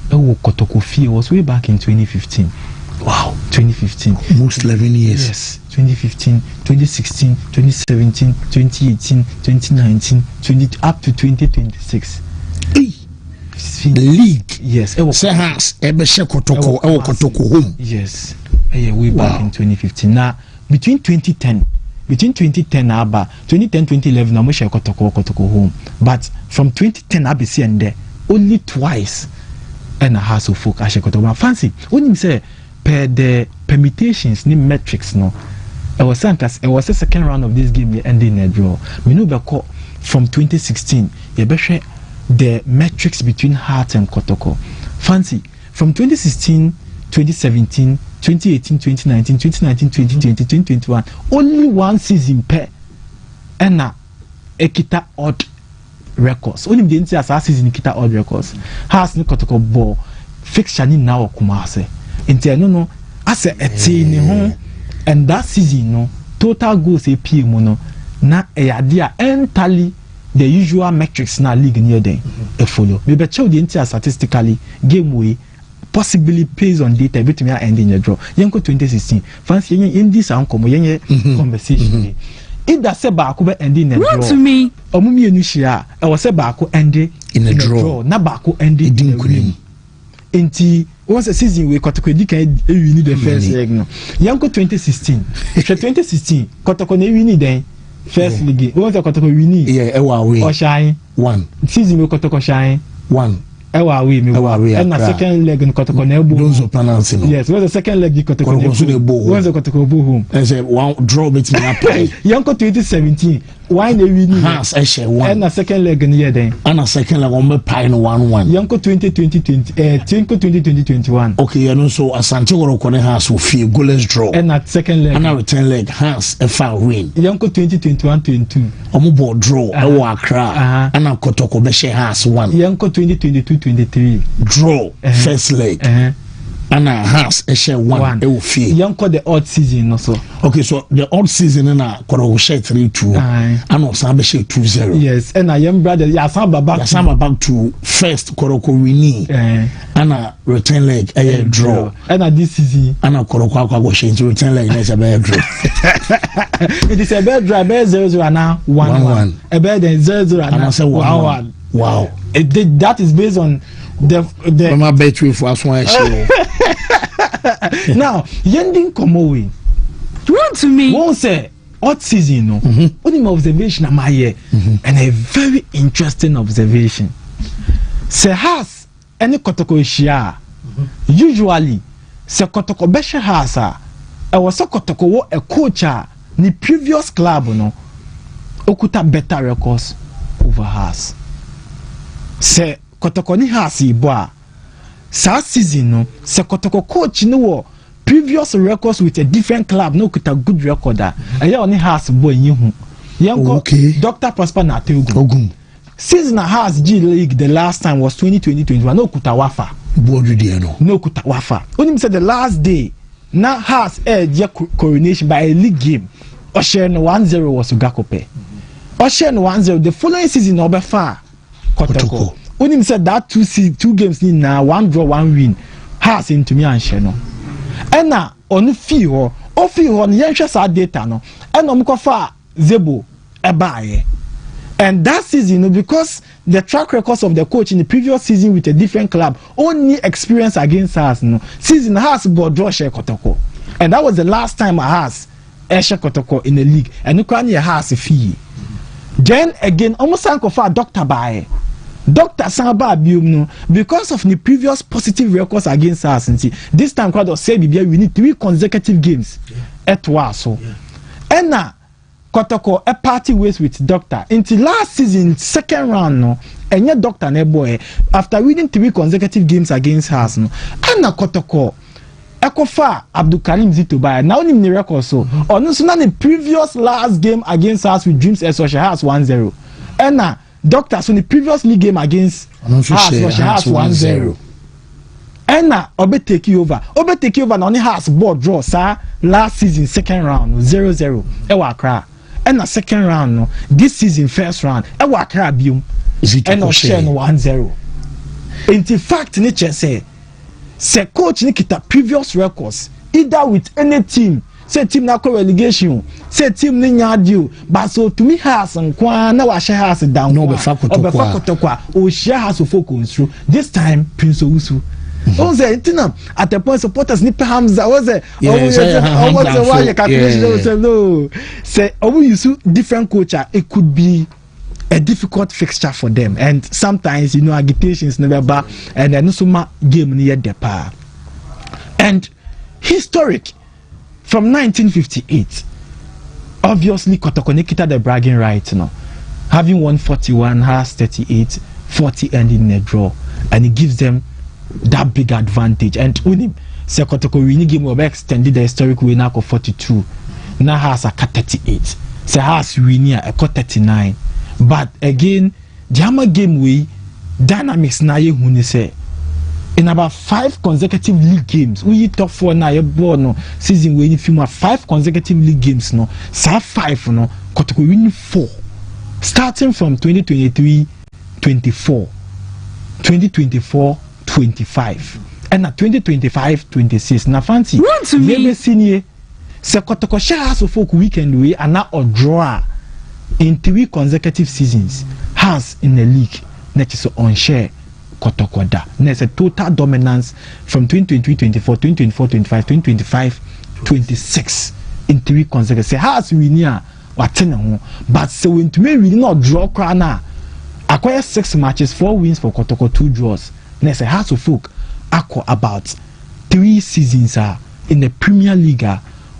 Kotoko fee was way back in 2015. Wow, 2015.
Almost 11 years.
Yes, 2015, 2016, 2017, 2018, 2019, up to 2026.
The league,
yes,
say has Kotoko home.
Yes, way back in 2015. Now between 2010 aba 2010-2011 na mo share Kotoko home, but from 2010 abc and there only twice and a house of folk share Kotoko. Fancy when you say per the permutations ni metrics no it was a second round of this game ending a draw. We know from 2016 you the metrics between Hearts and Kotoko. Fancy from 2016, 2017, 2018, 2019, 2020, 2021, only one season per and ekita odd records. Only the entire season ekita odd records. Hearts and Kotoko ball fixture ni now kumase. Inti no as a team home and that season no total goals AP no na dia entirely the usual metrics na league near them follow. We bet you the entire statistically game way possibly based on data between end in the draw. Yanko 2016 fancy in this uncommon conversation. It does say baako be end in the draw.
Wontumi
omumi enuhia e was say baako end in the draw. Na baako end in the enti once a season we Kotoko di kan e win the first leg no. Yanko 2016. 2016 Kotoko na win den first league. Once Kotoko win
away.
Or shine
1
season we Kotoko shine
1
away and the second leg in Kotoko na bo. Yes, was the second leg Kotoko na bo. Was the Kotoko bo home.
And say one draw between apply.
Yanko 2017 why they win
has a share 1
and the second leg in here then
and a second leg on pine 1-1.
Yanko 2020-2021.
Okay, you know so Asante Worokone has will feel goalless draw
and at second leg
and a return leg has a foul win.
Yanko 2021-22
omo draw Accra and a Kotoko be share has 1.
Yanko 2022-23
draw first leg Anna has a share one. It will feel.
Young call the odd season also.
Okay, so the odd season in a Koro share 3-2. And also Sabe share 2-0.
Yes, and a young brother Yasamba
back to first Koroko winning. And a return leg a draw.
And a this season.
And a Koroko go share to return leg is a bad draw.
It is a bad draw, 0-0 now 1-1. A bad 0-0 and I say 1-1.
Wow.
That is based on the
my battery for us one.
Now, Yending Komowe.
Wontumi.
Won't say odd season, no. Only my observation am I here, and a very interesting observation. Se has any kotoko shia. Usually, se kotoko beshe hasa. I was a kotoko wo a coach ni previous club no. Okuta better records over has. Se kotoko ni hasi boa. Sa season no se kotoko coach no wo previous records with a different club no kuta good record and ya only has boy yin hu Dr. Prosper na Ogun season has G League the last time was 2020-21 no kuta wafa no kuta wafa only said the last day na has coronation by a league game Osher no 1-0 was Ugakope Osher no 1-0 the following season obefa kotoko only said that two games ni na 1 draw 1 win has into me and Sheno and na on fee ho o fee ho yen hwe sa data no and omkofa Zebo ebaye and that season because the track records of the coach in the previous season with a different club only experience against us no season has go draw share kotoko and that was the last time I has share kotoko in the league and ukani has fee then again almost sankofa Dr. Baye Dr. Samba Bium no because of the previous positive records against us this time crowd of say we need 3 consecutive games at so and now Kotoko a party ways with Doctor until last season second round no and yet Doctor ne boy after winning 3 consecutive games against us no and now Kotoko Ekofa Abdul Karim Zito by now in the record so on so the previous last game against us with Dreams Esosha has 1-0 and now Doctor so the previous league game against has 1-0 and now Obe take you over now only has ball draw sir last season second round 0-0 ewa Accra and the second round no this season first round ewa Accra bium and no share no 1-0 in fact nature say coach ni kita previous records either with any team say team na ko relegation say team ni nya deal but so to me has nkwa na wa share has down
no be fakotokwa
o share has focus through this time Prince Owusu was it at the point supporters ni Hamza was it why you calculation say no say Owusu different coach it could be a difficult fixture for them and sometimes agitations never back and then suma game near the power and historic from 1958 obviously Kotoko Nikita the bragging right having won 41 has 38 40 ending in a draw and it gives them that big advantage and when say Kotoko winning game will extended the historic winner of 42 now has a 38 say has winning a 39 but again the hammer game way dynamics na ye huni say in about 5 consecutive league games we top 4 na ye born no season we ni film 5 consecutive league games no sa 5 no Kotoko win 4 starting from 2023-24 2024-25 and na 2025-26 na fancy
Wontumi
senior se Kotoko share has of folk weekend way and na or draw in 3 consecutive seasons has in the league next is on share Kotoko da there's a total dominance from 2023-24 2024-25 2025-26 in 3 consecutive say has we near watena but so when to me we not draw crana acquire 6 matches 4 wins for Kotoko 2 draws there's a has of folk acquire about 3 seasons in the Premier League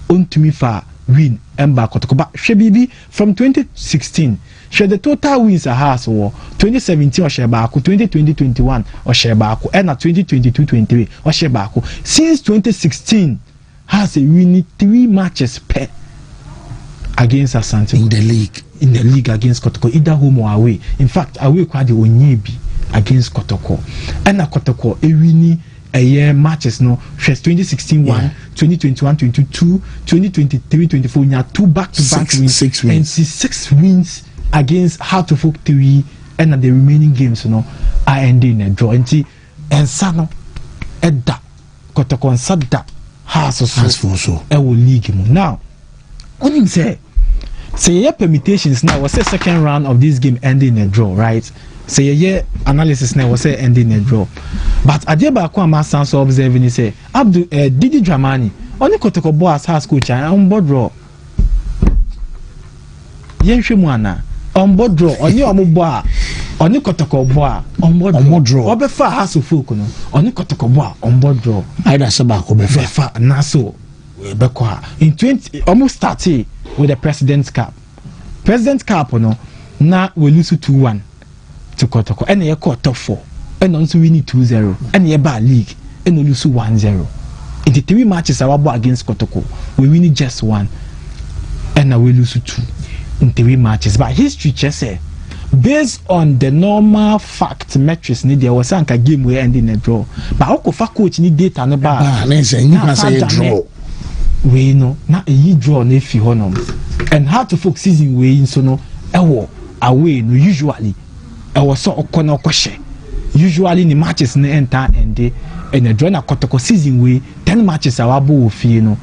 on to me for win Emba Kotoko but Shebibi from 2016 share the total wins has or 2017 or share back 2020-21 or share back and 2022-23 or share back since 2016 has a winning 3 matches per against Asante
in the league
against Kotoko either home or away in fact away quite the onyebi against Kotoko and Kotoko a winning a year matches no 2016 1 2021 22 2023 24 nya 2 back-to-back wins
6 wins
and 6 wins against Heart of Oak 3 and the remaining games are ending a draw and Sano Edda Kotoko and Sadda has so I will league now when you say permutations now was the second round of this game ending a draw, right? Say analysis now was say ending a draw. But Adeba Kwama Sans observing he say Abdul Didi Dramani only Kotoko Boas has coach and on board draw. Yenshimwana on board draw only Omuboa only Kotoko Boa on board draw. Obefa has a folk no only Kotoko Boa on board draw.
Either Sabako Befa
Naso Bekwa in 20 almost 30 with the President's Cup. President's Cup no na we lose 2-1 to Kotoko and ye caught top 4 and also winning 2-0 and ye bad league and we lose 1-0. In the 3 matches our ball against Kotoko we win just 1 and now we lose 2 in 3 matches. But history just say based on the normal fact metrics need there was a game we end in a draw. But Okofa coach need data no ba.
You can say draw.
We know na a draw na fi honum and how to focus season we so no ewo away no usually ewo so okono kwhye usually the matches na enter and a draw na Kotoko season we 10 matches our bo fi no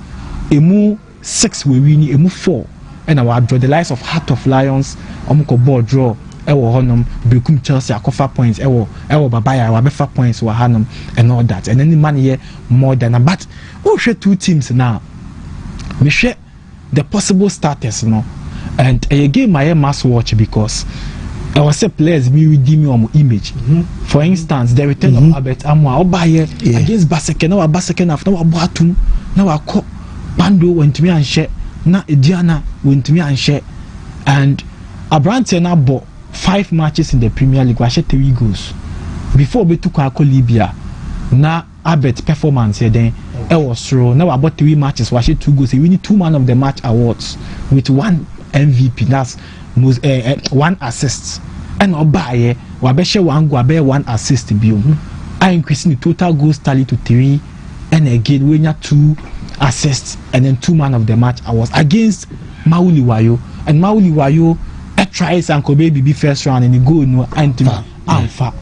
emu 6 we win emu 4 and our draw the likes of Heart of Lions omko ball draw ewo honum Bekum Chelsea akofa points ewo Babaya wa befa points wa hanum and all that and any man here more than but we share 2 teams now. We share the possible starters, and a game I must watch because I was say players me redeem your image. For instance, the return of Albert Amwa Obaye against Baseke. Now Baseke after now Boatum. Now I call Bando went to me and share. Now Diana went to me and share. And Abrante now bought 5 matches in the Premier League. I share 3 goals before we took our Libya. Now Albert performance here then. I was through now about 3 matches. We actually 2 goals. We need 2 man of the match awards with 1 MVP. That's most 1 assist. And Obaye, we share 1 goal, 1 assist. I increasing the total goals tally to 3, and again we need 2 assists and then 2 man of the match awards against Mauliwayo. And Mauliwayo tries and Kobe be first round and he go no Anthony Alpha.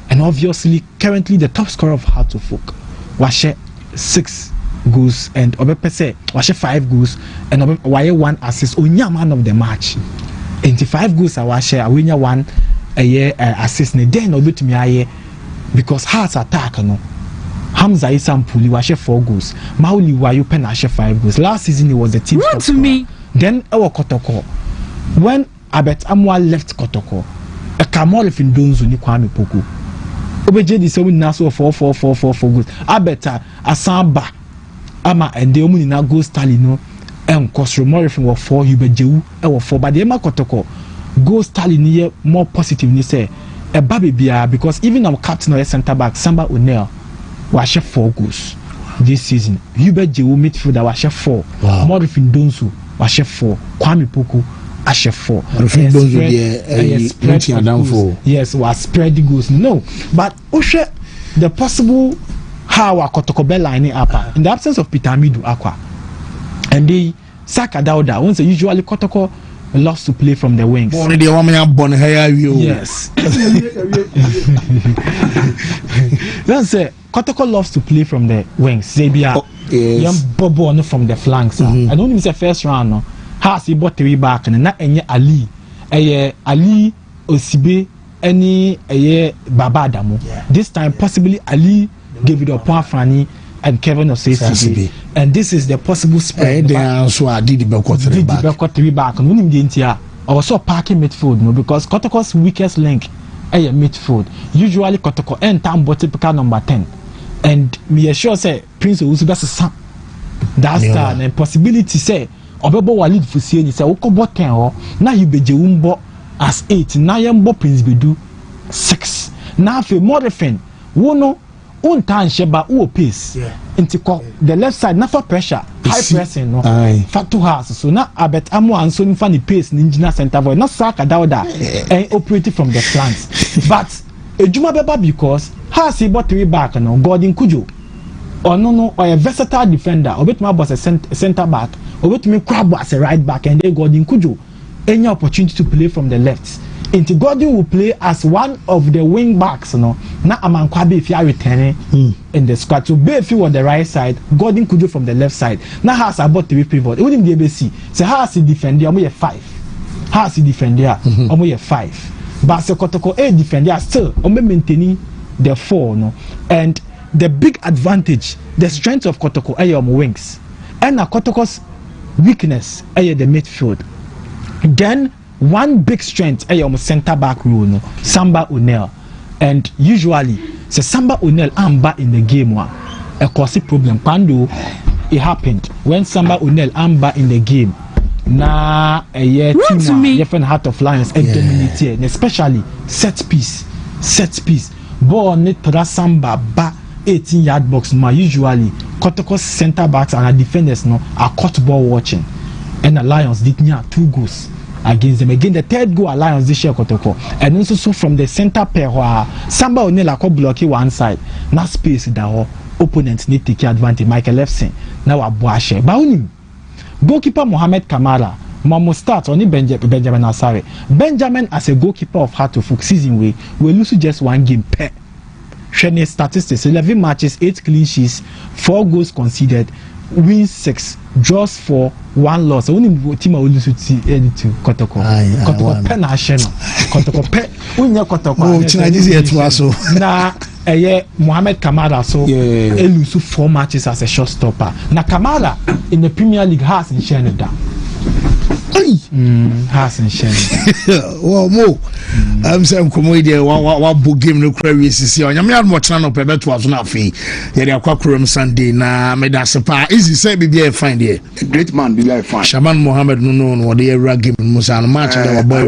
And obviously currently the top scorer of Heart of Oak. We share 6 goals and Obepese was 5 goals and Obe 1 assist onya man of the match. 85 goals I share I win 1 a year assist ne then obetumi aye because Hearts attack no Hamza Isampuli was 4 goals. Mauli Wayo pen 5 goals. Last season it was the team top scorer. Then our Kotoko when Albert Amwa left Kotoko a Kamol Findonzu ni Kwame Poku Obeje di se win na so 4 goals. Abeta Asamba ama and the omuni na goal tally no Kosro more from 4 Ubejewu e 4 but the Emma Kotoko goal tally ni more positive ni say e baby bia because even our captain or center back Samba O'Neil was 4 goals this season. Ubejewu midfielder was 4. Morifin Donsu was 4. Kwame Poku Ashe 4. Yes, was spread the goals. No, but Oshe the possible how a Kotoko Bell line up in the absence of Peter Midu Aqua and they Saka Dauda once usually Kotoko loves to play from the wings. Yes. Let's say Kotoko loves to play from the wings. Zabia young Bobo from the flanks. I don't even say first round no. Has he bought 3 back and not any Ali Ali Osibe any Baba Adamu. This time possibly Ali gave it a point Fanny and Kevin Osei. And this is the possible spread.
So I did the
3 back and winning the entire also parking midfield no because Kotoko's weakest link midfield. Usually Kotoko enter typical number 10. And me sure say Prince Usuba that's the possibility say Obebo wa lead for say say okobo 10 ho na Ubejewu mbo as 8 na yembo Prince Bedu 6 na fe more defend wo no untan sheba wo pace into the left side na for pressure high pressing no fat to house so na Albert Amo and so nfa ni pace ni engineer center void na Saka Dauda and operating from the flanks but ejuma beba because has he bought 3 back no Gordon Kujo or no or a versatile defender obetumi boss a center back obetumi crab as a right back and then Gordon Kujo any opportunity to play from the left. Into Gordon will play as one of the wing backs, no. Na Amankwabe if you are returning in the squad. So Bayfield on the right side, Gordon Kujo from the left side. Now has about 3 pivot. It wouldn't be ABC. So has he defender? Omo 5. Has he defender? Omo 5. But so Kotoko A defender still omo maintaining the 4, no. And the big advantage, the strength of Kotoko are wings, and Kotoko's weakness are the midfield. Then one big strength is center back role, no? Samba O'Neil, and usually so Samba O'Neil amba in the game one a cause problem. Quando it happened when Samba O'Neil amba in the game, na a year team different Heart of Lions and dominated, especially set piece, ball need to that Samba ba 18-yard box. Ma usually Kotoko's center backs and defenders no are caught ball watching, and the Lions did near 2 goals against them. Again, the third goal Lions this year Kotoko, and also so from the center pair where Samba Onela ko block one side, na space that opponents need to take advantage. Michael Lefson now a boashe. Baunim goalkeeper Mohamed Kamara Mamo start on Benjamin Asare. Benjamin as a goalkeeper of Heart of Oak season we lose just 1 game per. Shane statistics 11 matches, 8 clean sheets, 4 goals conceded, wins 6, draws 4, 1 loss. Only team will lose to Kotoko. Kotoko pen asheno. Kotoko pen. Unya Kotoko.
Oh, Chinese here to us.
Na Mohamed Kamara so lose 4 matches as a shot stopper. Na Kamara in the Premier League has in Shenida. Has in Shenida.
Well, mo. I'm saying comedy wa book game no query sisi onyame admo no pebe to aso na afi ye de akwakurum Sunday na me da sepa easy say be be fine there.
Great man be like fine.
Shaman Mohammed no the era game musa no match that boy